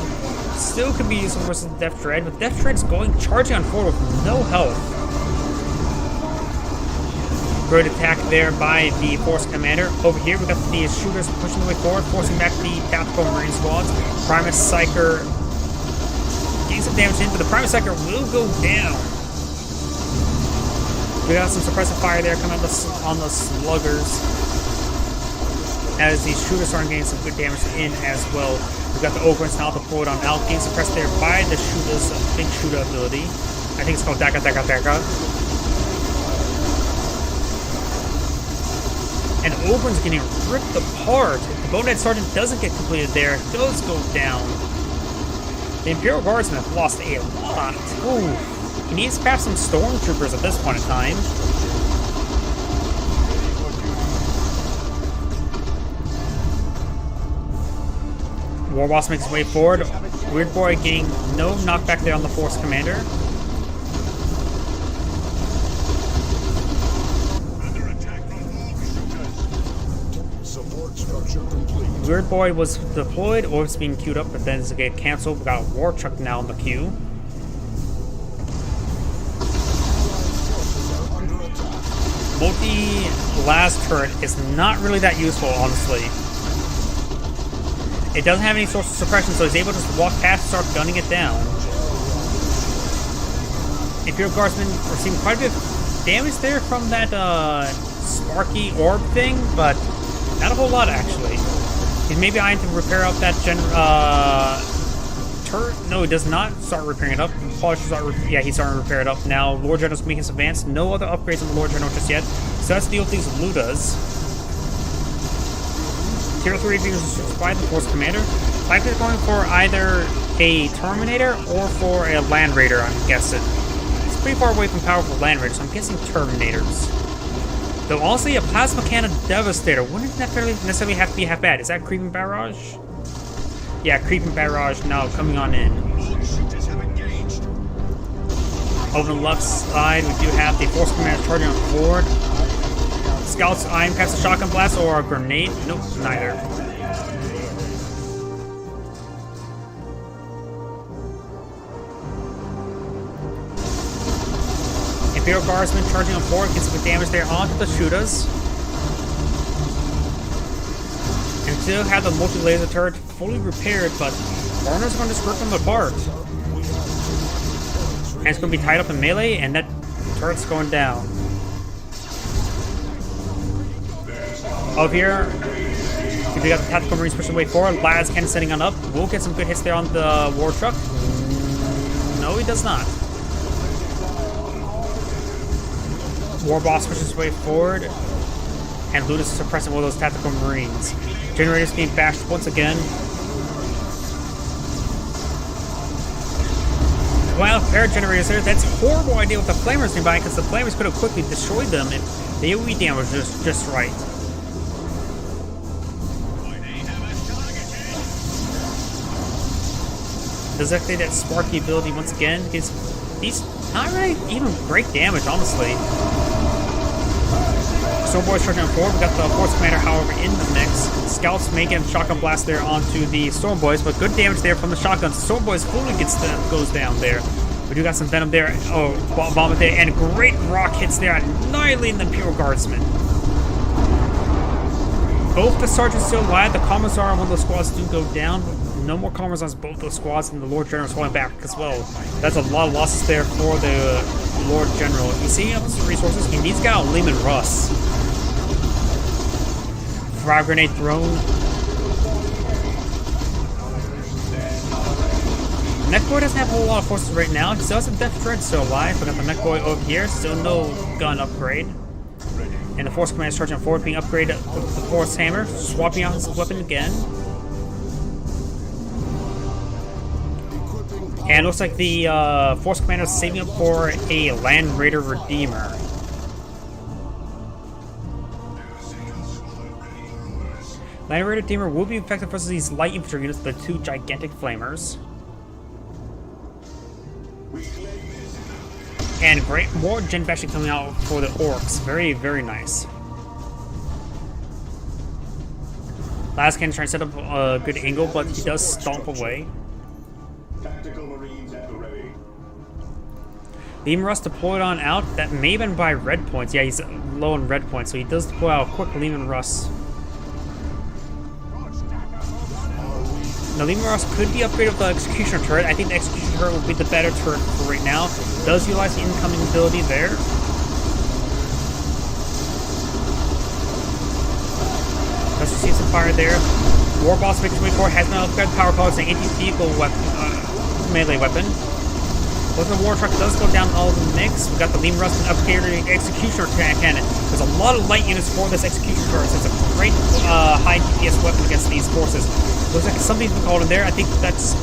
still could be useful versus Death Dread, but Death Dread's charging on forward with no health. Great attack there by the Force Commander. Over here, we got the shooters pushing their way forward, forcing back the Tactical Marine squads. Primus Psyker getting some damage in, but the Primus Psyker will go down. We got some suppressive fire there coming on the sluggers, as these shooters are getting some good damage in as well. We've got the Ogryns now deployed on out, getting suppressed there by the shooter's big shooter ability. I think it's called Daka Daka Daka. And Ogryn's getting ripped apart. If the Bonehead Sergeant doesn't get completed there, it does go down. The Imperial Guardsmen have lost a lot. Ooh. He needs perhaps some Stormtroopers at this point in time. War Boss makes his way forward. Weird Boy getting no knockback there on the Force Commander. Under attack from shooters. Support structure complete. Weird Boy was deployed or was being queued up, but then it's get canceled. We got War Truck now in the queue. Multi-las turret is not really that useful, honestly. It doesn't have any source of suppression, so he's able to just walk past and start gunning it down. Imperial Guardsmen receiving quite a bit of damage there from that sparky orb thing, but not a whole lot actually. Maybe I need to repair up that turret. No, he does not start repairing it up. Probably should start yeah, he's starting to repair it up now. Lord General's making his advance. No other upgrades on the Lord General just yet. So let's deal with these Ludas. Tier 3 vehicles by the Force Commander. Likely going for either a Terminator or for a Land Raider, I'm guessing. It's pretty far away from powerful Land Raiders, so I'm guessing Terminators. Though honestly, a Plasma Cannon Devastator wouldn't necessarily have to be half bad. Is that Creeping Barrage? Yeah, Creeping Barrage now coming on in. Over the left side, we do have the Force Commander charging on forward. Scouts eyeing past a Shotgun Blast or a Grenade. Nope, neither. Imperial Guardsman charging on forward, gets some damage there onto the Shooters. And still have the multi-laser turret fully repaired, but Warner's going to just rip them apart. And it's going to be tied up in melee, and that turret's going down. Up here, we got the Tactical Marines pushing the way forward. Las Cannon setting on up. We'll get some good hits there on the War Truck. No, he does not. War Boss pushes his way forward, and Ludus is suppressing one of those Tactical Marines. Generators being bashed once again. Well, pair of generators there. That's a horrible idea with the Flamers nearby, because the Flamers could have quickly destroyed them if the AoE damage was just right. Does activate that Sparky ability once again. These not really even great damage, honestly. Stormboys charging on forward. We got the Force Commander, however, in the mix. Scouts may get a Shotgun Blast there onto the Stormboys, but good damage there from the shotguns. Stormboys fully goes down there. We do got some Venom there. Oh, Vomit there, and great rock hits there, annihilating the Imperial Guardsmen. Both the Sergeants still alive. The Commissar and one of the squads do go down. No more Commissars on both those squads, and the Lord General is falling back as well. That's a lot of losses there for the Lord General. He's saving up his resources. He needs to get out Lehman Russ. Frag grenade thrown. Mech-Boy doesn't have a whole lot of forces right now. He still has a Death Dread still alive. We got the Mech-Boy over here. Still no gun upgrade. And the Force Commander is charging forward, being upgraded with the Force Hammer. Swapping out his weapon again. And it looks like the Force Commander is saving up for a Land Raider Redeemer. Land Raider Redeemer will be effective versus these light infantry units, the two gigantic flamers. And great, more gen actually coming out for the Orcs. Very, very nice. Last can try to set up a good angle, but he does stomp away. Lehman Russ deployed on out. That may have been by red points. Yeah, he's low on red points, so he does deploy out a quick Lehman Russ. Now, Lehman Russ could be upgraded with the Executioner turret. I think the Executioner turret will be the better turret for right now. Does utilize the incoming ability there. Let's receive some fire there. War Boss makes his way forward. Has not upgraded power pods and anti-vehicle melee weapon. But the War Truck does go down all the mix. We got the Lehman Russ and upgraded Executioner cannon. There's a lot of light units for this Executioner turret, so it's a great high DPS weapon against these forces. Looks like something's been called in there. I think that's...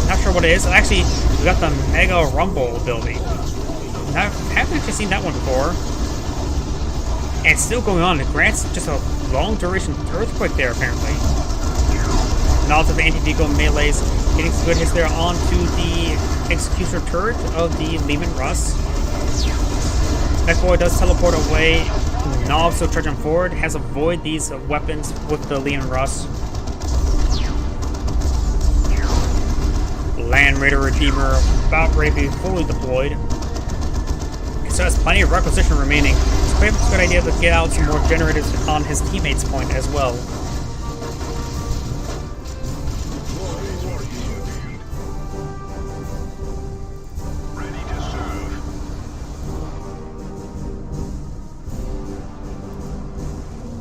not sure what it is. Actually, we got the Mega Rumble ability. I haven't actually seen that one before. And it's still going on. It grants just a long duration earthquake there, apparently. Knowledge of the anti-vehicle melees. Getting some good hits there onto the Executioner turret of the Lehman Russ. Mech-Boy does teleport away. Knob still charging forward. Has to avoid these weapons with the Lehman Russ. Land Raider Redeemer about ready to be fully deployed. So has plenty of requisition remaining. It's a good idea to get out some more generators on his teammates' point as well.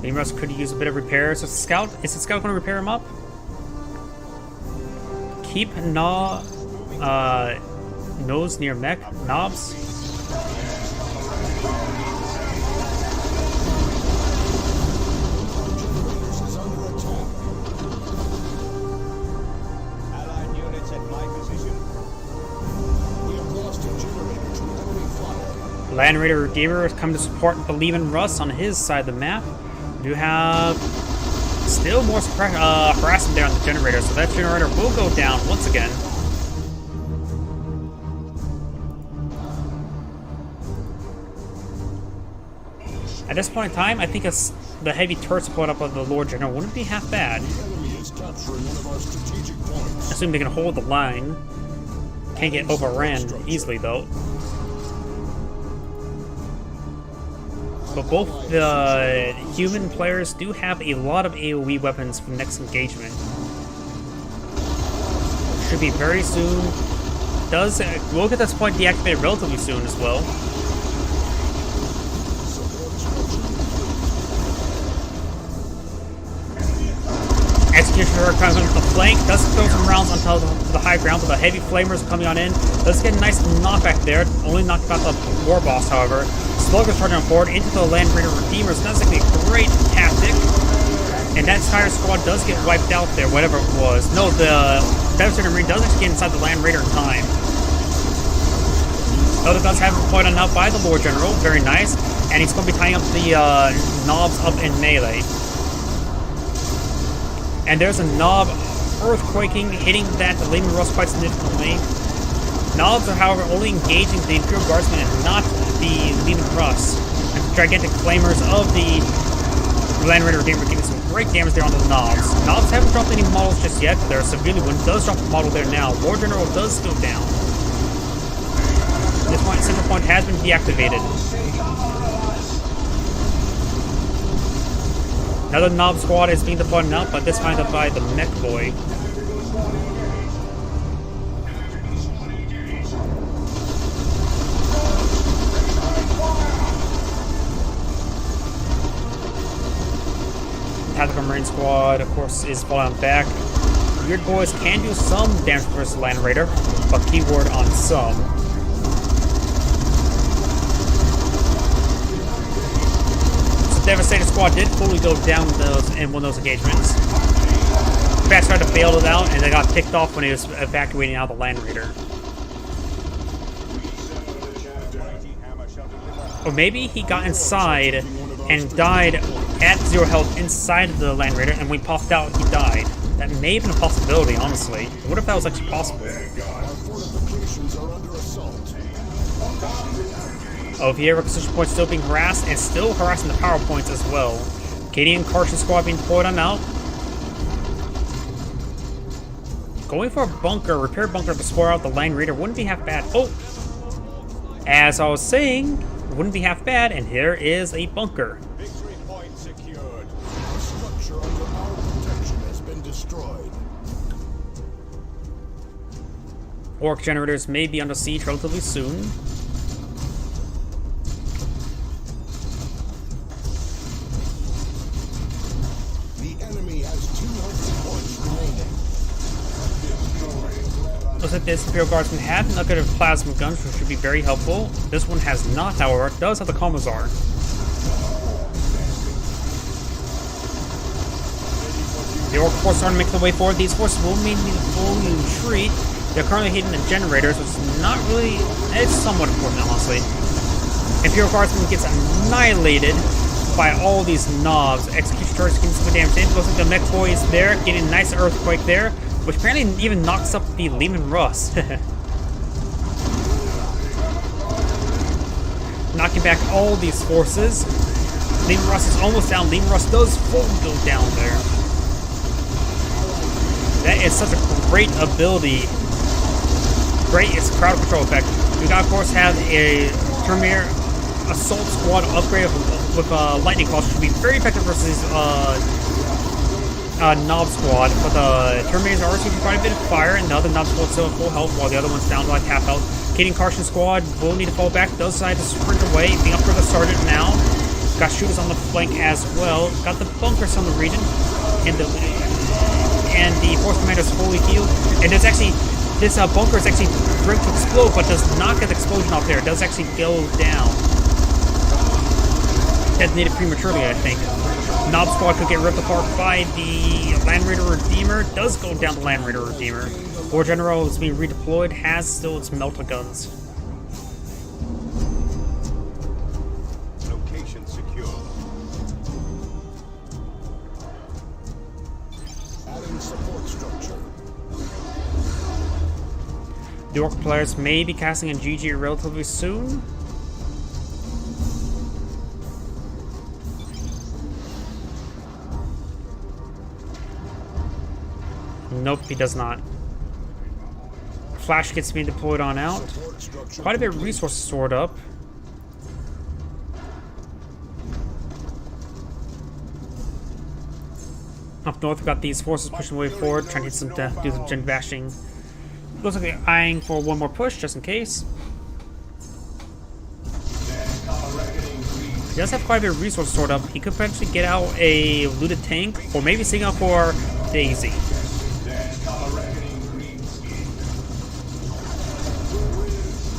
Lean Russ could use a bit of repair. So Scout, is the Scout going to repair him up? Keep nose near mech knobs. Allied units at my position. We have lost a generator to enemy fire. Land Raider Redeemer has come to support Believe in Russ on his side of the map. We do have still more harassment there on the generator, so that generator will go down once again. At this point in time, I think the heavy turret support up of the Lord General wouldn't be half bad. The enemy is capturing one of our strategic points. Assuming they can hold the line. Can't get overran easily though. But both the human players do have a lot of AoE weapons for next engagement. Should be very soon. We'll get this point deactivated relatively soon as well. Executioner comes on the flank, does throw some rounds onto the high ground, but the heavy flamers coming on in. Does get a nice knockback there, only knocked out the war boss, however. Slugger's charging forward into the Land Raider Redeemers. That's like a great tactic. And that entire squad does get wiped out there, whatever it was. No, the Devastator Marine does actually get inside the Land Raider in time. Other guns have been pointed out by the Lord General, very nice. And he's going to be tying up the knobs up in melee. And there's a knob earthquaking, hitting that Lean Russ quite significantly. Knobs are, however, only engaging the Imperial Guardsmen and not the Lean Russ. And the gigantic flamers of the Land Raider Redeemer getting some great damage there onto the knobs. Knobs haven't dropped any models just yet, but they're severely wounded. Does drop a model there now. Lord General does go down. This point, Central Point has been deactivated. Another Knob squad is being deployed now, but this time by the Mech Boy. Tactical Marine squad, of course, is falling back. Weird Boys can do some damage versus Land Raider, but keyword on some. Devastator squad did fully go down in one of those engagements. Fast tried to bail it out, and they got picked off when he was evacuating out the Land Raider. Or maybe he got inside and died at 0 health inside of the Land Raider, and when he popped out, he died. That may have been a possibility, honestly. What if that was actually possible? Fortifications are under assault. OVA requisition points still being harassed, and still harassing the power points as well. Cadian Carson squad being deployed on out. Going for a bunker, repair bunker to spoil out the Land Raider wouldn't be half bad. Oh! As I was saying, wouldn't be half bad, and here is a bunker. Victory point secured. The structure under our protection has been destroyed. Orc generators may be under siege relatively soon. Looks like this Imperial Guardsman had nugget of plasma guns, which should be very helpful. This one has not, however. It does have the Commissar. The Orc forces are starting to make their way forward. These forces will need to fully retreat. They're currently hitting the generators, which is not really... It's somewhat important, honestly. Imperial Guardsman gets annihilated by all these knobs. Execution turrets getting some damage in. Looks like the Mech Boy is there, getting a nice earthquake there, which apparently even knocks up the Leman Russ. Knocking back all these forces. Leman Russ is almost down. Leman Russ does fully go down there. That is such a great ability. Great, it's a crowd control effect. We got, of course, have a Terminator Assault Squad upgrade with Lightning Claws, which should be very effective versus Knob Squad. But the Terminators are receiving quite a bit of fire, and the other Knob Squad still at full health, while the other one's down to like half health. Cadian Carson Squad will need to fall back. Those decide to sprint away, being up for the sergeant now. Got shooters on the flank as well. Got the bunkers on the region. And the force commander is fully healed. And there's actually, this bunker is actually ready to explode, but does not get the explosion out there. It does actually go down. Detonated prematurely, I think. Knob Squad could get ripped apart by the Land Raider Redeemer. Does go down the Land Raider Redeemer. War General is being redeployed, has still its melter guns. Location secure. Adding support structure. The Orc players may be casting in GG relatively soon. Nope, he does not. Flash gets being deployed on out. Support structure. Quite a bit of resources stored up. Up north, we've got these forces pushing way forward, trying to hit some do some gen bashing. Looks like they're eyeing for one more push, just in case. He does have quite a bit of resources stored up. He could potentially get out a looted tank, or maybe signal for Daisy.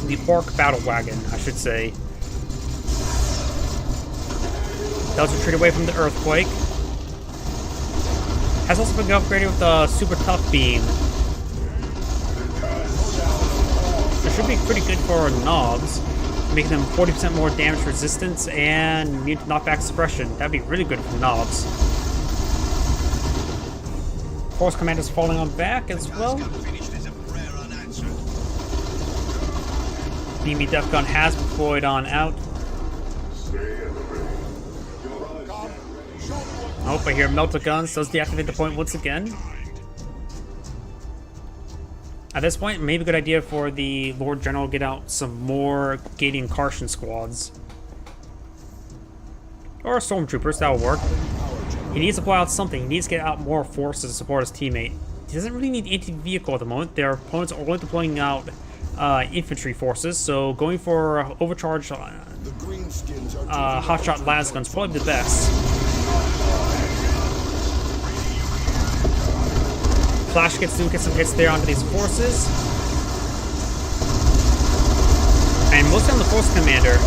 The Orc battle wagon, I should say. Does retreat away from the earthquake. Has also been upgraded with the super tough beam. It should be pretty good for knobs, making them 40% more damage resistance and immune to knockback suppression. That'd be really good for knobs. Force Commander's falling on back as well. Finished as a prayer unanswered. Beamy Death Gun has deployed on out. Oh, I hear Melter Guns. Does deactivate the point once again. At this point, maybe a good idea for the Lord General to get out some more gating Kartian squads. Or Stormtroopers, that'll work. He needs to pull out something. He needs to get out more forces to support his teammate. He doesn't really need anti-vehicle at the moment. Their opponents are only deploying out infantry forces, so going for overcharged The greenskins are hotshot las guns probably the best. Flash gets to get some hits there onto these forces. And mostly on the Force Commander.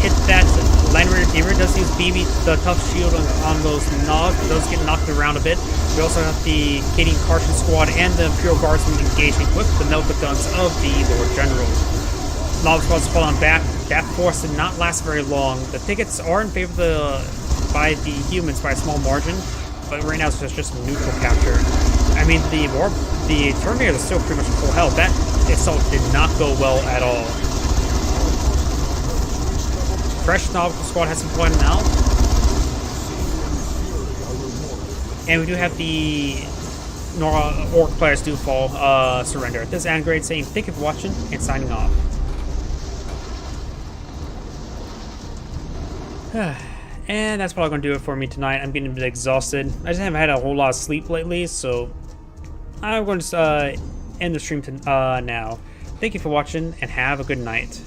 Hit that Land Raider Redeemer, does use BB, the tough shield on those knobs, does get knocked around a bit. We also have the Cadian Kartian Squad and the Imperial Guardsmen engaging with the melter guns of the Lord General. Knob Squad's falling back. That force did not last very long. The tickets are in favor of by the humans by a small margin, but right now it's just neutral capture. I mean, the Terminator is still pretty much full health. That assault did not go well at all. Fresh Knob Squad has been pointed out. And we do have the Orc players do fall surrender. This is Angrade saying thank you for watching and signing off. And that's probably going to do it for me tonight. I'm getting a bit exhausted. I just haven't had a whole lot of sleep lately, so I'm going to end the stream now. Thank you for watching and have a good night.